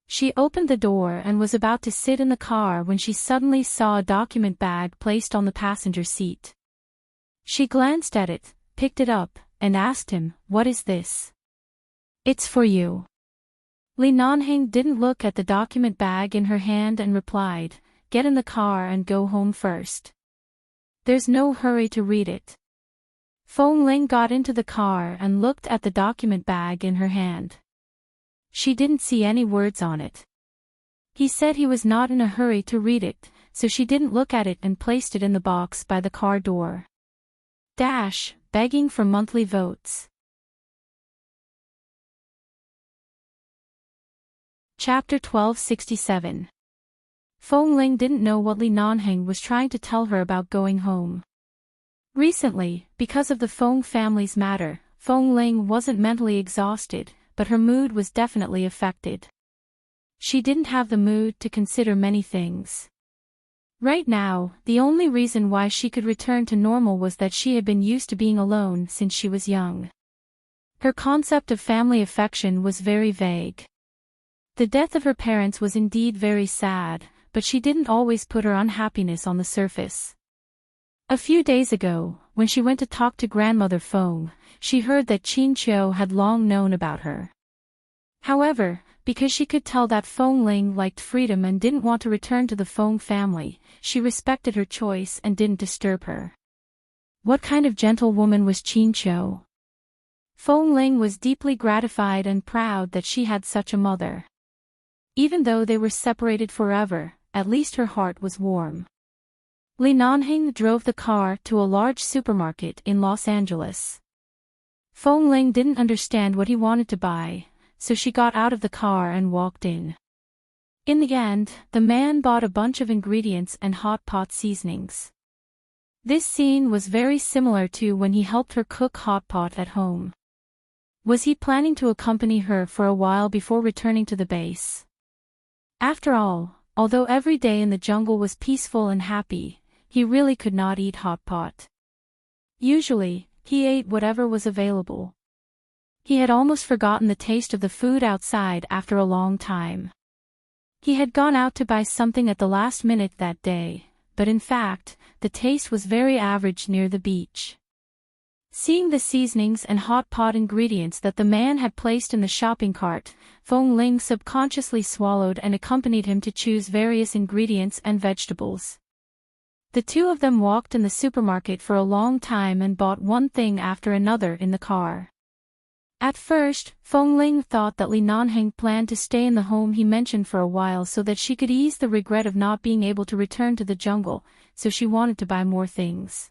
She opened the door and was about to sit in the car when she suddenly saw a document bag placed on the passenger seat. She glanced at it, picked it up, and asked him, "What is this?" "It's for you." Li Nanheng didn't look at the document bag in her hand and replied, "Get in the car and go home first. There's no hurry to read it." Fong Ling got into the car and looked at the document bag in her hand. She didn't see any words on it. He said he was not in a hurry to read it, so she didn't look at it and placed it in the box by the car door. Begging for monthly votes. Chapter 1267. Fong Ling didn't know what Li Nanheng was trying to tell her about going home. Recently, because of the Fong family's matter, Fong Ling wasn't mentally exhausted, but her mood was definitely affected. She didn't have the mood to consider many things. Right now, the only reason why she could return to normal was that she had been used to being alone since she was young. Her concept of family affection was very vague. The death of her parents was indeed very sad, but she didn't always put her unhappiness on the surface. A few days ago, when she went to talk to grandmother Fong, she heard that Qin Qiu had long known about her. However, because she could tell that Fong Ling liked freedom and didn't want to return to the Fong family, she respected her choice and didn't disturb her. What kind of gentlewoman was Qin Qiu? Fong Ling was deeply gratified and proud that she had such a mother. Even though they were separated forever, at least her heart was warm. Li Nanheng drove the car to a large supermarket in Los Angeles. Fong Ling didn't understand what he wanted to buy, so she got out of the car and walked in. In the end, the man bought a bunch of ingredients and hot pot seasonings. This scene was very similar to when he helped her cook hot pot at home. Was he planning to accompany her for a while before returning to the base? After all, although every day in the jungle was peaceful and happy, he really could not eat hot pot. Usually, he ate whatever was available. He had almost forgotten the taste of the food outside after a long time. He had gone out to buy something at the last minute that day, but in fact, the taste was very average near the beach. Seeing the seasonings and hot pot ingredients that the man had placed in the shopping cart, Feng Ling subconsciously swallowed and accompanied him to choose various ingredients and vegetables. The two of them walked in the supermarket for a long time and bought one thing after another in the car. At first, Feng Ling thought that Li Nanheng planned to stay in the home he mentioned for a while so that she could ease the regret of not being able to return to the jungle, so she wanted to buy more things.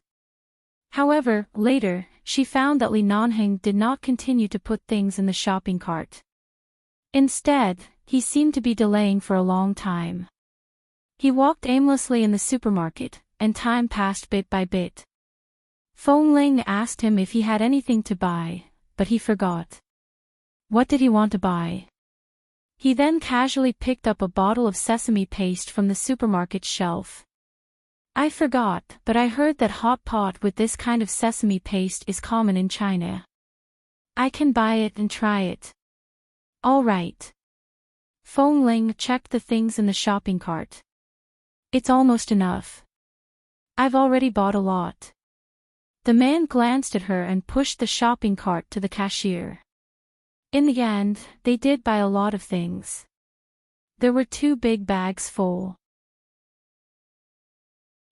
However, later, she found that Li Nanheng did not continue to put things in the shopping cart. Instead, he seemed to be delaying for a long time. He walked aimlessly in the supermarket, and time passed bit by bit. Feng Ling asked him if he had anything to buy, but he forgot. What did he want to buy? He then casually picked up a bottle of sesame paste from the supermarket shelf. I forgot, but I heard that hot pot with this kind of sesame paste is common in China. I can buy it and try it. All right. Feng Ling checked the things in the shopping cart. It's almost enough. I've already bought a lot. The man glanced at her and pushed the shopping cart to the cashier. In the end, they did buy a lot of things. There were 2 big bags full.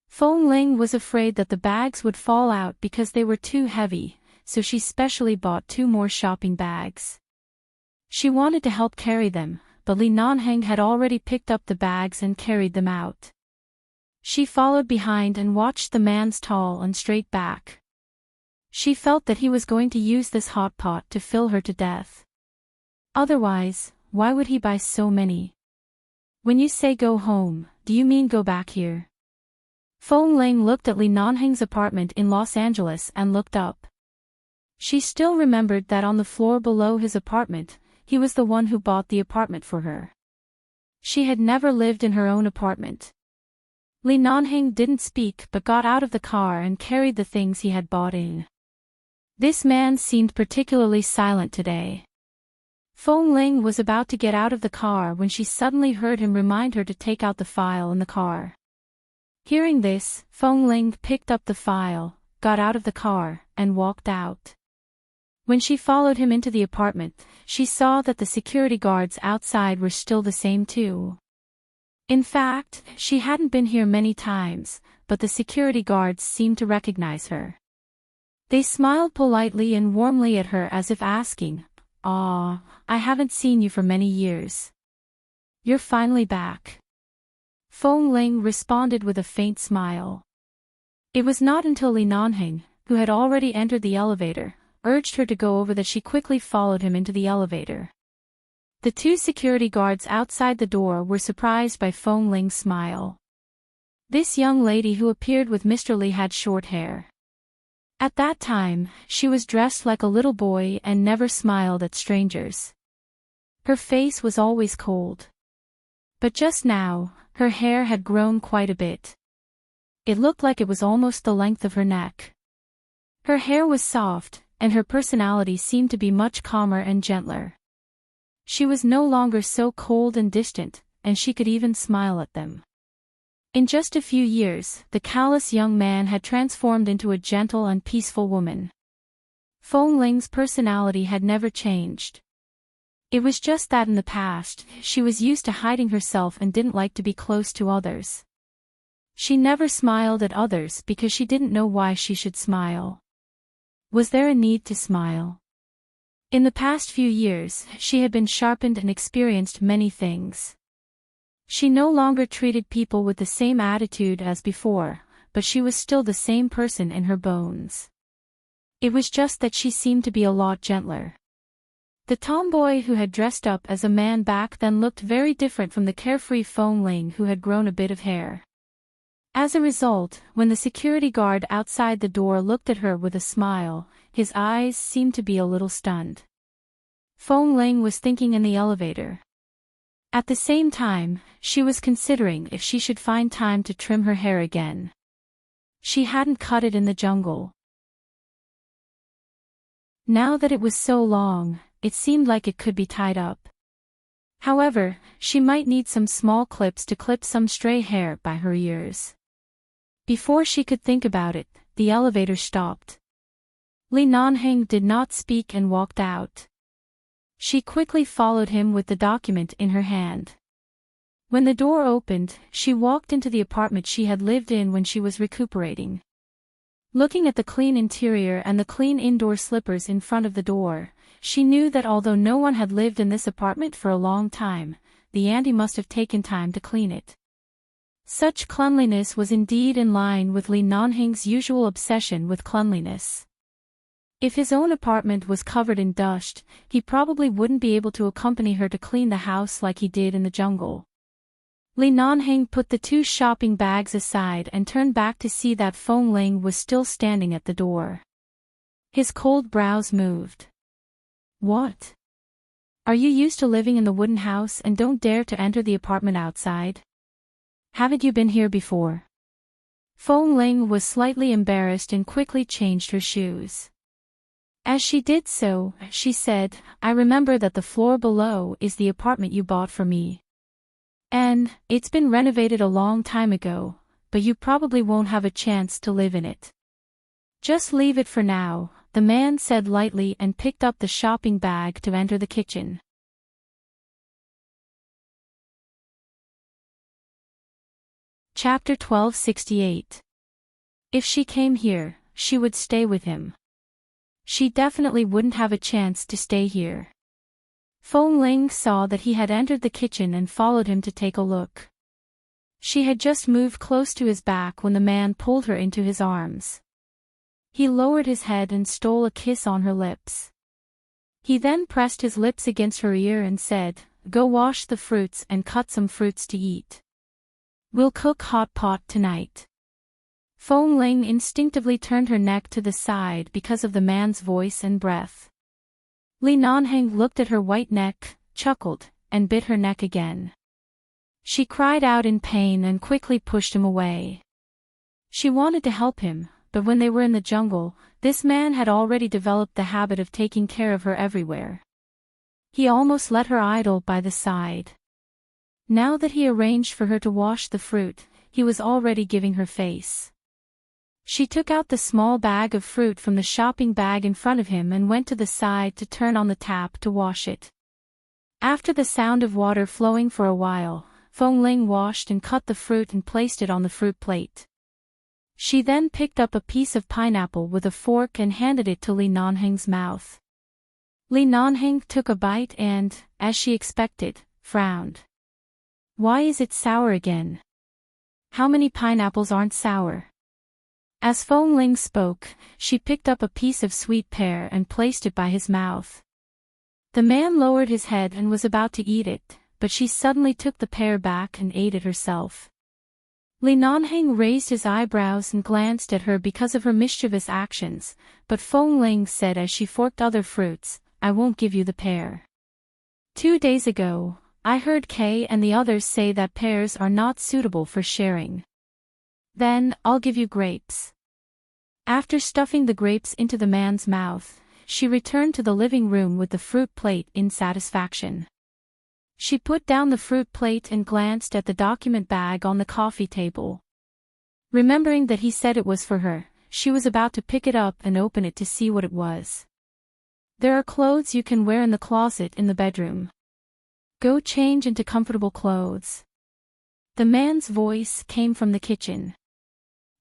Feng Ling was afraid that the bags would fall out because they were too heavy, so she specially bought 2 more shopping bags. She wanted to help carry them, but Li Nanheng had already picked up the bags and carried them out. She followed behind and watched the man's tall and straight back. She felt that he was going to use this hot pot to fill her to death. Otherwise, why would he buy so many? When you say go home, do you mean go back here? Feng Ling looked at Li Nanheng's apartment in Los Angeles and looked up. She still remembered that on the floor below his apartment, he was the one who bought the apartment for her. She had never lived in her own apartment. Li Nanheng didn't speak but got out of the car and carried the things he had bought in. This man seemed particularly silent today. Feng Ling was about to get out of the car when she suddenly heard him remind her to take out the file in the car. Hearing this, Feng Ling picked up the file, got out of the car, and walked out. When she followed him into the apartment, she saw that the security guards outside were still the same too. In fact, she hadn't been here many times, but the security guards seemed to recognize her. They smiled politely and warmly at her as if asking, "Ah, I haven't seen you for many years. You're finally back." Feng Ling responded with a faint smile. It was not until Li Nanheng, who had already entered the elevator, urged her to go over that she quickly followed him into the elevator. The 2 security guards outside the door were surprised by Feng Ling's smile. This young lady who appeared with Mr. Li had short hair. At that time, she was dressed like a little boy and never smiled at strangers. Her face was always cold. But just now, her hair had grown quite a bit. It looked like it was almost the length of her neck. Her hair was soft, and her personality seemed to be much calmer and gentler. She was no longer so cold and distant, and she could even smile at them. In just a few years, the callous young man had transformed into a gentle and peaceful woman. Feng Ling's personality had never changed. It was just that in the past, she was used to hiding herself and didn't like to be close to others. She never smiled at others because she didn't know why she should smile. Was there a need to smile? In the past few years, she had been sharpened and experienced many things. She no longer treated people with the same attitude as before, but she was still the same person in her bones. It was just that she seemed to be a lot gentler. The tomboy who had dressed up as a man back then looked very different from the carefree Feng Ling who had grown a bit of hair. As a result, when the security guard outside the door looked at her with a smile, his eyes seemed to be a little stunned. Feng Ling was thinking in the elevator. At the same time, she was considering if she should find time to trim her hair again. She hadn't cut it in the jungle. Now that it was so long, it seemed like it could be tied up. However, she might need some small clips to clip some stray hair by her ears. Before she could think about it, the elevator stopped. Li Nanheng did not speak and walked out. She quickly followed him with the document in her hand. When the door opened, she walked into the apartment she had lived in when she was recuperating. Looking at the clean interior and the clean indoor slippers in front of the door, she knew that although no one had lived in this apartment for a long time, the auntie must have taken time to clean it. Such cleanliness was indeed in line with Li Nanheng's usual obsession with cleanliness. If his own apartment was covered in dust, he probably wouldn't be able to accompany her to clean the house like he did in the jungle. Li Nanheng put the 2 shopping bags aside and turned back to see that Feng Ling was still standing at the door. His cold brows moved. What? Are you used to living in the wooden house and don't dare to enter the apartment outside? Haven't you been here before? Feng Ling was slightly embarrassed and quickly changed her shoes. As she did so, she said, I remember that the floor below is the apartment you bought for me. And, it's been renovated a long time ago, but you probably won't have a chance to live in it. Just leave it for now, the man said lightly and picked up the shopping bag to enter the kitchen. Chapter 1268. If she came here, she would stay with him. She definitely wouldn't have a chance to stay here. Feng Ling saw that he had entered the kitchen and followed him to take a look. She had just moved close to his back when the man pulled her into his arms. He lowered his head and stole a kiss on her lips. He then pressed his lips against her ear and said, Go wash the fruits and cut some fruits to eat. We'll cook hot pot tonight. Feng Ling instinctively turned her neck to the side because of the man's voice and breath. Li Nanheng looked at her white neck, chuckled, and bit her neck again. She cried out in pain and quickly pushed him away. She wanted to help him, but when they were in the jungle, this man had already developed the habit of taking care of her everywhere. He almost let her idle by the side. Now that he arranged for her to wash the fruit, he was already giving her face. She took out the small bag of fruit from the shopping bag in front of him and went to the side to turn on the tap to wash it. After the sound of water flowing for a while, Feng Ling washed and cut the fruit and placed it on the fruit plate. She then picked up a piece of pineapple with a fork and handed it to Li Nanheng's mouth. Li Nanheng took a bite and, as she expected, frowned. Why is it sour again? How many pineapples aren't sour? As Feng Ling spoke, she picked up a piece of sweet pear and placed it by his mouth. The man lowered his head and was about to eat it, but she suddenly took the pear back and ate it herself. Li Nanheng raised his eyebrows and glanced at her because of her mischievous actions, but Feng Ling said as she forked other fruits, I won't give you the pear. 2 days ago, I heard Kay and the others say that pears are not suitable for sharing. Then, I'll give you grapes. After stuffing the grapes into the man's mouth, she returned to the living room with the fruit plate in satisfaction. She put down the fruit plate and glanced at the document bag on the coffee table. Remembering that he said it was for her, she was about to pick it up and open it to see what it was. There are clothes you can wear in the closet in the bedroom. Go change into comfortable clothes. The man's voice came from the kitchen.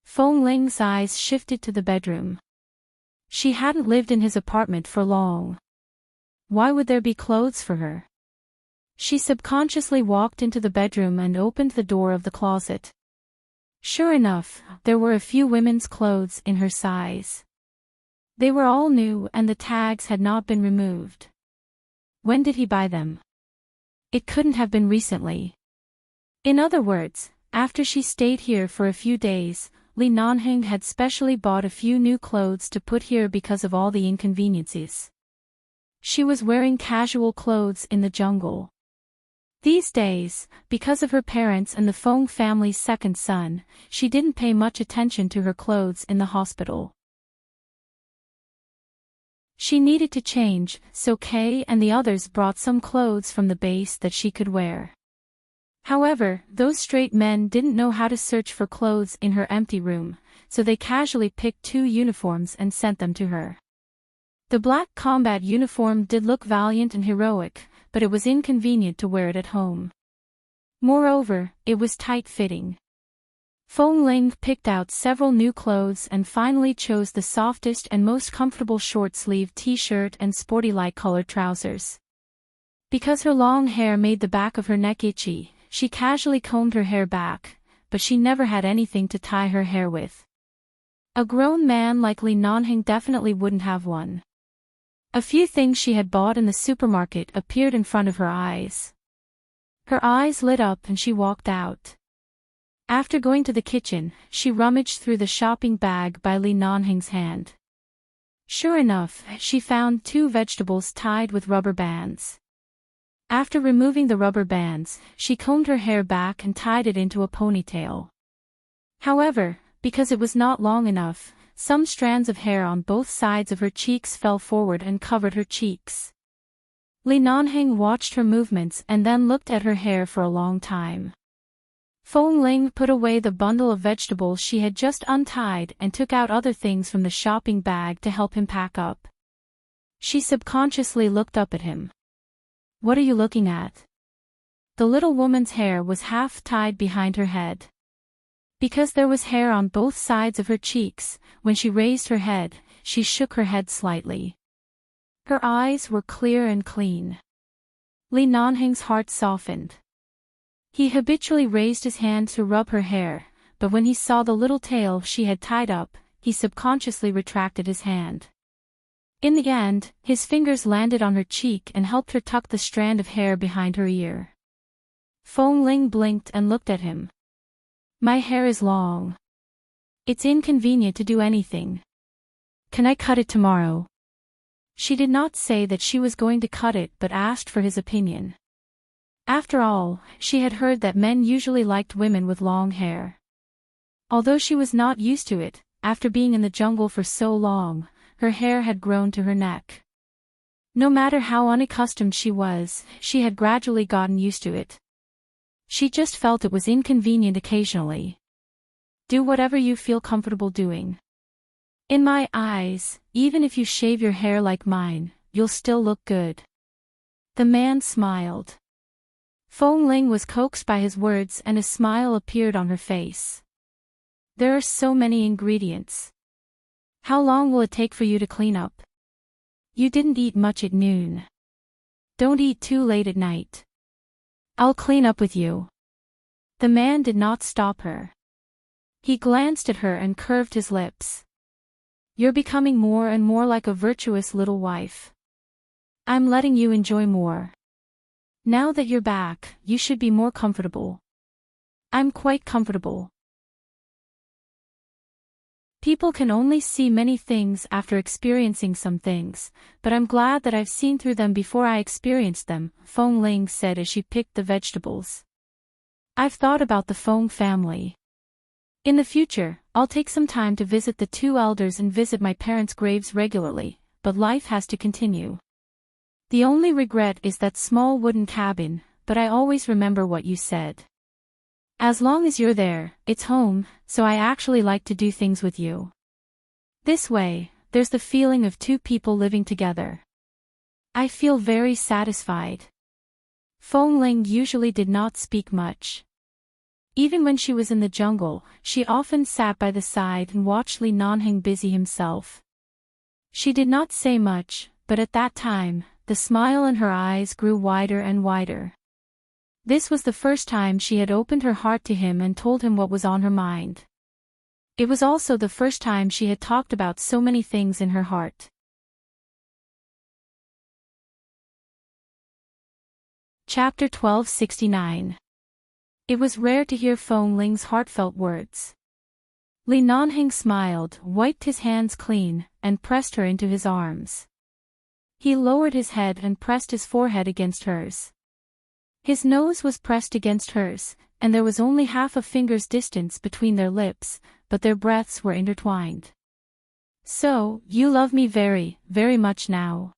Feng Ling's eyes shifted to the bedroom. She hadn't lived in his apartment for long. Why would there be clothes for her? She subconsciously walked into the bedroom and opened the door of the closet. Sure enough, there were a few women's clothes in her size. They were all new and the tags had not been removed. When did he buy them? It couldn't have been recently. In other words, after she stayed here for a few days, Li Nanheng had specially bought a few new clothes to put here because of all the inconveniences. She was wearing casual clothes in the jungle. These days, because of her parents and the Feng family's second son, she didn't pay much attention to her clothes in the hospital. She needed to change, so Kay and the others brought some clothes from the base that she could wear. However, those straight men didn't know how to search for clothes in her empty room, so they casually picked 2 uniforms and sent them to her. The black combat uniform did look valiant and heroic, but it was inconvenient to wear it at home. Moreover, it was tight-fitting. Feng Ling picked out several new clothes and finally chose the softest and most comfortable short-sleeved t-shirt and sporty light-colored trousers. Because her long hair made the back of her neck itchy, she casually combed her hair back, but she never had anything to tie her hair with. A grown man like Li Nanheng definitely wouldn't have one. A few things she had bought in the supermarket appeared in front of her eyes. Her eyes lit up and she walked out. After going to the kitchen, she rummaged through the shopping bag by Li Nanheng's hand. Sure enough, she found 2 vegetables tied with rubber bands. After removing the rubber bands, she combed her hair back and tied it into a ponytail. However, because it was not long enough, some strands of hair on both sides of her cheeks fell forward and covered her cheeks. Li Nanheng watched her movements and then looked at her hair for a long time. Feng Ling put away the bundle of vegetables she had just untied and took out other things from the shopping bag to help him pack up. She subconsciously looked up at him. "What are you looking at?" The little woman's hair was half tied behind her head. Because there was hair on both sides of her cheeks, when she raised her head, she shook her head slightly. Her eyes were clear and clean. Li Nanheng's heart softened. He habitually raised his hand to rub her hair, but when he saw the little tail she had tied up, he subconsciously retracted his hand. In the end, his fingers landed on her cheek and helped her tuck the strand of hair behind her ear. Feng Ling blinked and looked at him. "My hair is long. It's inconvenient to do anything. Can I cut it tomorrow?" She did not say that she was going to cut it but asked for his opinion. After all, she had heard that men usually liked women with long hair. Although she was not used to it, after being in the jungle for so long, her hair had grown to her neck. No matter how unaccustomed she was, she had gradually gotten used to it. She just felt it was inconvenient occasionally. "Do whatever you feel comfortable doing. In my eyes, even if you shave your hair like mine, you'll still look good." The man smiled. Feng Ling was coaxed by his words and a smile appeared on her face. "There are so many ingredients. How long will it take for you to clean up? You didn't eat much at noon. Don't eat too late at night. I'll clean up with you." The man did not stop her. He glanced at her and curved his lips. "You're becoming more and more like a virtuous little wife. I'm letting you enjoy more. Now that you're back, you should be more comfortable." "I'm quite comfortable." People can only see many things after experiencing some things, but I'm glad that I've seen through them before I experienced them, Feng Ling said as she picked the vegetables. "I've thought about the Feng family. In the future, I'll take some time to visit the 2 elders and visit my parents' graves regularly, but life has to continue. The only regret is that small wooden cabin, but I always remember what you said. As long as you're there, it's home, so I actually like to do things with you. This way, there's the feeling of 2 people living together. I feel very satisfied." Feng Ling usually did not speak much. Even when she was in the jungle, she often sat by the side and watched Li Nanheng busy himself. She did not say much, but at that time, the smile in her eyes grew wider and wider. This was the first time she had opened her heart to him and told him what was on her mind. It was also the first time she had talked about so many things in her heart. Chapter 1269. It was rare to hear Feng Ling's heartfelt words. Li Nanheng smiled, wiped his hands clean, and pressed her into his arms. He lowered his head and pressed his forehead against hers. His nose was pressed against hers, and there was only half a finger's distance between their lips, but their breaths were intertwined. So, you love me very, very much now.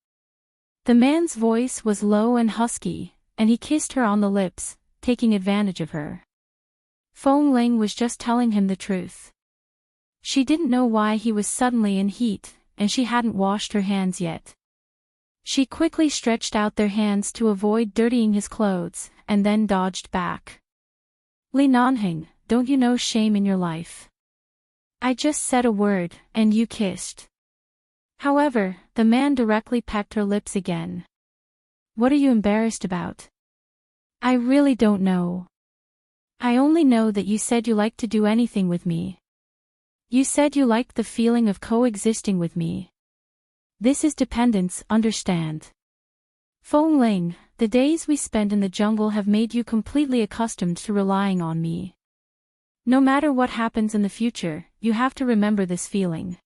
The man's voice was low and husky, and he kissed her on the lips, taking advantage of her. Feng Ling was just telling him the truth. She didn't know why he was suddenly in heat, and she hadn't washed her hands yet. She quickly stretched out their hands to avoid dirtying his clothes, and then dodged back. Li Nanheng, don't you know shame in your life? I just said a word, and you kissed. However, the man directly pecked her lips again. What are you embarrassed about? I really don't know. I only know that you said you liked to do anything with me. You said you liked the feeling of coexisting with me. This is dependence, understand? Feng Ling, the days we spent in the jungle have made you completely accustomed to relying on me. No matter what happens in the future, you have to remember this feeling.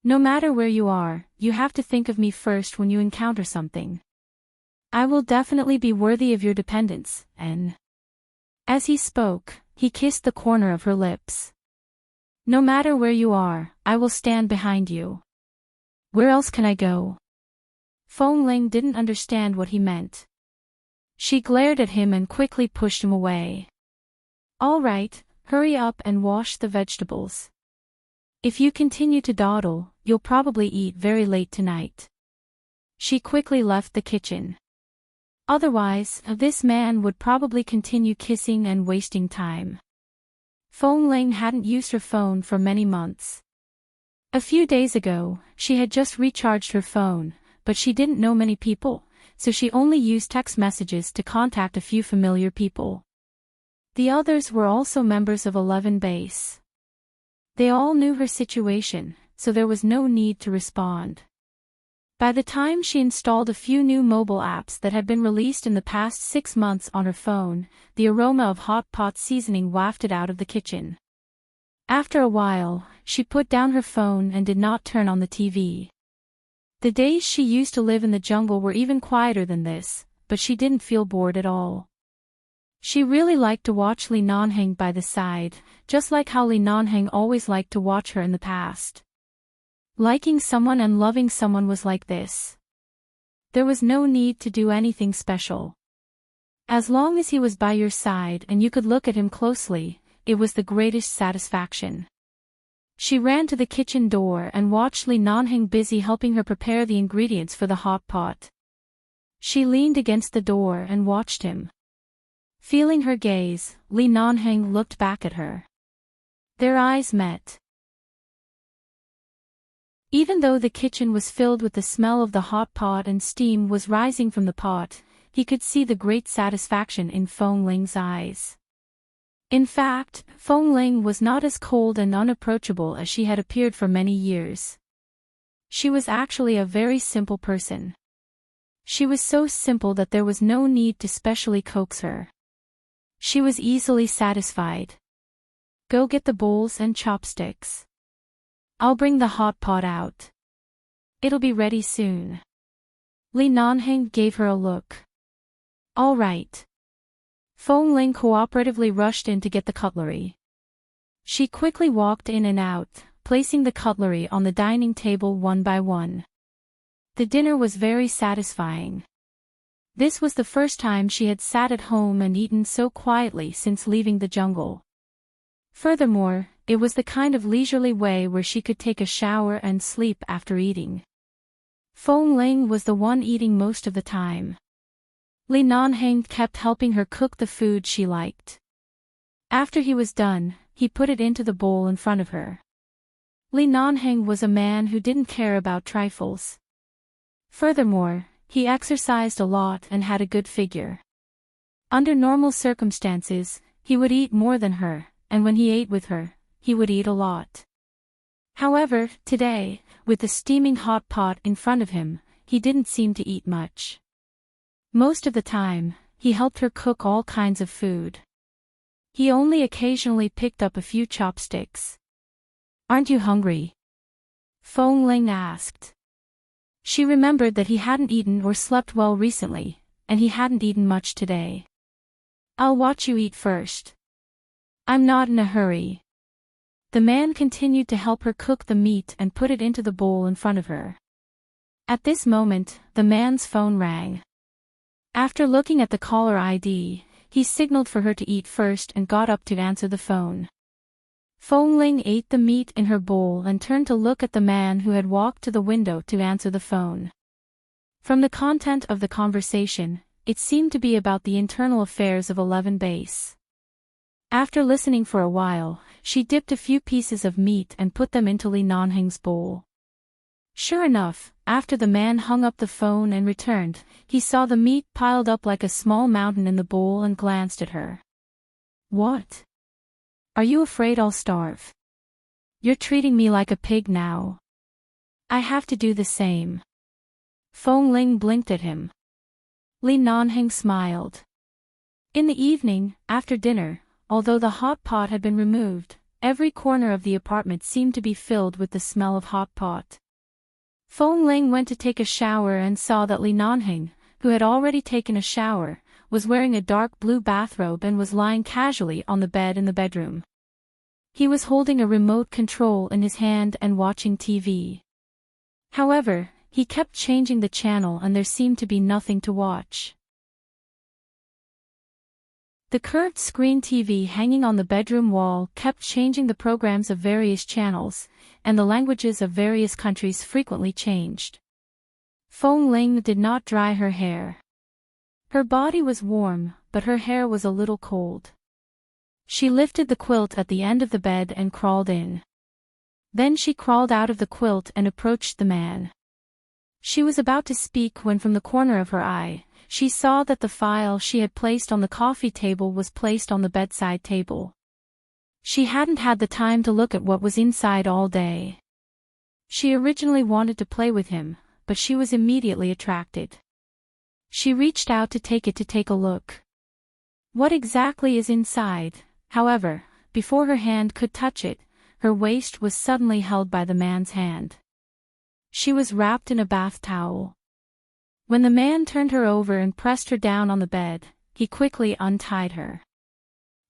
No matter where you are, you have to think of me first when you encounter something. I will definitely be worthy of your dependence, and... As he spoke, he kissed the corner of her lips. No matter where you are, I will stand behind you. Where else can I go? Feng Ling didn't understand what he meant. She glared at him and quickly pushed him away. All right, hurry up and wash the vegetables. If you continue to dawdle, you'll probably eat very late tonight. She quickly left the kitchen. Otherwise, this man would probably continue kissing and wasting time. Feng Ling hadn't used her phone for many months. A few days ago, she had just recharged her phone, but she didn't know many people, so she only used text messages to contact a few familiar people. The others were also members of 11 Base. They all knew her situation, so there was no need to respond. By the time she installed a few new mobile apps that had been released in the past 6 months on her phone, the aroma of hot pot seasoning wafted out of the kitchen. After a while, she put down her phone and did not turn on the TV. The days she used to live in the jungle were even quieter than this, but she didn't feel bored at all. She really liked to watch Li Nanheng by the side, just like how Li Nanheng always liked to watch her in the past. Liking someone and loving someone was like this. There was no need to do anything special. As long as he was by your side and you could look at him closely, it was the greatest satisfaction. She ran to the kitchen door and watched Li Nanheng busy helping her prepare the ingredients for the hot pot. She leaned against the door and watched him. Feeling her gaze, Li Nanheng looked back at her. Their eyes met. Even though the kitchen was filled with the smell of the hot pot and steam was rising from the pot, he could see the great satisfaction in Feng Ling's eyes. In fact, Feng Ling was not as cold and unapproachable as she had appeared for many years. She was actually a very simple person. She was so simple that there was no need to specially coax her. She was easily satisfied. Go get the bowls and chopsticks. I'll bring the hot pot out. It'll be ready soon. Li Nanheng gave her a look. All right. Feng Ling cooperatively rushed in to get the cutlery. She quickly walked in and out, placing the cutlery on the dining table one by one. The dinner was very satisfying. This was the first time she had sat at home and eaten so quietly since leaving the jungle. Furthermore, it was the kind of leisurely way where she could take a shower and sleep after eating. Feng Ling was the one eating most of the time. Li Nanheng kept helping her cook the food she liked. After he was done, he put it into the bowl in front of her. Li Nanheng was a man who didn't care about trifles. Furthermore, he exercised a lot and had a good figure. Under normal circumstances, he would eat more than her, and when he ate with her, he would eat a lot. However, today, with the steaming hot pot in front of him, he didn't seem to eat much. Most of the time, he helped her cook all kinds of food. He only occasionally picked up a few chopsticks. Aren't you hungry? Feng Ling asked. She remembered that he hadn't eaten or slept well recently, and he hadn't eaten much today. I'll watch you eat first. I'm not in a hurry. The man continued to help her cook the meat and put it into the bowl in front of her. At this moment, the man's phone rang. After looking at the caller ID, he signaled for her to eat first and got up to answer the phone. Fong Ling ate the meat in her bowl and turned to look at the man who had walked to the window to answer the phone. From the content of the conversation, it seemed to be about the internal affairs of 11 Base. After listening for a while, she dipped a few pieces of meat and put them into Li Nanheng's bowl. Sure enough, after the man hung up the phone and returned, he saw the meat piled up like a small mountain in the bowl and glanced at her. What? Are you afraid I'll starve? You're treating me like a pig now. I have to do the same. Fong Ling blinked at him. Li Nanheng smiled. In the evening, after dinner, although the hot pot had been removed, every corner of the apartment seemed to be filled with the smell of hot pot. Fong Ling went to take a shower and saw that Li Nanheng, who had already taken a shower, was wearing a dark blue bathrobe and was lying casually on the bed in the bedroom. He was holding a remote control in his hand and watching TV. However, he kept changing the channel and there seemed to be nothing to watch. The curved screen TV hanging on the bedroom wall kept changing the programs of various channels, and the languages of various countries frequently changed. Fong Ling did not dry her hair. Her body was warm, but her hair was a little cold. She lifted the quilt at the end of the bed and crawled in. Then she crawled out of the quilt and approached the man. She was about to speak when from the corner of her eye, she saw that the file she had placed on the coffee table was placed on the bedside table. She hadn't had the time to look at what was inside all day. She originally wanted to play with him, but she was immediately attracted. She reached out to take a look. What exactly is inside? However, before her hand could touch it, her waist was suddenly held by the man's hand. She was wrapped in a bath towel. When the man turned her over and pressed her down on the bed, he quickly untied her.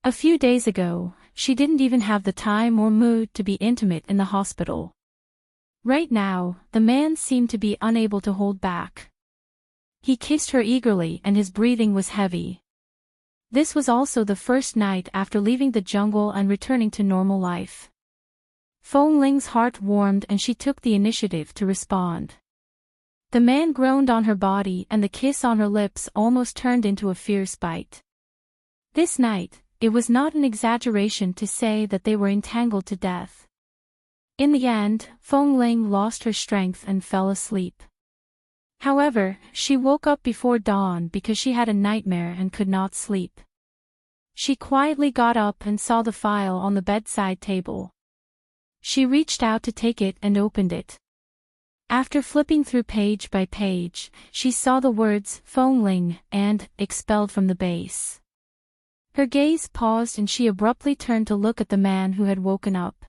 A few days ago, she didn't even have the time or mood to be intimate in the hospital. Right now, the man seemed to be unable to hold back. He kissed her eagerly and his breathing was heavy. This was also the first night after leaving the jungle and returning to normal life. Fong Ling's heart warmed and she took the initiative to respond. The man groaned on her body and the kiss on her lips almost turned into a fierce bite. This night, it was not an exaggeration to say that they were entangled to death. In the end, Fong Ling lost her strength and fell asleep. However, she woke up before dawn because she had a nightmare and could not sleep. She quietly got up and saw the file on the bedside table. She reached out to take it and opened it. After flipping through page by page, she saw the words Fong Ling and expelled from the base. Her gaze paused and she abruptly turned to look at the man who had woken up.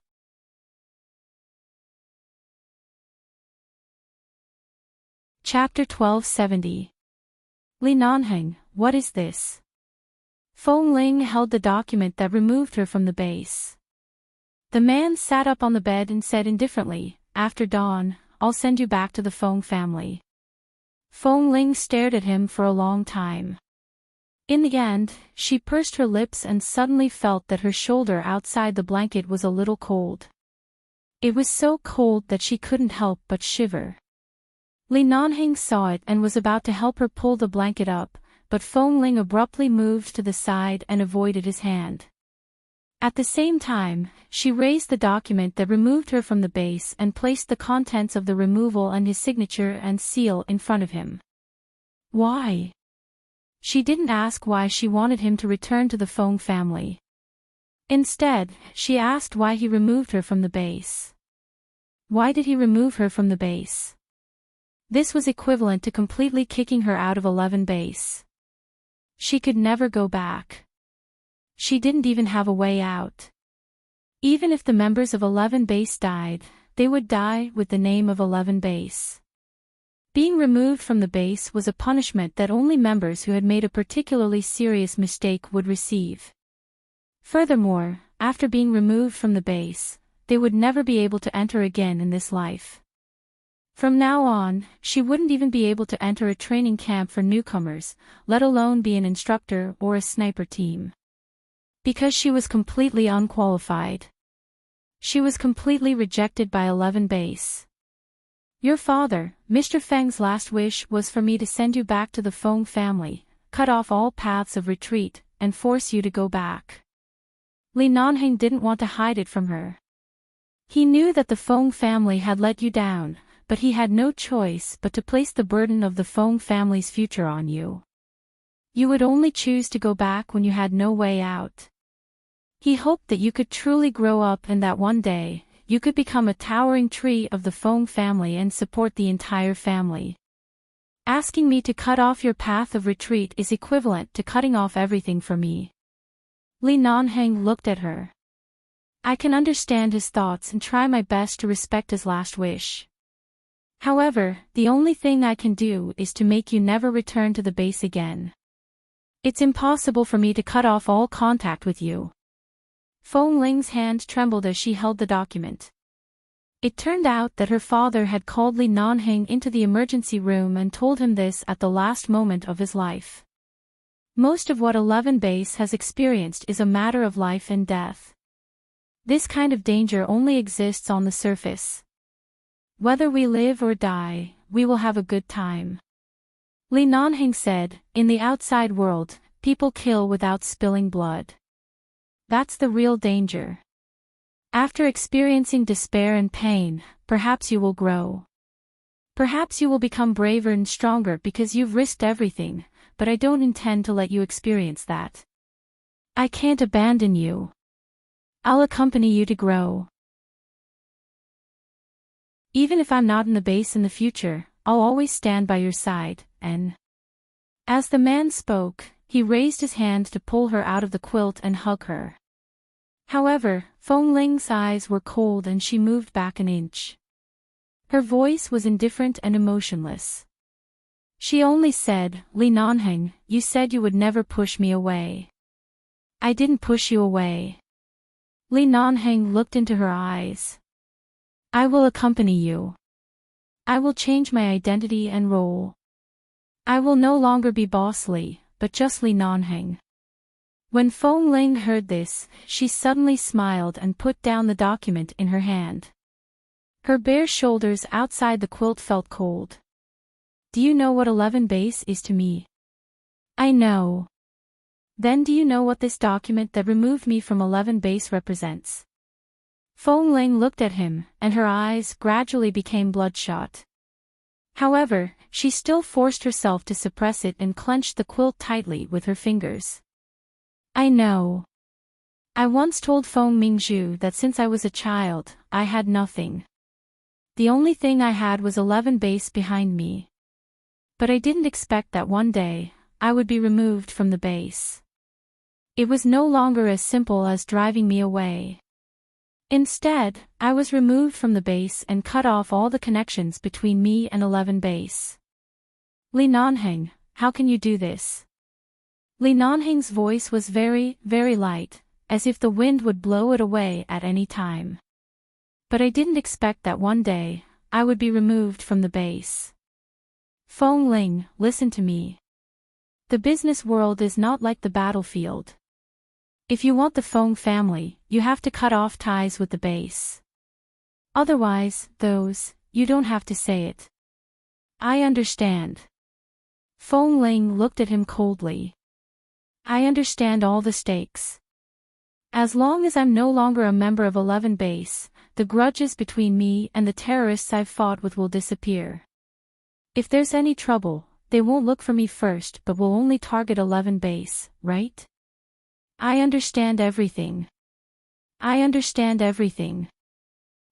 Chapter 1270. Li Nanheng, what is this? Fong Ling held the document that removed her from the base. The man sat up on the bed and said indifferently, after dawn, I'll send you back to the Fong family. Fong Ling stared at him for a long time. In the end, she pursed her lips and suddenly felt that her shoulder outside the blanket was a little cold. It was so cold that she couldn't help but shiver. Li Nanheng saw it and was about to help her pull the blanket up, but Fong Ling abruptly moved to the side and avoided his hand. At the same time, she raised the document that removed her from the base and placed the contents of the removal and his signature and seal in front of him. Why? She didn't ask why she wanted him to return to the Fong family. Instead, she asked why he removed her from the base. Why did he remove her from the base? This was equivalent to completely kicking her out of 11 base. She could never go back. She didn't even have a way out. Even if the members of 11 base died, they would die with the name of 11 base. Being removed from the base was a punishment that only members who had made a particularly serious mistake would receive. Furthermore, after being removed from the base, they would never be able to enter again in this life. From now on, she wouldn't even be able to enter a training camp for newcomers, let alone be an instructor or a sniper team. Because she was completely unqualified. She was completely rejected by 11 base. Your father, Mr. Feng's last wish was for me to send you back to the Feng family, cut off all paths of retreat, and force you to go back. Li Nanheng didn't want to hide it from her. He knew that the Feng family had let you down, but he had no choice but to place the burden of the Feng family's future on you. You would only choose to go back when you had no way out. He hoped that you could truly grow up and that one day, you could become a towering tree of the Feng family and support the entire family. Asking me to cut off your path of retreat is equivalent to cutting off everything for me. Li Nanheng looked at her. I can understand his thoughts and try my best to respect his last wish. However, the only thing I can do is to make you never return to the base again. It's impossible for me to cut off all contact with you. Feng Ling's hand trembled as she held the document. It turned out that her father had called Li Nanheng into the emergency room and told him this at the last moment of his life. Most of what 11 base has experienced is a matter of life and death. This kind of danger only exists on the surface. Whether we live or die, we will have a good time. Li Nanheng said, in the outside world, people kill without spilling blood. That's the real danger. After experiencing despair and pain, perhaps you will grow. Perhaps you will become braver and stronger because you've risked everything, but I don't intend to let you experience that. I can't abandon you. I'll accompany you to grow. Even if I'm not in the base in the future, I'll always stand by your side, and... As the man spoke, he raised his hand to pull her out of the quilt and hug her. However, Feng Ling's eyes were cold and she moved back an inch. Her voice was indifferent and emotionless. She only said, Li Nanheng, you said you would never push me away. I didn't push you away. Li Nanheng looked into her eyes. I will accompany you. I will change my identity and role. I will no longer be Boss Li, but just Li Nanheng. When Feng Ling heard this, she suddenly smiled and put down the document in her hand. Her bare shoulders outside the quilt felt cold. Do you know what 11 base is to me? I know. Then do you know what this document that removed me from 11 base represents? Feng Ling looked at him, and her eyes gradually became bloodshot. However, she still forced herself to suppress it and clenched the quilt tightly with her fingers. I know. I once told Feng Mingzhu that since I was a child, I had nothing. The only thing I had was 11 base behind me. But I didn't expect that one day, I would be removed from the base. It was no longer as simple as driving me away. Instead, I was removed from the base and cut off all the connections between me and 11 base. Li Nanheng, how can you do this? Li Nanheng's voice was very, very light, as if the wind would blow it away at any time. But I didn't expect that one day, I would be removed from the base. Feng Ling, listen to me. The business world is not like the battlefield. If you want the Feng family, you have to cut off ties with the base. Otherwise, you don't have to say it. I understand. Feng Ling looked at him coldly. I understand all the stakes. As long as I'm no longer a member of 11 base, the grudges between me and the terrorists I've fought with will disappear. If there's any trouble, they won't look for me first but will only target 11 base, right? I understand everything. I understand everything.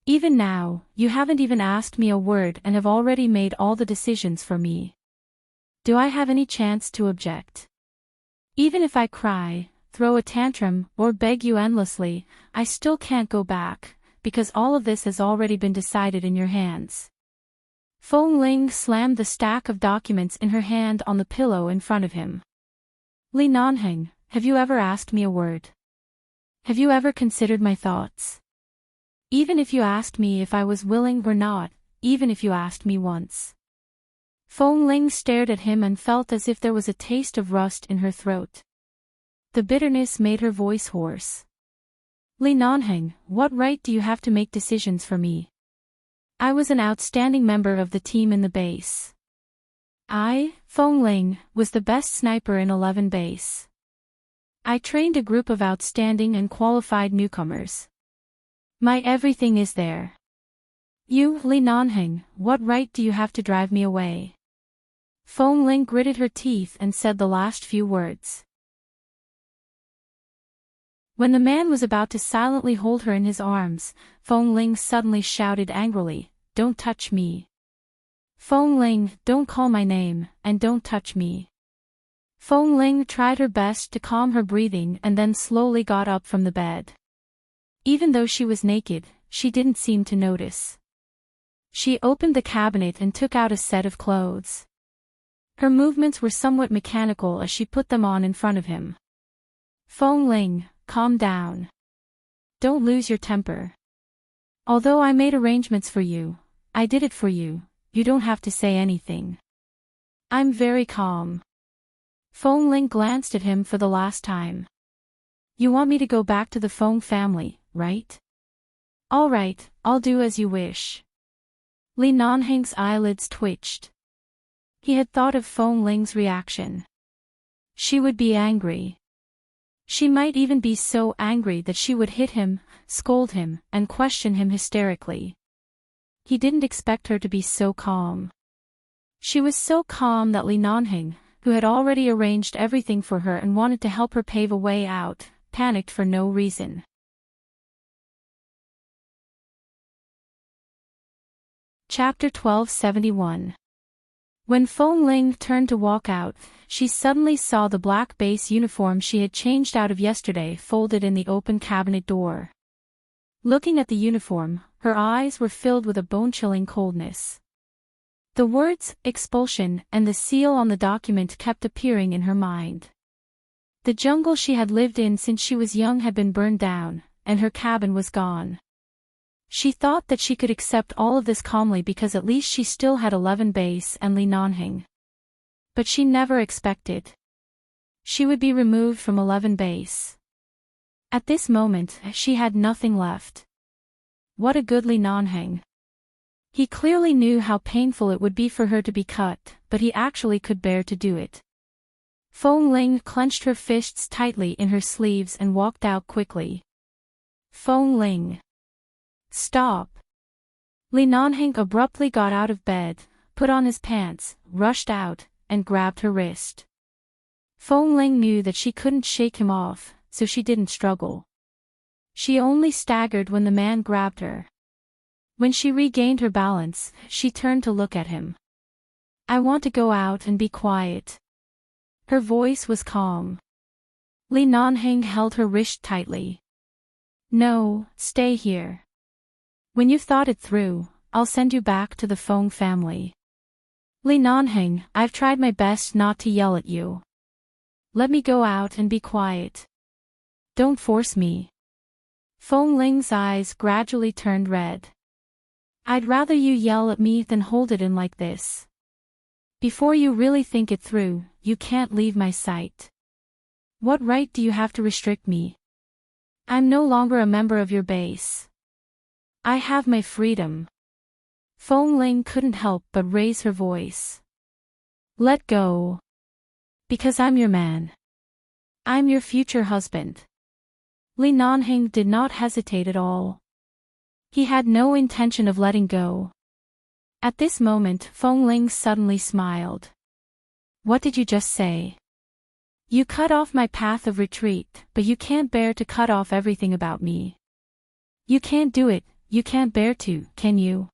Even now, you haven't even asked me a word and have already made all the decisions for me. Do I have any chance to object? Even if I cry, throw a tantrum, or beg you endlessly, I still can't go back, because all of this has already been decided in your hands. Feng Ling slammed the stack of documents in her hand on the pillow in front of him. Li Nanheng, have you ever asked me a word? Have you ever considered my thoughts? Even if you asked me if I was willing or not, even if you asked me once. Feng Ling stared at him and felt as if there was a taste of rust in her throat. The bitterness made her voice hoarse. Li Nanheng, what right do you have to make decisions for me? I was an outstanding member of the team in the base. I, Feng Ling, was the best sniper in 11 base. I trained a group of outstanding and qualified newcomers. My everything is there. You, Li Nanheng, what right do you have to drive me away? Feng Ling gritted her teeth and said the last few words. When the man was about to silently hold her in his arms, Feng Ling suddenly shouted angrily, "Don't touch me. Feng Ling, don't call my name, and don't touch me." Feng Ling tried her best to calm her breathing and then slowly got up from the bed. Even though she was naked, she didn't seem to notice. She opened the cabinet and took out a set of clothes. Her movements were somewhat mechanical as she put them on in front of him. Feng Ling, calm down. Don't lose your temper. Although I made arrangements for you, I did it for you, you don't have to say anything. I'm very calm. Feng Ling glanced at him for the last time. You want me to go back to the Feng family, right? All right, I'll do as you wish. Li Nanheng's eyelids twitched. He had thought of Feng Ling's reaction. She would be angry. She might even be so angry that she would hit him, scold him, and question him hysterically. He didn't expect her to be so calm. She was so calm that Li Nanheng, who had already arranged everything for her and wanted to help her pave a way out, panicked for no reason. Chapter 1271. When Feng Ling turned to walk out, she suddenly saw the black base uniform she had changed out of yesterday folded in the open cabinet door. Looking at the uniform, her eyes were filled with a bone-chilling coldness. The words, expulsion, and the seal on the document kept appearing in her mind. The jungle she had lived in since she was young had been burned down, and her cabin was gone. She thought that she could accept all of this calmly because at least she still had 11 base and Li Nanheng. But she never expected she would be removed from 11 base. At this moment, she had nothing left. What a good Li Nanheng. He clearly knew how painful it would be for her to be cut, but he actually could bear to do it. Feng Ling clenched her fists tightly in her sleeves and walked out quickly. Feng Ling. Stop. Li Nanheng abruptly got out of bed, put on his pants, rushed out, and grabbed her wrist. Feng Ling knew that she couldn't shake him off, so she didn't struggle. She only staggered when the man grabbed her. When she regained her balance, she turned to look at him. I want to go out and be quiet. Her voice was calm. Li Nanheng held her wrist tightly. No, stay here. When you've thought it through, I'll send you back to the Feng family. Li Nanheng, I've tried my best not to yell at you. Let me go out and be quiet. Don't force me. Feng Ling's eyes gradually turned red. I'd rather you yell at me than hold it in like this. Before you really think it through, you can't leave my sight. What right do you have to restrict me? I'm no longer a member of your base. I have my freedom. Feng Ling couldn't help but raise her voice. Let go. Because I'm your man. I'm your future husband. Li Nanheng did not hesitate at all. He had no intention of letting go. At this moment, Feng Ling suddenly smiled. What did you just say? You cut off my path of retreat, but you can't bear to cut off everything about me. You can't do it, you can't bear to, can you?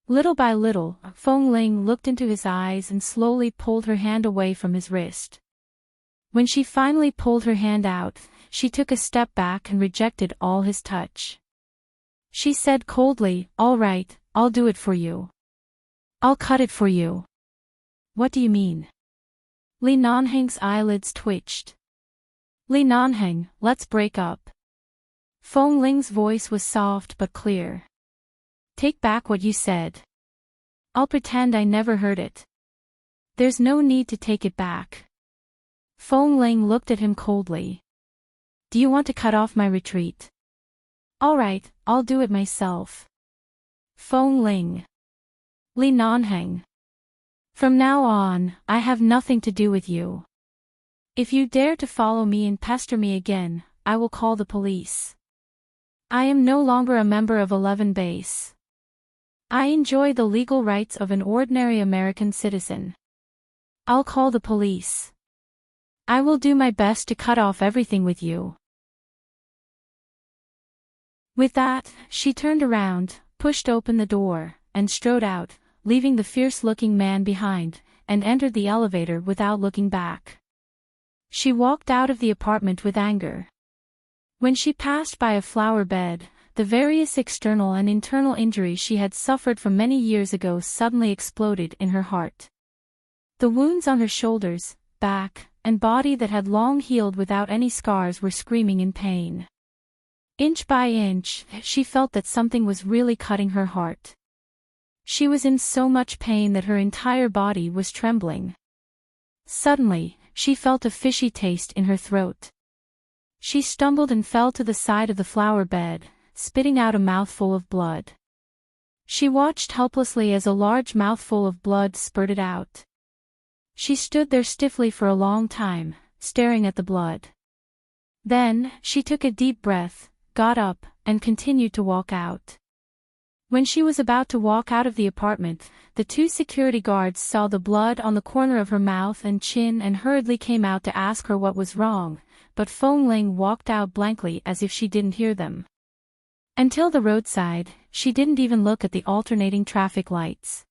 Little by little, Feng Ling looked into his eyes and slowly pulled her hand away from his wrist. When she finally pulled her hand out, she took a step back and rejected all his touch. She said coldly, all right, I'll do it for you. I'll cut it for you. What do you mean? Li Nanheng's eyelids twitched. Li Nanheng, let's break up. Feng Ling's voice was soft but clear. Take back what you said. I'll pretend I never heard it. There's no need to take it back. Feng Ling looked at him coldly. Do you want to cut off my retreat? All right, I'll do it myself. Feng Ling. Li Nanheng. From now on, I have nothing to do with you. If you dare to follow me and pester me again, I will call the police. I am no longer a member of 11 Base. I enjoy the legal rights of an ordinary American citizen. I'll call the police. I will do my best to cut off everything with you. With that, she turned around, pushed open the door, and strode out, leaving the fierce-looking man behind, and entered the elevator without looking back. She walked out of the apartment with anger. When she passed by a flower bed, the various external and internal injuries she had suffered from many years ago suddenly exploded in her heart. The wounds on her shoulders, back, and body that had long healed without any scars were screaming in pain. Inch by inch, she felt that something was really cutting her heart. She was in so much pain that her entire body was trembling. Suddenly, she felt a fishy taste in her throat. She stumbled and fell to the side of the flower bed, spitting out a mouthful of blood. She watched helplessly as a large mouthful of blood spurted out. She stood there stiffly for a long time, staring at the blood. Then, she took a deep breath, got up, and continued to walk out. When she was about to walk out of the apartment, the two security guards saw the blood on the corner of her mouth and chin and hurriedly came out to ask her what was wrong, but Feng Ling walked out blankly as if she didn't hear them. Until the roadside, she didn't even look at the alternating traffic lights.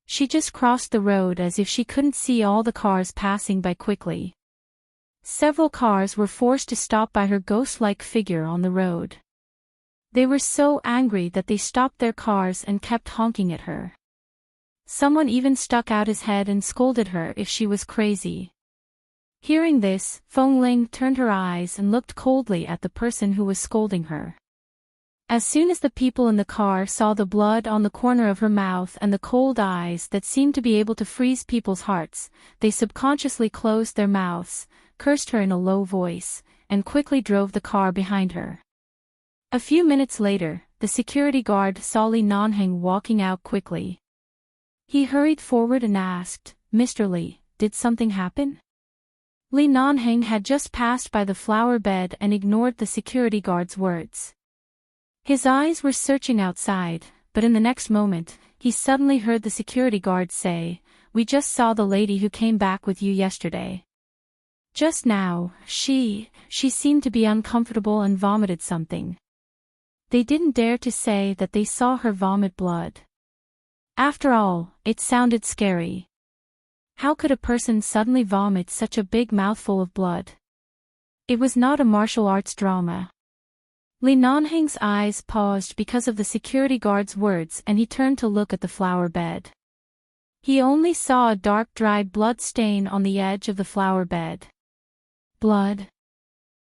She just crossed the road as if she couldn't see all the cars passing by quickly. Several cars were forced to stop by her ghost-like figure on the road. They were so angry that they stopped their cars and kept honking at her. Someone even stuck out his head and scolded her if she was crazy. Hearing this, Feng Ling turned her eyes and looked coldly at the person who was scolding her. As soon as the people in the car saw the blood on the corner of her mouth and the cold eyes that seemed to be able to freeze people's hearts, they subconsciously closed their mouths, cursed her in a low voice, and quickly drove the car behind her. A few minutes later, the security guard saw Li Nanheng walking out quickly. He hurried forward and asked, "Mr. Li, did something happen?" Li Nanheng had just passed by the flower bed and ignored the security guard's words. His eyes were searching outside, but in the next moment, he suddenly heard the security guard say, "We just saw the lady who came back with you yesterday. Just now, she seemed to be uncomfortable and vomited something." They didn't dare to say that they saw her vomit blood. After all, it sounded scary. How could a person suddenly vomit such a big mouthful of blood? It was not a martial arts drama. Li Nanheng's eyes paused because of the security guard's words and he turned to look at the flower bed. He only saw a dark dried blood stain on the edge of the flower bed. Blood.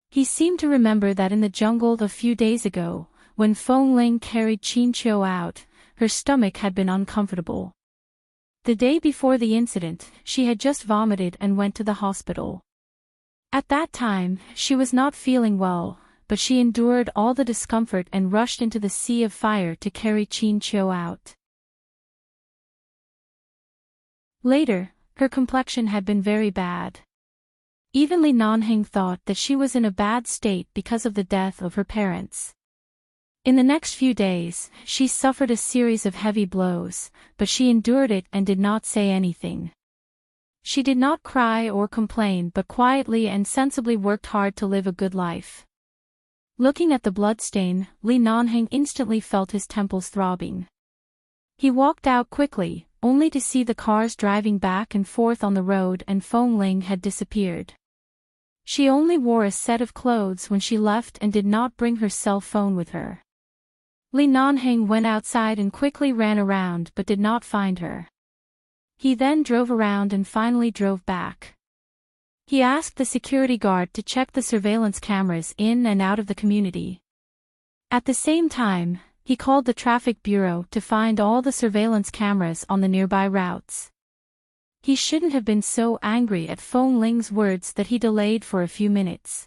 He seemed to remember that in the jungle a few days ago, when Feng Ling carried Qin Qiu out, her stomach had been uncomfortable. The day before the incident, she had just vomited and went to the hospital. At that time, she was not feeling well, but she endured all the discomfort and rushed into the sea of fire to carry Qin Qiu out. Later, her complexion had been very bad. Even Li Nanheng thought that she was in a bad state because of the death of her parents. In the next few days, she suffered a series of heavy blows, but she endured it and did not say anything. She did not cry or complain but quietly and sensibly worked hard to live a good life. Looking at the bloodstain, Li Nanheng instantly felt his temples throbbing. He walked out quickly, only to see the cars driving back and forth on the road and Feng Ling had disappeared. She only wore a set of clothes when she left and did not bring her cell phone with her. Li Nanheng went outside and quickly ran around but did not find her. He then drove around and finally drove back. He asked the security guard to check the surveillance cameras in and out of the community, At the same time, he called the traffic bureau to find all the surveillance cameras on the nearby routes. He shouldn't have been so angry at Fong Ling's words that he delayed for a few minutes.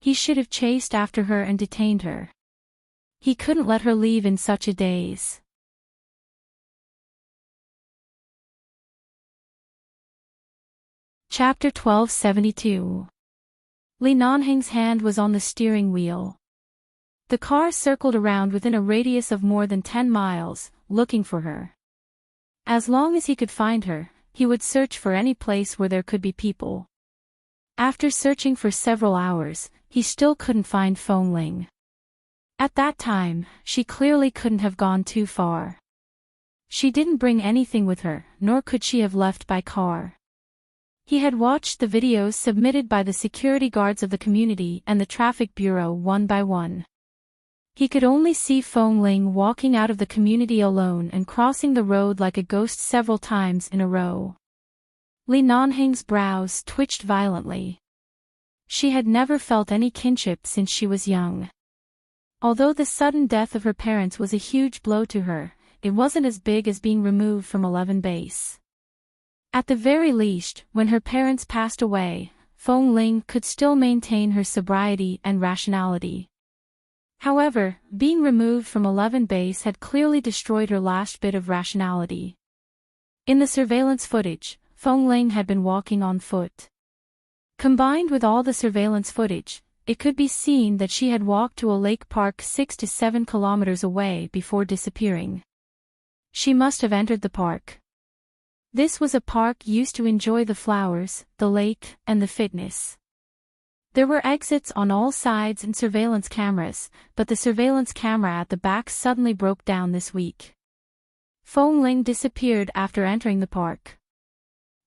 He should have chased after her and detained her. He couldn't let her leave in such a daze. Chapter 1272. Li Nanheng's hand was on the steering wheel. The car circled around within a radius of more than 10 miles, looking for her. As long as he could find her, he would search for any place where there could be people. After searching for several hours, he still couldn't find Fong Ling. At that time, she clearly couldn't have gone too far. She didn't bring anything with her, nor could she have left by car. He had watched the videos submitted by the security guards of the community and the traffic bureau one by one. He could only see Fong Ling walking out of the community alone and crossing the road like a ghost several times in a row. Li Nanheng's brows twitched violently. She had never felt any kinship since she was young. Although the sudden death of her parents was a huge blow to her, it wasn't as big as being removed from 11 base. At the very least, when her parents passed away, Fong Ling could still maintain her sobriety and rationality. However, being removed from 11 base had clearly destroyed her last bit of rationality. In the surveillance footage, Fong Ling had been walking on foot. Combined with all the surveillance footage, it could be seen that she had walked to a lake park 6 to 7 kilometers away before disappearing. She must have entered the park. This was a park used to enjoy the flowers, the lake, and the fitness. There were exits on all sides and surveillance cameras, but the surveillance camera at the back suddenly broke down this week. Fong Ling disappeared after entering the park.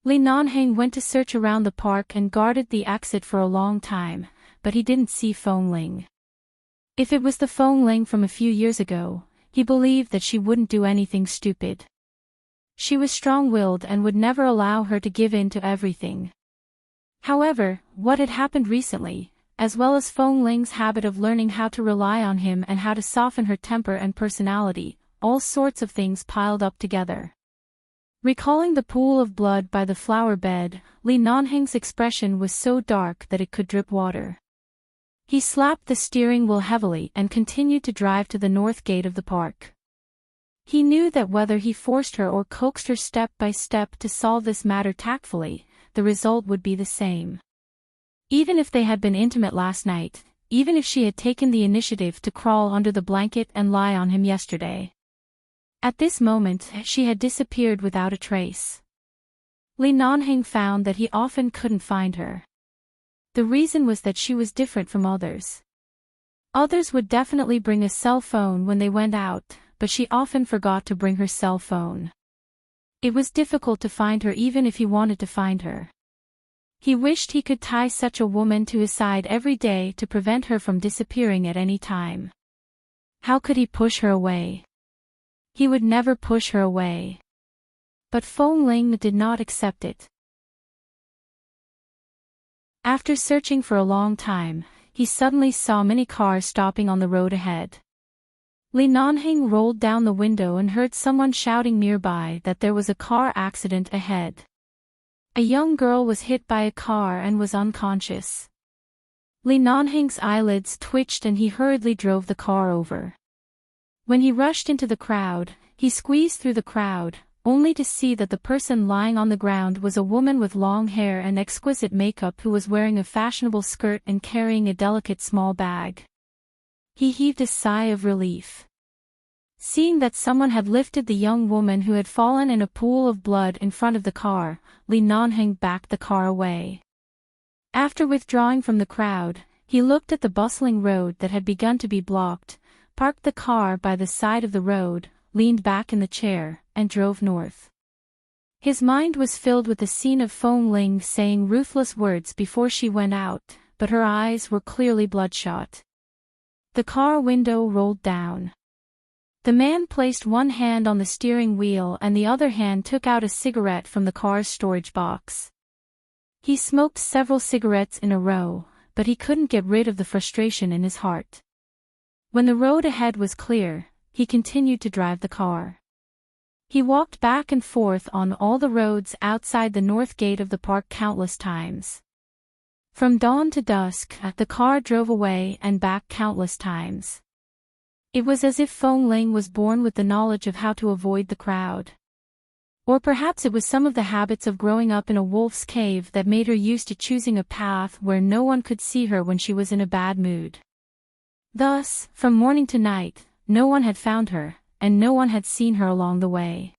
Li Nanheng went to search around the park and guarded the exit for a long time, but he didn't see Fong Ling. If it was the Fong Ling from a few years ago, he believed that she wouldn't do anything stupid. She was strong-willed and would never allow her to give in to everything. However, what had happened recently, as well as Fong Ling's habit of learning how to rely on him and how to soften her temper and personality, all sorts of things piled up together. Recalling the pool of blood by the flower bed, Li Nanheng's expression was so dark that it could drip water. He slapped the steering wheel heavily and continued to drive to the north gate of the park. He knew that whether he forced her or coaxed her step by step to solve this matter tactfully, the result would be the same. Even if they had been intimate last night, even if she had taken the initiative to crawl under the blanket and lie on him yesterday. At this moment, she had disappeared without a trace. Li Nanheng found that he often couldn't find her. The reason was that she was different from others. Others would definitely bring a cell phone when they went out, but she often forgot to bring her cell phone. It was difficult to find her even if he wanted to find her. He wished he could tie such a woman to his side every day to prevent her from disappearing at any time. How could he push her away? He would never push her away. But Fong Ling did not accept it. After searching for a long time, he suddenly saw many cars stopping on the road ahead. Li Nanheng rolled down the window and heard someone shouting nearby that there was a car accident ahead. A young girl was hit by a car and was unconscious. Li Nanheng's eyelids twitched and he hurriedly drove the car over. When he rushed into the crowd, he squeezed through the crowd, only to see that the person lying on the ground was a woman with long hair and exquisite makeup who was wearing a fashionable skirt and carrying a delicate small bag. He heaved a sigh of relief. Seeing that someone had lifted the young woman who had fallen in a pool of blood in front of the car, Li Nanheng backed the car away. After withdrawing from the crowd, he looked at the bustling road that had begun to be blocked, parked the car by the side of the road, leaned back in the chair, and drove north. His mind was filled with the scene of Fong Ling saying ruthless words before she went out, but her eyes were clearly bloodshot. The car window rolled down. The man placed one hand on the steering wheel and the other hand took out a cigarette from the car's storage box. He smoked several cigarettes in a row, but he couldn't get rid of the frustration in his heart. When the road ahead was clear, he continued to drive the car. He walked back and forth on all the roads outside the north gate of the park countless times. From dawn to dusk, the car drove away and back countless times. It was as if Fong Ling was born with the knowledge of how to avoid the crowd. Or perhaps it was some of the habits of growing up in a wolf's cave that made her used to choosing a path where no one could see her when she was in a bad mood. Thus, from morning to night, no one had found her, and no one had seen her along the way.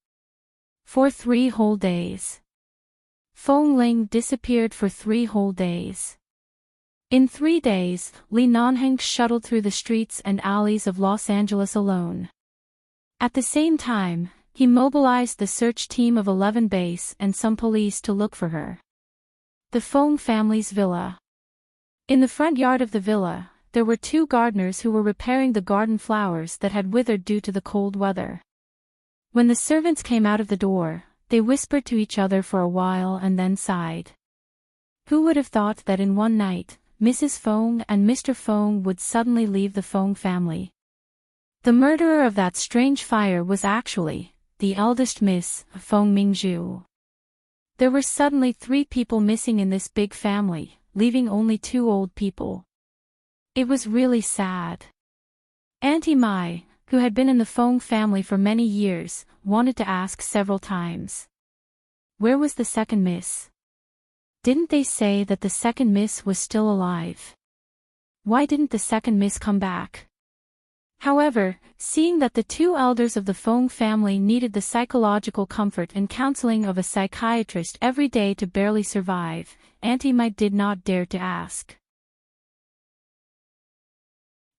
For 3 whole days. Fong Ling disappeared for 3 whole days. In 3 days, Li Nanheng shuttled through the streets and alleys of Los Angeles alone. At the same time, he mobilized the search team of 11 base and some police to look for her. The Fong family's villa. In the front yard of the villa, there were 2 gardeners who were repairing the garden flowers that had withered due to the cold weather. When the servants came out of the door, they whispered to each other for a while and then sighed. Who would have thought that in one night, Mrs. Fong and Mr. Fong would suddenly leave the Fong family? The murderer of that strange fire was actually the eldest Miss Fong Mingzhu. There were suddenly 3 people missing in this big family, leaving only 2 old people. It was really sad. Auntie Mai, who had been in the Fong family for many years, wanted to ask several times. Where was the second miss? Didn't they say that the second miss was still alive? Why didn't the second miss come back? However, seeing that the 2 elders of the Fong family needed the psychological comfort and counseling of a psychiatrist every day to barely survive, Auntie Mai did not dare to ask.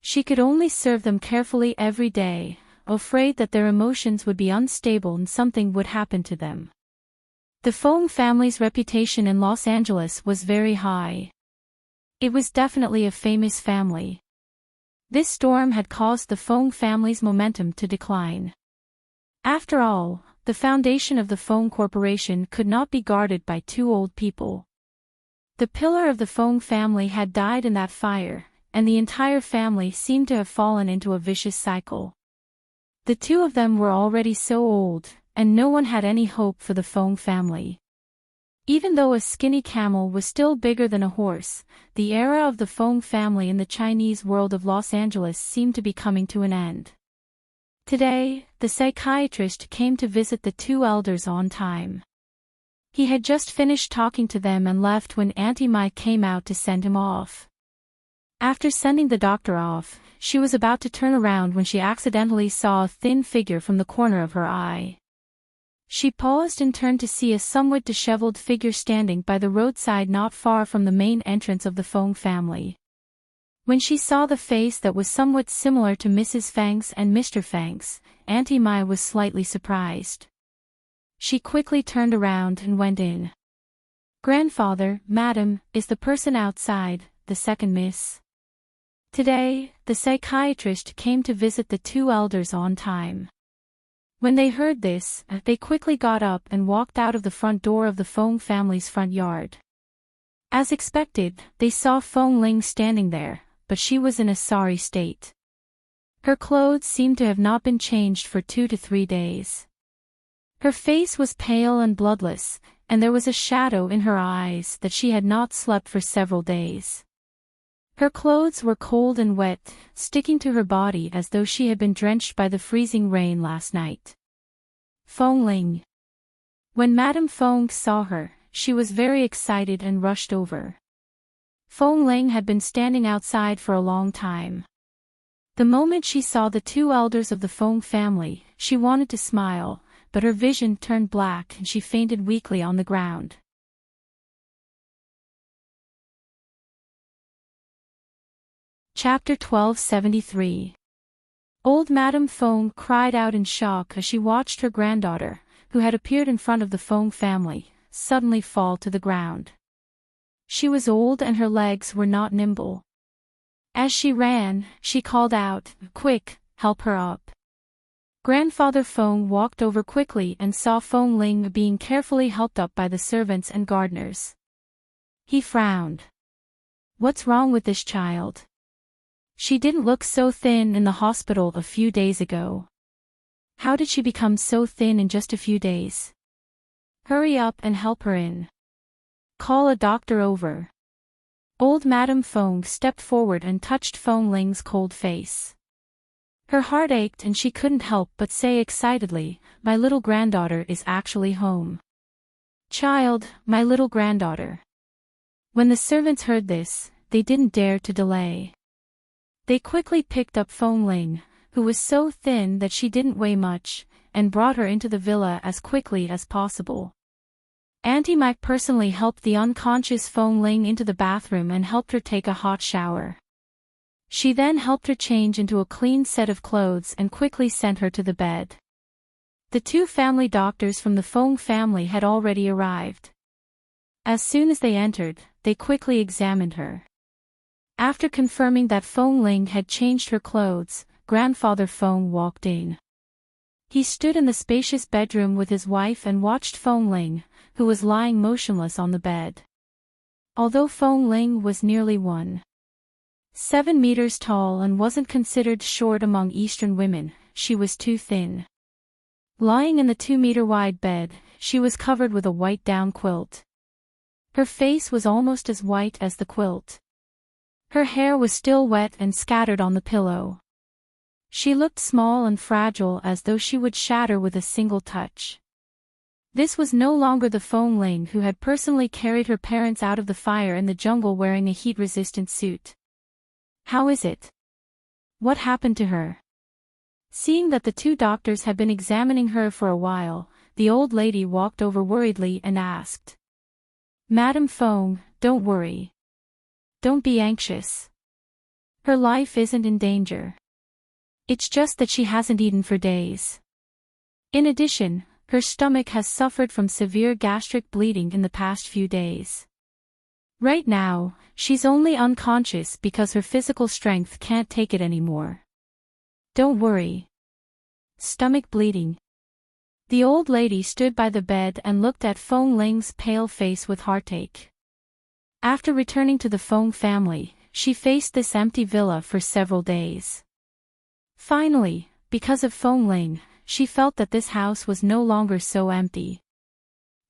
She could only serve them carefully every day, afraid that their emotions would be unstable and something would happen to them. The Fong family's reputation in Los Angeles was very high. It was definitely a famous family. This storm had caused the Fong family's momentum to decline. After all, the foundation of the Fong Corporation could not be guarded by 2 old people. The pillar of the Fong family had died in that fire, and the entire family seemed to have fallen into a vicious cycle. The 2 of them were already so old, and no one had any hope for the Fong family. Even though a skinny camel was still bigger than a horse, the era of the Fong family in the Chinese world of Los Angeles seemed to be coming to an end. Today, the psychiatrist came to visit the 2 elders on time. He had just finished talking to them and left when Auntie Mai came out to send him off. After sending the doctor off, she was about to turn around when she accidentally saw a thin figure from the corner of her eye. She paused and turned to see a somewhat disheveled figure standing by the roadside not far from the main entrance of the Fong family. When she saw the face that was somewhat similar to Mrs. Fang's and Mr. Fang's, Auntie Mai was slightly surprised. She quickly turned around and went in. "Grandfather, madam, is the person outside, the second miss?" Today, the psychiatrist came to visit the 2 elders on time. When they heard this, they quickly got up and walked out of the front door of the Fong family's front yard. As expected, they saw Fong Ling standing there, but she was in a sorry state. Her clothes seemed to have not been changed for 2 to 3 days. Her face was pale and bloodless, and there was a shadow in her eyes that she had not slept for several days. Her clothes were cold and wet, sticking to her body as though she had been drenched by the freezing rain last night. Fong Ling. When Madame Fong saw her, she was very excited and rushed over. Fong Ling had been standing outside for a long time. The moment she saw the 2 elders of the Fong family, she wanted to smile, but her vision turned black and she fainted weakly on the ground. Chapter 1273. Old Madame Fong cried out in shock as she watched her granddaughter, who had appeared in front of the Fong family, suddenly fall to the ground. She was old and her legs were not nimble. As she ran, she called out, "Quick, help her up." Grandfather Fong walked over quickly and saw Fong Ling being carefully helped up by the servants and gardeners. He frowned. "What's wrong with this child?" She didn't look so thin in the hospital a few days ago. How did she become so thin in just a few days? Hurry up and help her in. Call a doctor over. Old Madame Fong stepped forward and touched Fong Ling's cold face. Her heart ached and she couldn't help but say excitedly, "My little granddaughter is actually home." "Child, my little granddaughter." When the servants heard this, they didn't dare to delay. They quickly picked up Fong Ling, who was so thin that she didn't weigh much, and brought her into the villa as quickly as possible. Auntie Mike personally helped the unconscious Fong Ling into the bathroom and helped her take a hot shower. She then helped her change into a clean set of clothes and quickly sent her to the bed. The two family doctors from the Fong family had already arrived. As soon as they entered, they quickly examined her. After confirming that Fong Ling had changed her clothes, Grandfather Fong walked in. He stood in the spacious bedroom with his wife and watched Fong Ling, who was lying motionless on the bed. Although Fong Ling was nearly 1.7 meters tall and wasn't considered short among Eastern women, she was too thin. Lying in the 2-meter-wide bed, she was covered with a white down quilt. Her face was almost as white as the quilt. Her hair was still wet and scattered on the pillow. She looked small and fragile as though she would shatter with a single touch. This was no longer the Fong Ling who had personally carried her parents out of the fire in the jungle wearing a heat-resistant suit. "How is it? What happened to her?" Seeing that the two doctors had been examining her for a while, the old lady walked over worriedly and asked. "Madame Fong, don't worry. Don't be anxious. Her life isn't in danger. It's just that she hasn't eaten for days. In addition, her stomach has suffered from severe gastric bleeding in the past few days. Right now, she's only unconscious because her physical strength can't take it anymore. Don't worry." Stomach bleeding. The old lady stood by the bed and looked at Fong Ling's pale face with heartache. After returning to the Fong family, she faced this empty villa for several days. Finally, because of Fong Ling, she felt that this house was no longer so empty.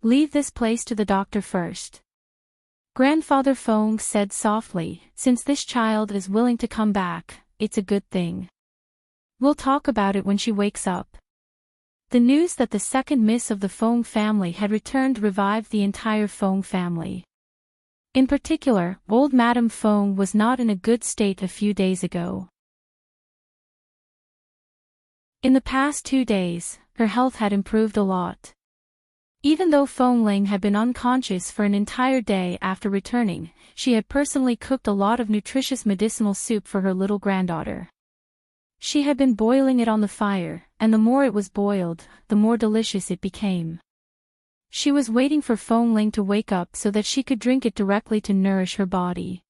"Leave this place to the doctor first," Grandfather Fong said softly. "Since this child is willing to come back, it's a good thing. We'll talk about it when she wakes up." The news that the second miss of the Fong family had returned revived the entire Fong family. In particular, old Madame Fong was not in a good state a few days ago. In the past 2 days, her health had improved a lot. Even though Fong Ling had been unconscious for an entire day after returning, she had personally cooked a lot of nutritious medicinal soup for her little granddaughter. She had been boiling it on the fire, and the more it was boiled, the more delicious it became. She was waiting for Fong Ling to wake up so that she could drink it directly to nourish her body.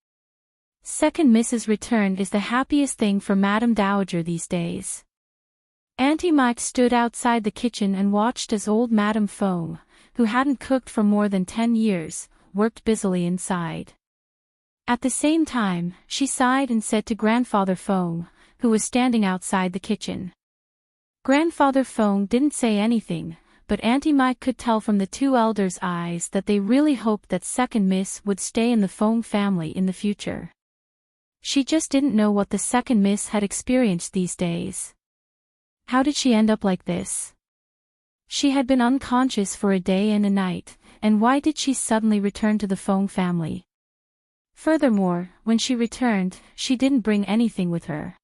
Second Mrs. Return is the happiest thing for Madame Dowager these days. Auntie Mike stood outside the kitchen and watched as old Madame Fong, who hadn't cooked for more than 10 years, worked busily inside. At the same time, she sighed and said to Grandfather Fong, who was standing outside the kitchen. Grandfather Fong didn't say anything, but Auntie Mike could tell from the two elders' eyes that they really hoped that second Miss would stay in the Fong family in the future. She just didn't know what the second Miss had experienced these days. How did she end up like this? She had been unconscious for a day and a night, and why did she suddenly return to the Fong family? Furthermore, when she returned, she didn't bring anything with her.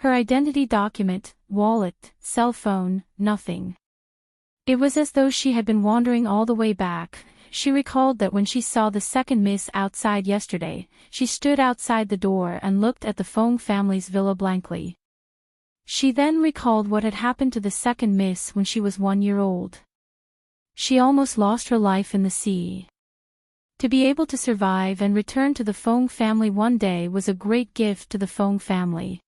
Her identity document, wallet, cell phone, nothing. It was as though she had been wandering all the way back. She recalled that when she saw the second Miss outside yesterday, she stood outside the door and looked at the Fong family's villa blankly. She then recalled what had happened to the second Miss when she was 1 year old. She almost lost her life in the sea. To be able to survive and return to the Fong family one day was a great gift to the Fong family.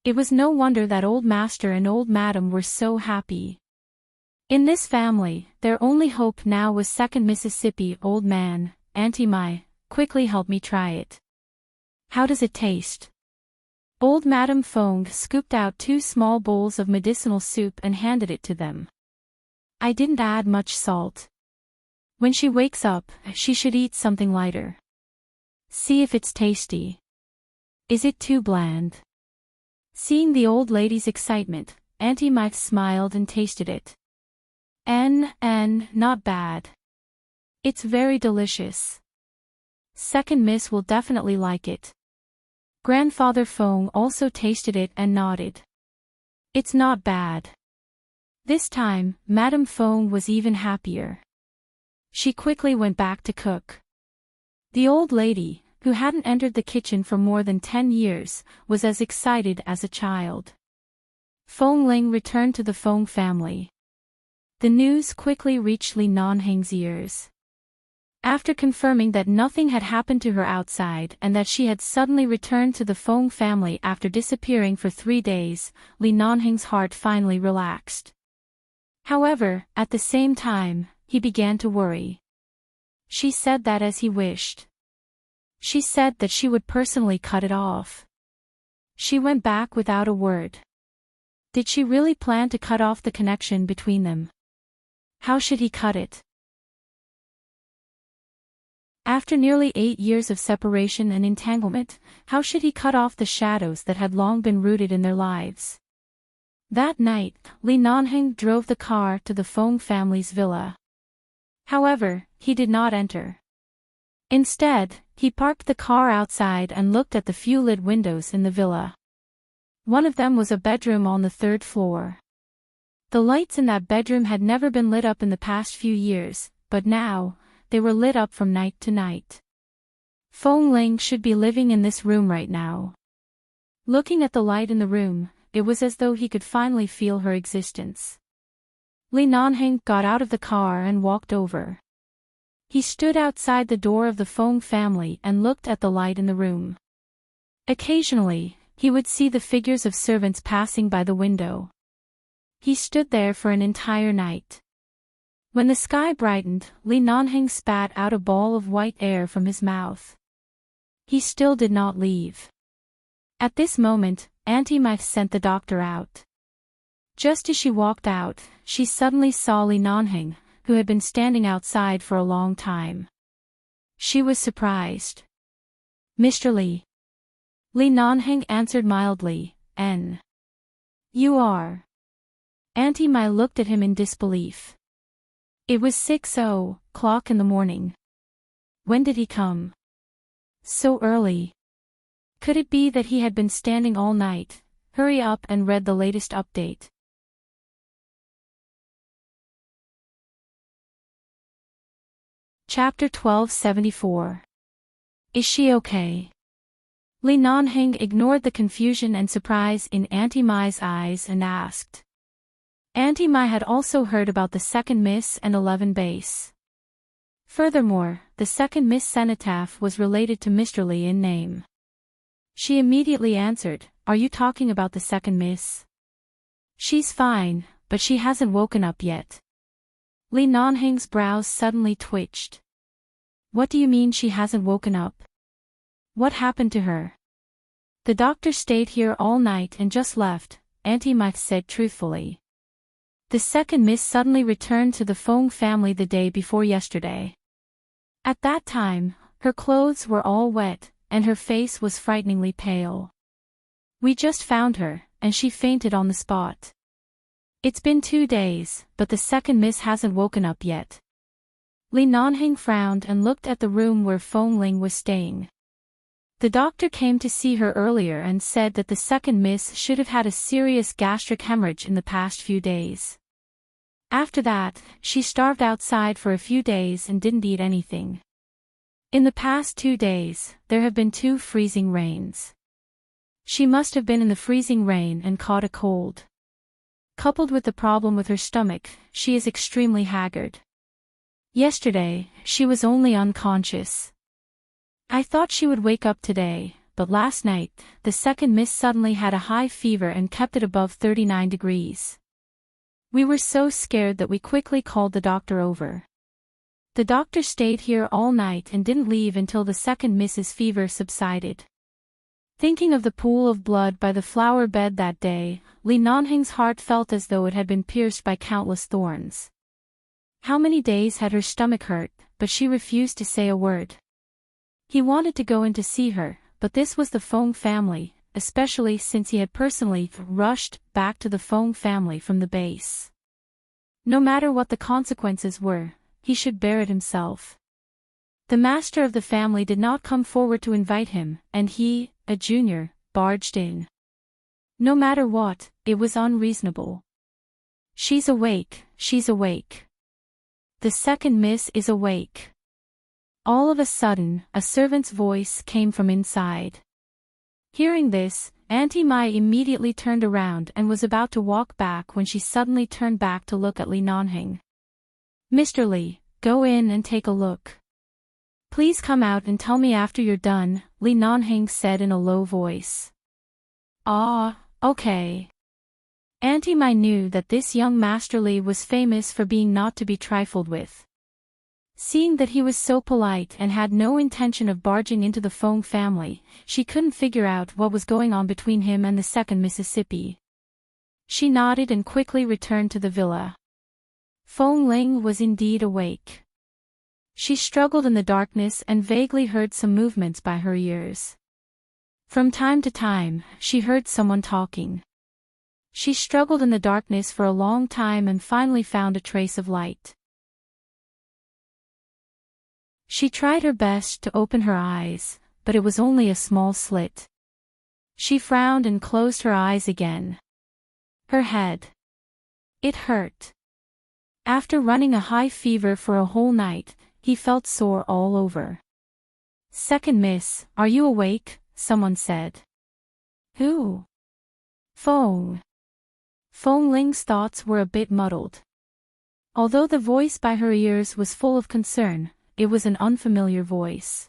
It was no wonder that old master and old madam were so happy. In this family, their only hope now was second Mississippi. Old man, Auntie Mai, quickly help me try it. How does it taste? Old Madame Fong scooped out 2 small bowls of medicinal soup and handed it to them. I didn't add much salt. When she wakes up, she should eat something lighter. See if it's tasty. Is it too bland? Seeing the old lady's excitement, Auntie Mike smiled and tasted it. Not bad. It's very delicious. Second Miss will definitely like it. Grandfather Fong also tasted it and nodded. It's not bad. This time, Madame Fong was even happier. She quickly went back to cook. The old lady, who hadn't entered the kitchen for more than 10 years, was as excited as a child. Fong Ling returned to the Fong family. The news quickly reached Li Nanheng's ears. After confirming that nothing had happened to her outside and that she had suddenly returned to the Fong family after disappearing for 3 days, Li Nanheng's heart finally relaxed. However, at the same time, he began to worry. She said that as he wished. She said that she would personally cut it off. She went back without a word. Did she really plan to cut off the connection between them? How should he cut it? After nearly 8 years of separation and entanglement, how should he cut off the shadows that had long been rooted in their lives? That night, Li Nanheng drove the car to the Fong family's villa. However, he did not enter. Instead, he parked the car outside and looked at the few lit windows in the villa. One of them was a bedroom on the 3rd floor. The lights in that bedroom had never been lit up in the past few years, but now, they were lit up from night to night. Fong Ling should be living in this room right now. Looking at the light in the room, it was as though he could finally feel her existence. Li Nanheng got out of the car and walked over. He stood outside the door of the Fong family and looked at the light in the room. Occasionally, he would see the figures of servants passing by the window. He stood there for an entire night. When the sky brightened, Li Nanheng spat out a ball of white air from his mouth. He still did not leave. At this moment, Auntie Mike sent the doctor out. Just as she walked out, she suddenly saw Li Nanheng, who had been standing outside for a long time. She was surprised. Mr. Li. Li Nanheng answered mildly, N. You are. Auntie Mai looked at him in disbelief. It was 6:00 in the morning. When did he come? So early. Could it be that he had been standing all night? Hurry up and read the latest update. Chapter 1274. Is she okay? Li Nanheng ignored the confusion and surprise in Auntie Mai's eyes and asked. Auntie Mai had also heard about the 2nd Miss and 11 base. Furthermore, the 2nd Miss Cenotaph was related to Mr. Li in name. She immediately answered, Are you talking about the 2nd Miss? She's fine, but she hasn't woken up yet. Li Nanheng's brows suddenly twitched. What do you mean she hasn't woken up? What happened to her? The doctor stayed here all night and just left, Auntie Mai said truthfully. The 2nd Miss suddenly returned to the Fong family the day before yesterday. At that time, her clothes were all wet, and her face was frighteningly pale. We just found her, and she fainted on the spot. It's been 2 days, but the 2nd Miss hasn't woken up yet. Li Nanheng frowned and looked at the room where Fong Ling was staying. The doctor came to see her earlier and said that the 2nd Miss should have had a serious gastric hemorrhage in the past few days. After that, she starved outside for a few days and didn't eat anything. In the past 2 days, there have been 2 freezing rains. She must have been in the freezing rain and caught a cold. Coupled with the problem with her stomach, she is extremely haggard. Yesterday, she was only unconscious. I thought she would wake up today, but last night, the 2nd Miss suddenly had a high fever and kept it above 39 degrees. We were so scared that we quickly called the doctor over. The doctor stayed here all night and didn't leave until the 2nd Miss's fever subsided. Thinking of the pool of blood by the flower bed that day, Li Nanhing's heart felt as though it had been pierced by countless thorns. How many days had her stomach hurt, but she refused to say a word. He wanted to go in to see her, but this was the Feng family, especially since he had personally rushed back to the Feng family from the base. No matter what the consequences were, he should bear it himself. The master of the family did not come forward to invite him, and he, a junior, barged in. No matter what, it was unreasonable. She's awake, she's awake. The second miss is awake. All of a sudden, a servant's voice came from inside. Hearing this, Auntie Mai immediately turned around and was about to walk back when she suddenly turned back to look at Li Nanhing. "Mr. Li, go in and take a look. Please come out and tell me after you're done," Li Nanhing said in a low voice. "Ah, okay." Auntie Mai knew that this young Master Li was famous for being not to be trifled with. Seeing that he was so polite and had no intention of barging into the Feng family, she couldn't figure out what was going on between him and the second Mississippi. She nodded and quickly returned to the villa. Feng Ling was indeed awake. She struggled in the darkness and vaguely heard some movements by her ears. From time to time, she heard someone talking. She struggled in the darkness for a long time and finally found a trace of light. She tried her best to open her eyes, but it was only a small slit. She frowned and closed her eyes again. Her head. It hurt. After running a high fever for a whole night, he felt sore all over. "Second miss, are you awake?" someone said. "Who?" "Feng." Feng Ling's thoughts were a bit muddled. Although the voice by her ears was full of concern, it was an unfamiliar voice.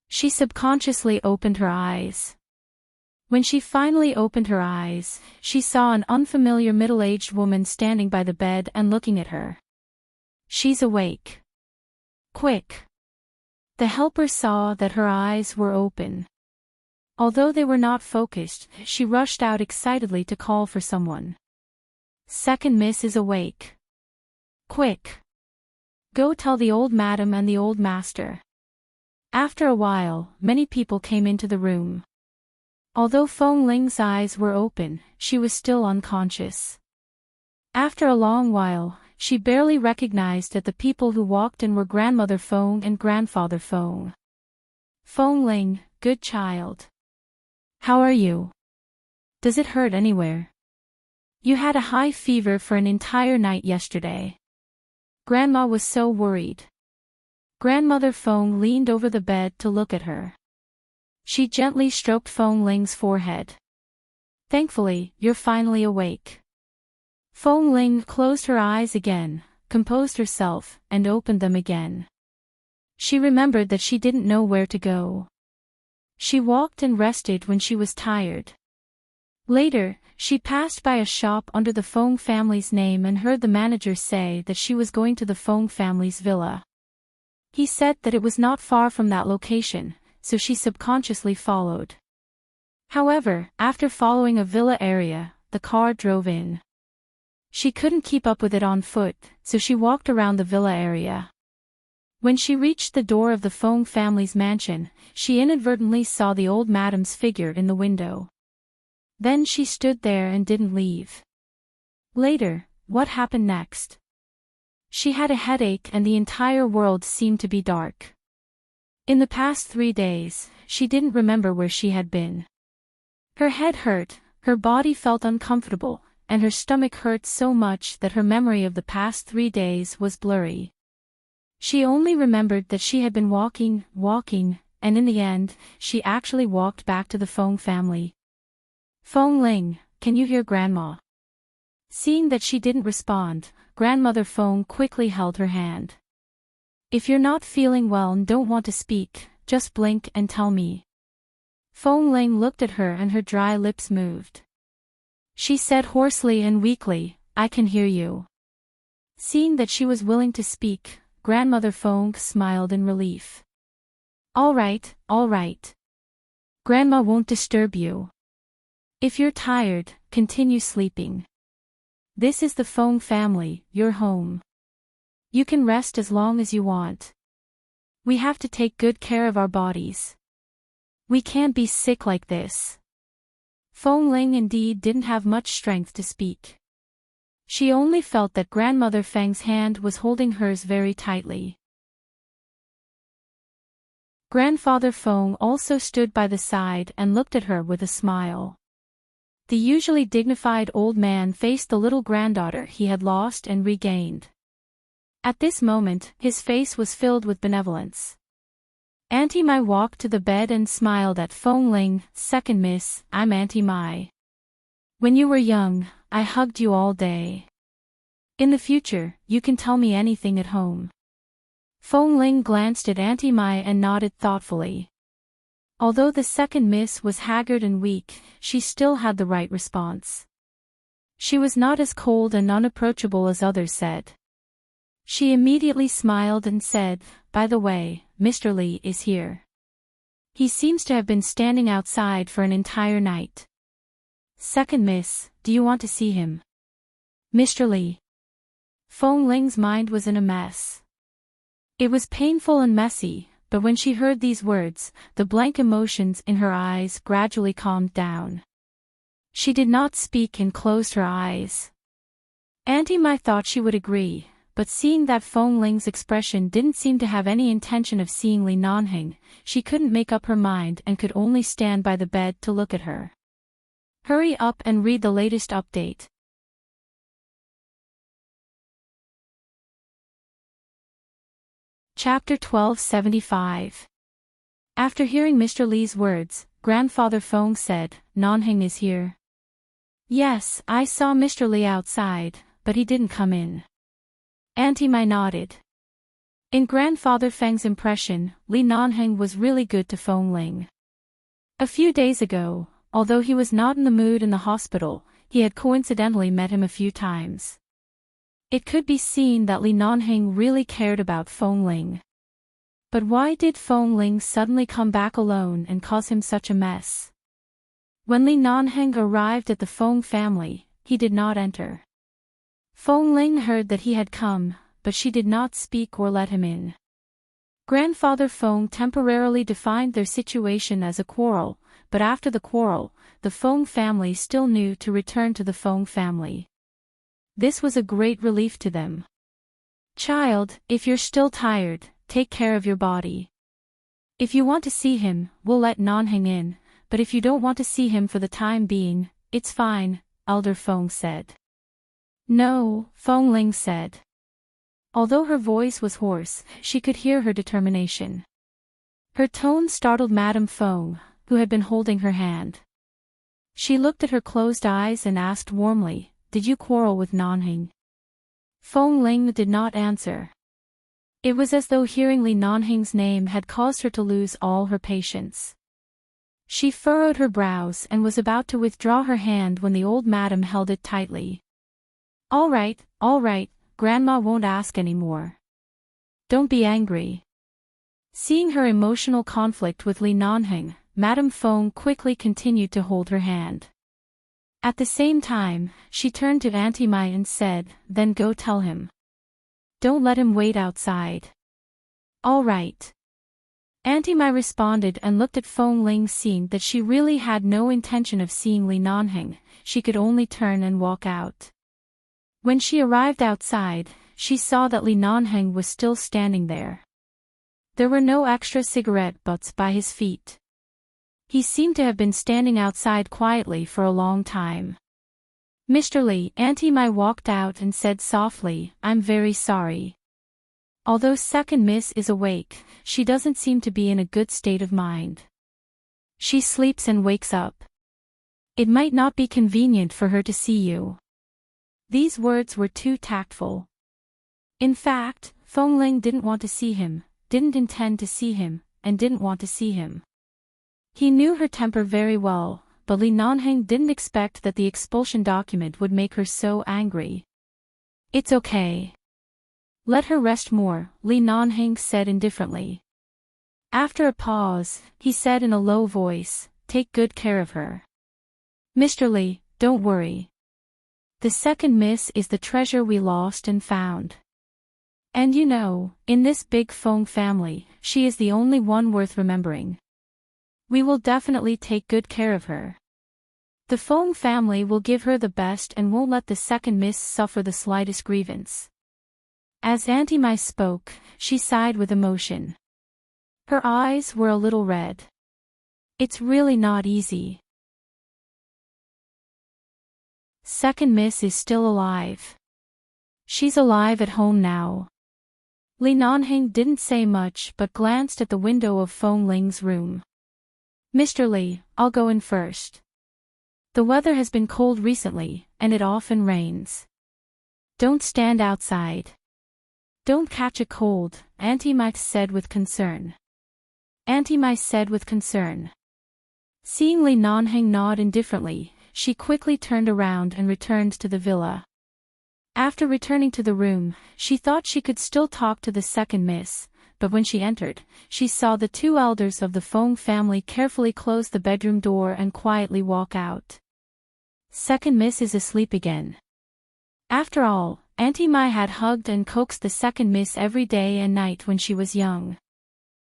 She subconsciously opened her eyes. When she finally opened her eyes, she saw an unfamiliar middle-aged woman standing by the bed and looking at her. "She's awake. Quick." The helper saw that her eyes were open. Although they were not focused, she rushed out excitedly to call for someone. "Second miss is awake. Quick. Go tell the old madam and the old master." After a while, many people came into the room. Although Feng Ling's eyes were open, she was still unconscious. After a long while, she barely recognized that the people who walked in were Grandmother Feng and Grandfather Feng. "Feng Ling, good child. How are you? Does it hurt anywhere? You had a high fever for an entire night yesterday." Grandma was so worried. Grandmother Feng leaned over the bed to look at her. She gently stroked Feng Ling's forehead. "Thankfully, you're finally awake." Feng Ling closed her eyes again, composed herself, and opened them again. She remembered that she didn't know where to go. She walked and rested when she was tired. Later, she passed by a shop under the Feng family's name and heard the manager say that she was going to the Feng family's villa. He said that it was not far from that location, so she subconsciously followed. However, after following a villa area, the car drove in. She couldn't keep up with it on foot, so she walked around the villa area. When she reached the door of the Feng family's mansion, she inadvertently saw the old madam's figure in the window. Then she stood there and didn't leave. Later, what happened next? She had a headache and the entire world seemed to be dark. In the past 3 days, she didn't remember where she had been. Her head hurt, her body felt uncomfortable, and her stomach hurt so much that her memory of the past 3 days was blurry. She only remembered that she had been walking, and in the end, she actually walked back to the Feng family. "Feng Ling, can you hear Grandma?" Seeing that she didn't respond, Grandmother Feng quickly held her hand. "If you're not feeling well and don't want to speak, just blink and tell me." Feng Ling looked at her and her dry lips moved. She said hoarsely and weakly, "I can hear you." Seeing that she was willing to speak, Grandmother Feng smiled in relief. All right. Grandma won't disturb you. If you're tired, continue sleeping. This is the Fong family, your home. You can rest as long as you want. We have to take good care of our bodies. We can't be sick like this. Fong Ling indeed didn't have much strength to speak. She only felt that Grandmother Feng's hand was holding hers very tightly. Grandfather Fong also stood by the side and looked at her with a smile. The usually dignified old man faced the little granddaughter he had lost and regained. At this moment, his face was filled with benevolence. Auntie Mai walked to the bed and smiled at Fong Ling. "Second miss, I'm Auntie Mai. When you were young, I hugged you all day. In the future, you can tell me anything at home." Fong Ling glanced at Auntie Mai and nodded thoughtfully. Although the second miss was haggard and weak, she still had the right response. She was not as cold and unapproachable as others said. She immediately smiled and said, "By the way, Mr. Li is here. He seems to have been standing outside for an entire night." "Second miss, do you want to see him?" "Mr. Li." Fong Ling's mind was in a mess. It was painful and messy, but when she heard these words, the blank emotions in her eyes gradually calmed down. She did not speak and closed her eyes. Auntie Mai thought she would agree, but seeing that Fong Ling's expression didn't seem to have any intention of seeing Li Nanheng, she couldn't make up her mind and could only stand by the bed to look at her. Hurry up and read the latest update. Chapter 1275. After hearing Mr. Li's words, Grandfather Fong said, "Nanheng is here." "Yes, I saw Mr. Li outside, but he didn't come in." Auntie Mai nodded. In Grandfather Feng's impression, Li Nanheng was really good to Fong Ling. A few days ago, although he was not in the mood in the hospital, he had coincidentally met him a few times. It could be seen that Li Nanheng really cared about Fong Ling. But why did Fong Ling suddenly come back alone and cause him such a mess? When Li Nanheng arrived at the Fong family, he did not enter. Fong Ling heard that he had come, but she did not speak or let him in. Grandfather Fong temporarily defined their situation as a quarrel, but after the quarrel, the Fong family still knew to return to the Fong family. This was a great relief to them. "Child, if you're still tired, take care of your body. If you want to see him, we'll let Nanheng in, but if you don't want to see him for the time being, it's fine," Elder Fong said. "No," Fong Ling said. Although her voice was hoarse, she could hear her determination. Her tone startled Madame Fong, who had been holding her hand. She looked at her closed eyes and asked warmly, "Did you quarrel with Nanheng?" Fong Ling did not answer. It was as though hearing Li Nanheng's name had caused her to lose all her patience. She furrowed her brows and was about to withdraw her hand when the old madam held it tightly. All right, Grandma won't ask any more. Don't be angry." Seeing her emotional conflict with Li Nanheng, Madame Fong quickly continued to hold her hand. At the same time, she turned to Auntie Mai and said, "Then go tell him. Don't let him wait outside." "All right." Auntie Mai responded and looked at Fong Ling. Seeing that she really had no intention of seeing Li Nanheng, she could only turn and walk out. When she arrived outside, she saw that Li Nanheng was still standing there. There were no extra cigarette butts by his feet. He seemed to have been standing outside quietly for a long time. "Mr. Li," Auntie Mai walked out and said softly, "I'm very sorry. Although second miss is awake, she doesn't seem to be in a good state of mind. She sleeps and wakes up. It might not be convenient for her to see you." These words were too tactful. In fact, Fong Ling didn't want to see him, didn't intend to see him, and didn't want to see him. He knew her temper very well, but Li Nanheng didn't expect that the expulsion document would make her so angry. "It's okay. Let her rest more," Li Nanheng said indifferently. After a pause, he said in a low voice, take good care of her. Mr. Lee, don't worry. The second miss is the treasure we lost and found. And you know, in this big Fong family, she is the only one worth remembering. We will definitely take good care of her. The Fong family will give her the best and won't let the second miss suffer the slightest grievance. As Auntie Mai spoke, she sighed with emotion. Her eyes were a little red. It's really not easy. Second miss is still alive. She's alive at home now. Li Nanheng didn't say much but glanced at the window of Fong Ling's room. Mr. Li, I'll go in first. The weather has been cold recently, and it often rains. Don't stand outside. Don't catch a cold, Auntie Mai said with concern. Auntie Mai said with concern. Seeing Li Nanheng nod indifferently, she quickly turned around and returned to the villa. After returning to the room, she thought she could still talk to the second miss, but when she entered, she saw the two elders of the Fong family carefully close the bedroom door and quietly walk out. Second miss is asleep again. After all, Auntie Mai had hugged and coaxed the second miss every day and night when she was young.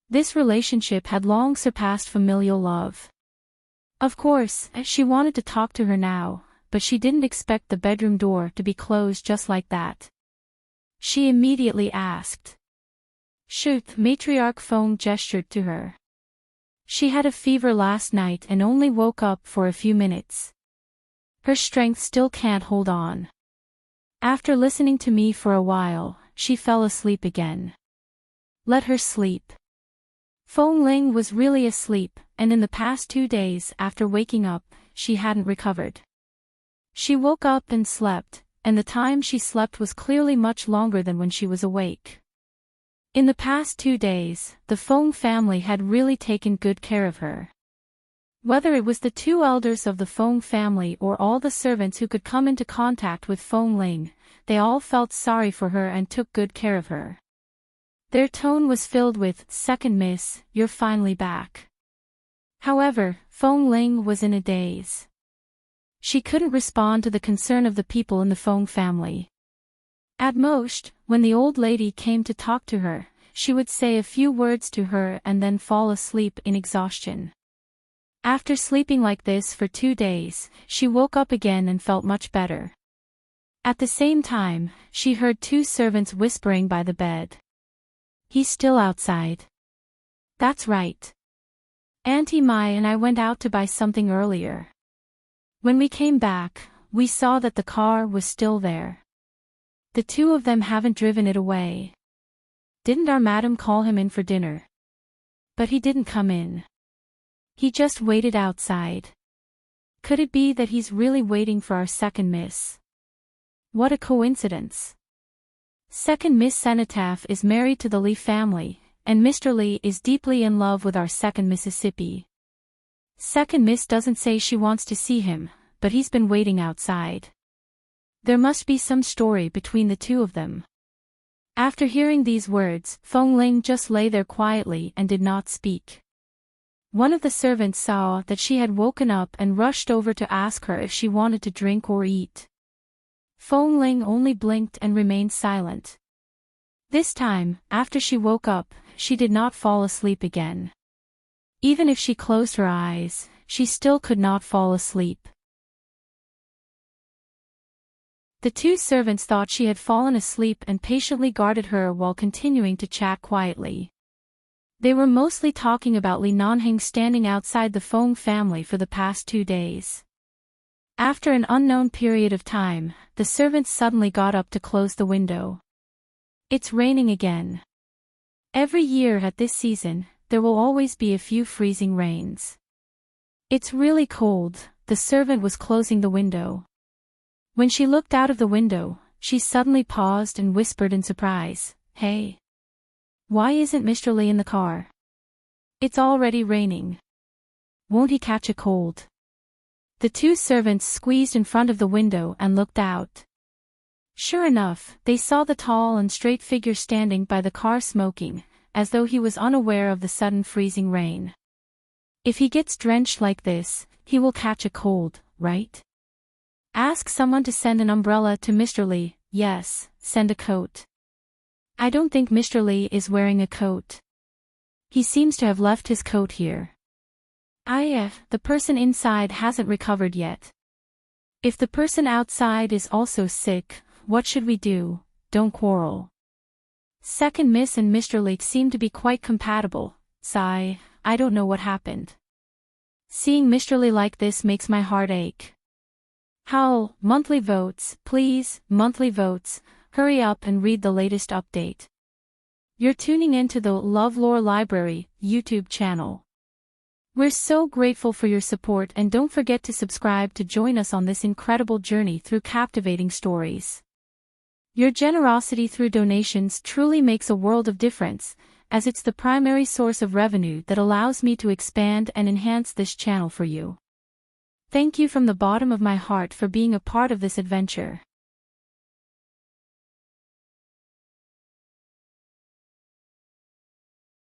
This relationship had long surpassed familial love. Of course, she wanted to talk to her now, but she didn't expect the bedroom door to be closed just like that. She immediately asked. Shoot, Matriarch Fong gestured to her. She had a fever last night and only woke up for a few minutes. Her strength still can't hold on. After listening to me for a while, she fell asleep again. Let her sleep. Fong Ling was really asleep, and in the past 2 days after waking up, she hadn't recovered. She woke up and slept, and the time she slept was clearly much longer than when she was awake. In the past 2 days, the Fong family had really taken good care of her. Whether it was the two elders of the Fong family or all the servants who could come into contact with Fong Ling, they all felt sorry for her and took good care of her. Their tone was filled with, "Second miss, you're finally back." However, Fong Ling was in a daze. She couldn't respond to the concern of the people in the Fong family. At most, when the old lady came to talk to her, she would say a few words to her and then fall asleep in exhaustion. After sleeping like this for 2 days, she woke up again and felt much better. At the same time, she heard 2 servants whispering by the bed. He's still outside. That's right. Auntie Mai and I went out to buy something earlier. When we came back, we saw that the car was still there. The 2 of them haven't driven it away. Didn't our madam call him in for dinner? But he didn't come in. He just waited outside. Could it be that he's really waiting for our second miss? What a coincidence. Second Miss Cenotaph is married to the Lee family, and Mr. Lee is deeply in love with our second Mississippi. Second Miss doesn't say she wants to see him, but he's been waiting outside. There must be some story between the 2 of them. After hearing these words, Fong Ling just lay there quietly and did not speak. One of the servants saw that she had woken up and rushed over to ask her if she wanted to drink or eat. Fong Ling only blinked and remained silent. This time, after she woke up, she did not fall asleep again. Even if she closed her eyes, she still could not fall asleep. The 2 servants thought she had fallen asleep and patiently guarded her while continuing to chat quietly. They were mostly talking about Li Nanheng standing outside the Fong family for the past 2 days. After an unknown period of time, the servants suddenly got up to close the window. It's raining again. Every year at this season, there will always be a few freezing rains. It's really cold, the servant was closing the window. When she looked out of the window, she suddenly paused and whispered in surprise, "Hey! Why isn't Mr. Lee in the car? It's already raining. Won't he catch a cold?" The 2 servants squeezed in front of the window and looked out. Sure enough, they saw the tall and straight figure standing by the car smoking, as though he was unaware of the sudden freezing rain. If he gets drenched like this, he will catch a cold, right? Ask someone to send an umbrella to Mr. Lee. Yes, send a coat. I don't think Mr. Lee is wearing a coat. He seems to have left his coat here. The person inside hasn't recovered yet. If the person outside is also sick, what should we do? Don't quarrel. Second Miss and Mr. Lee seem to be quite compatible. Sigh, I don't know what happened. Seeing Mr. Lee like this makes my heart ache. Howl, monthly votes, please, monthly votes, hurry up and read the latest update. You're tuning into the LoveLore Library YouTube channel. We're so grateful for your support, and don't forget to subscribe to join us on this incredible journey through captivating stories. Your generosity through donations truly makes a world of difference, as it's the primary source of revenue that allows me to expand and enhance this channel for you. Thank you from the bottom of my heart for being a part of this adventure.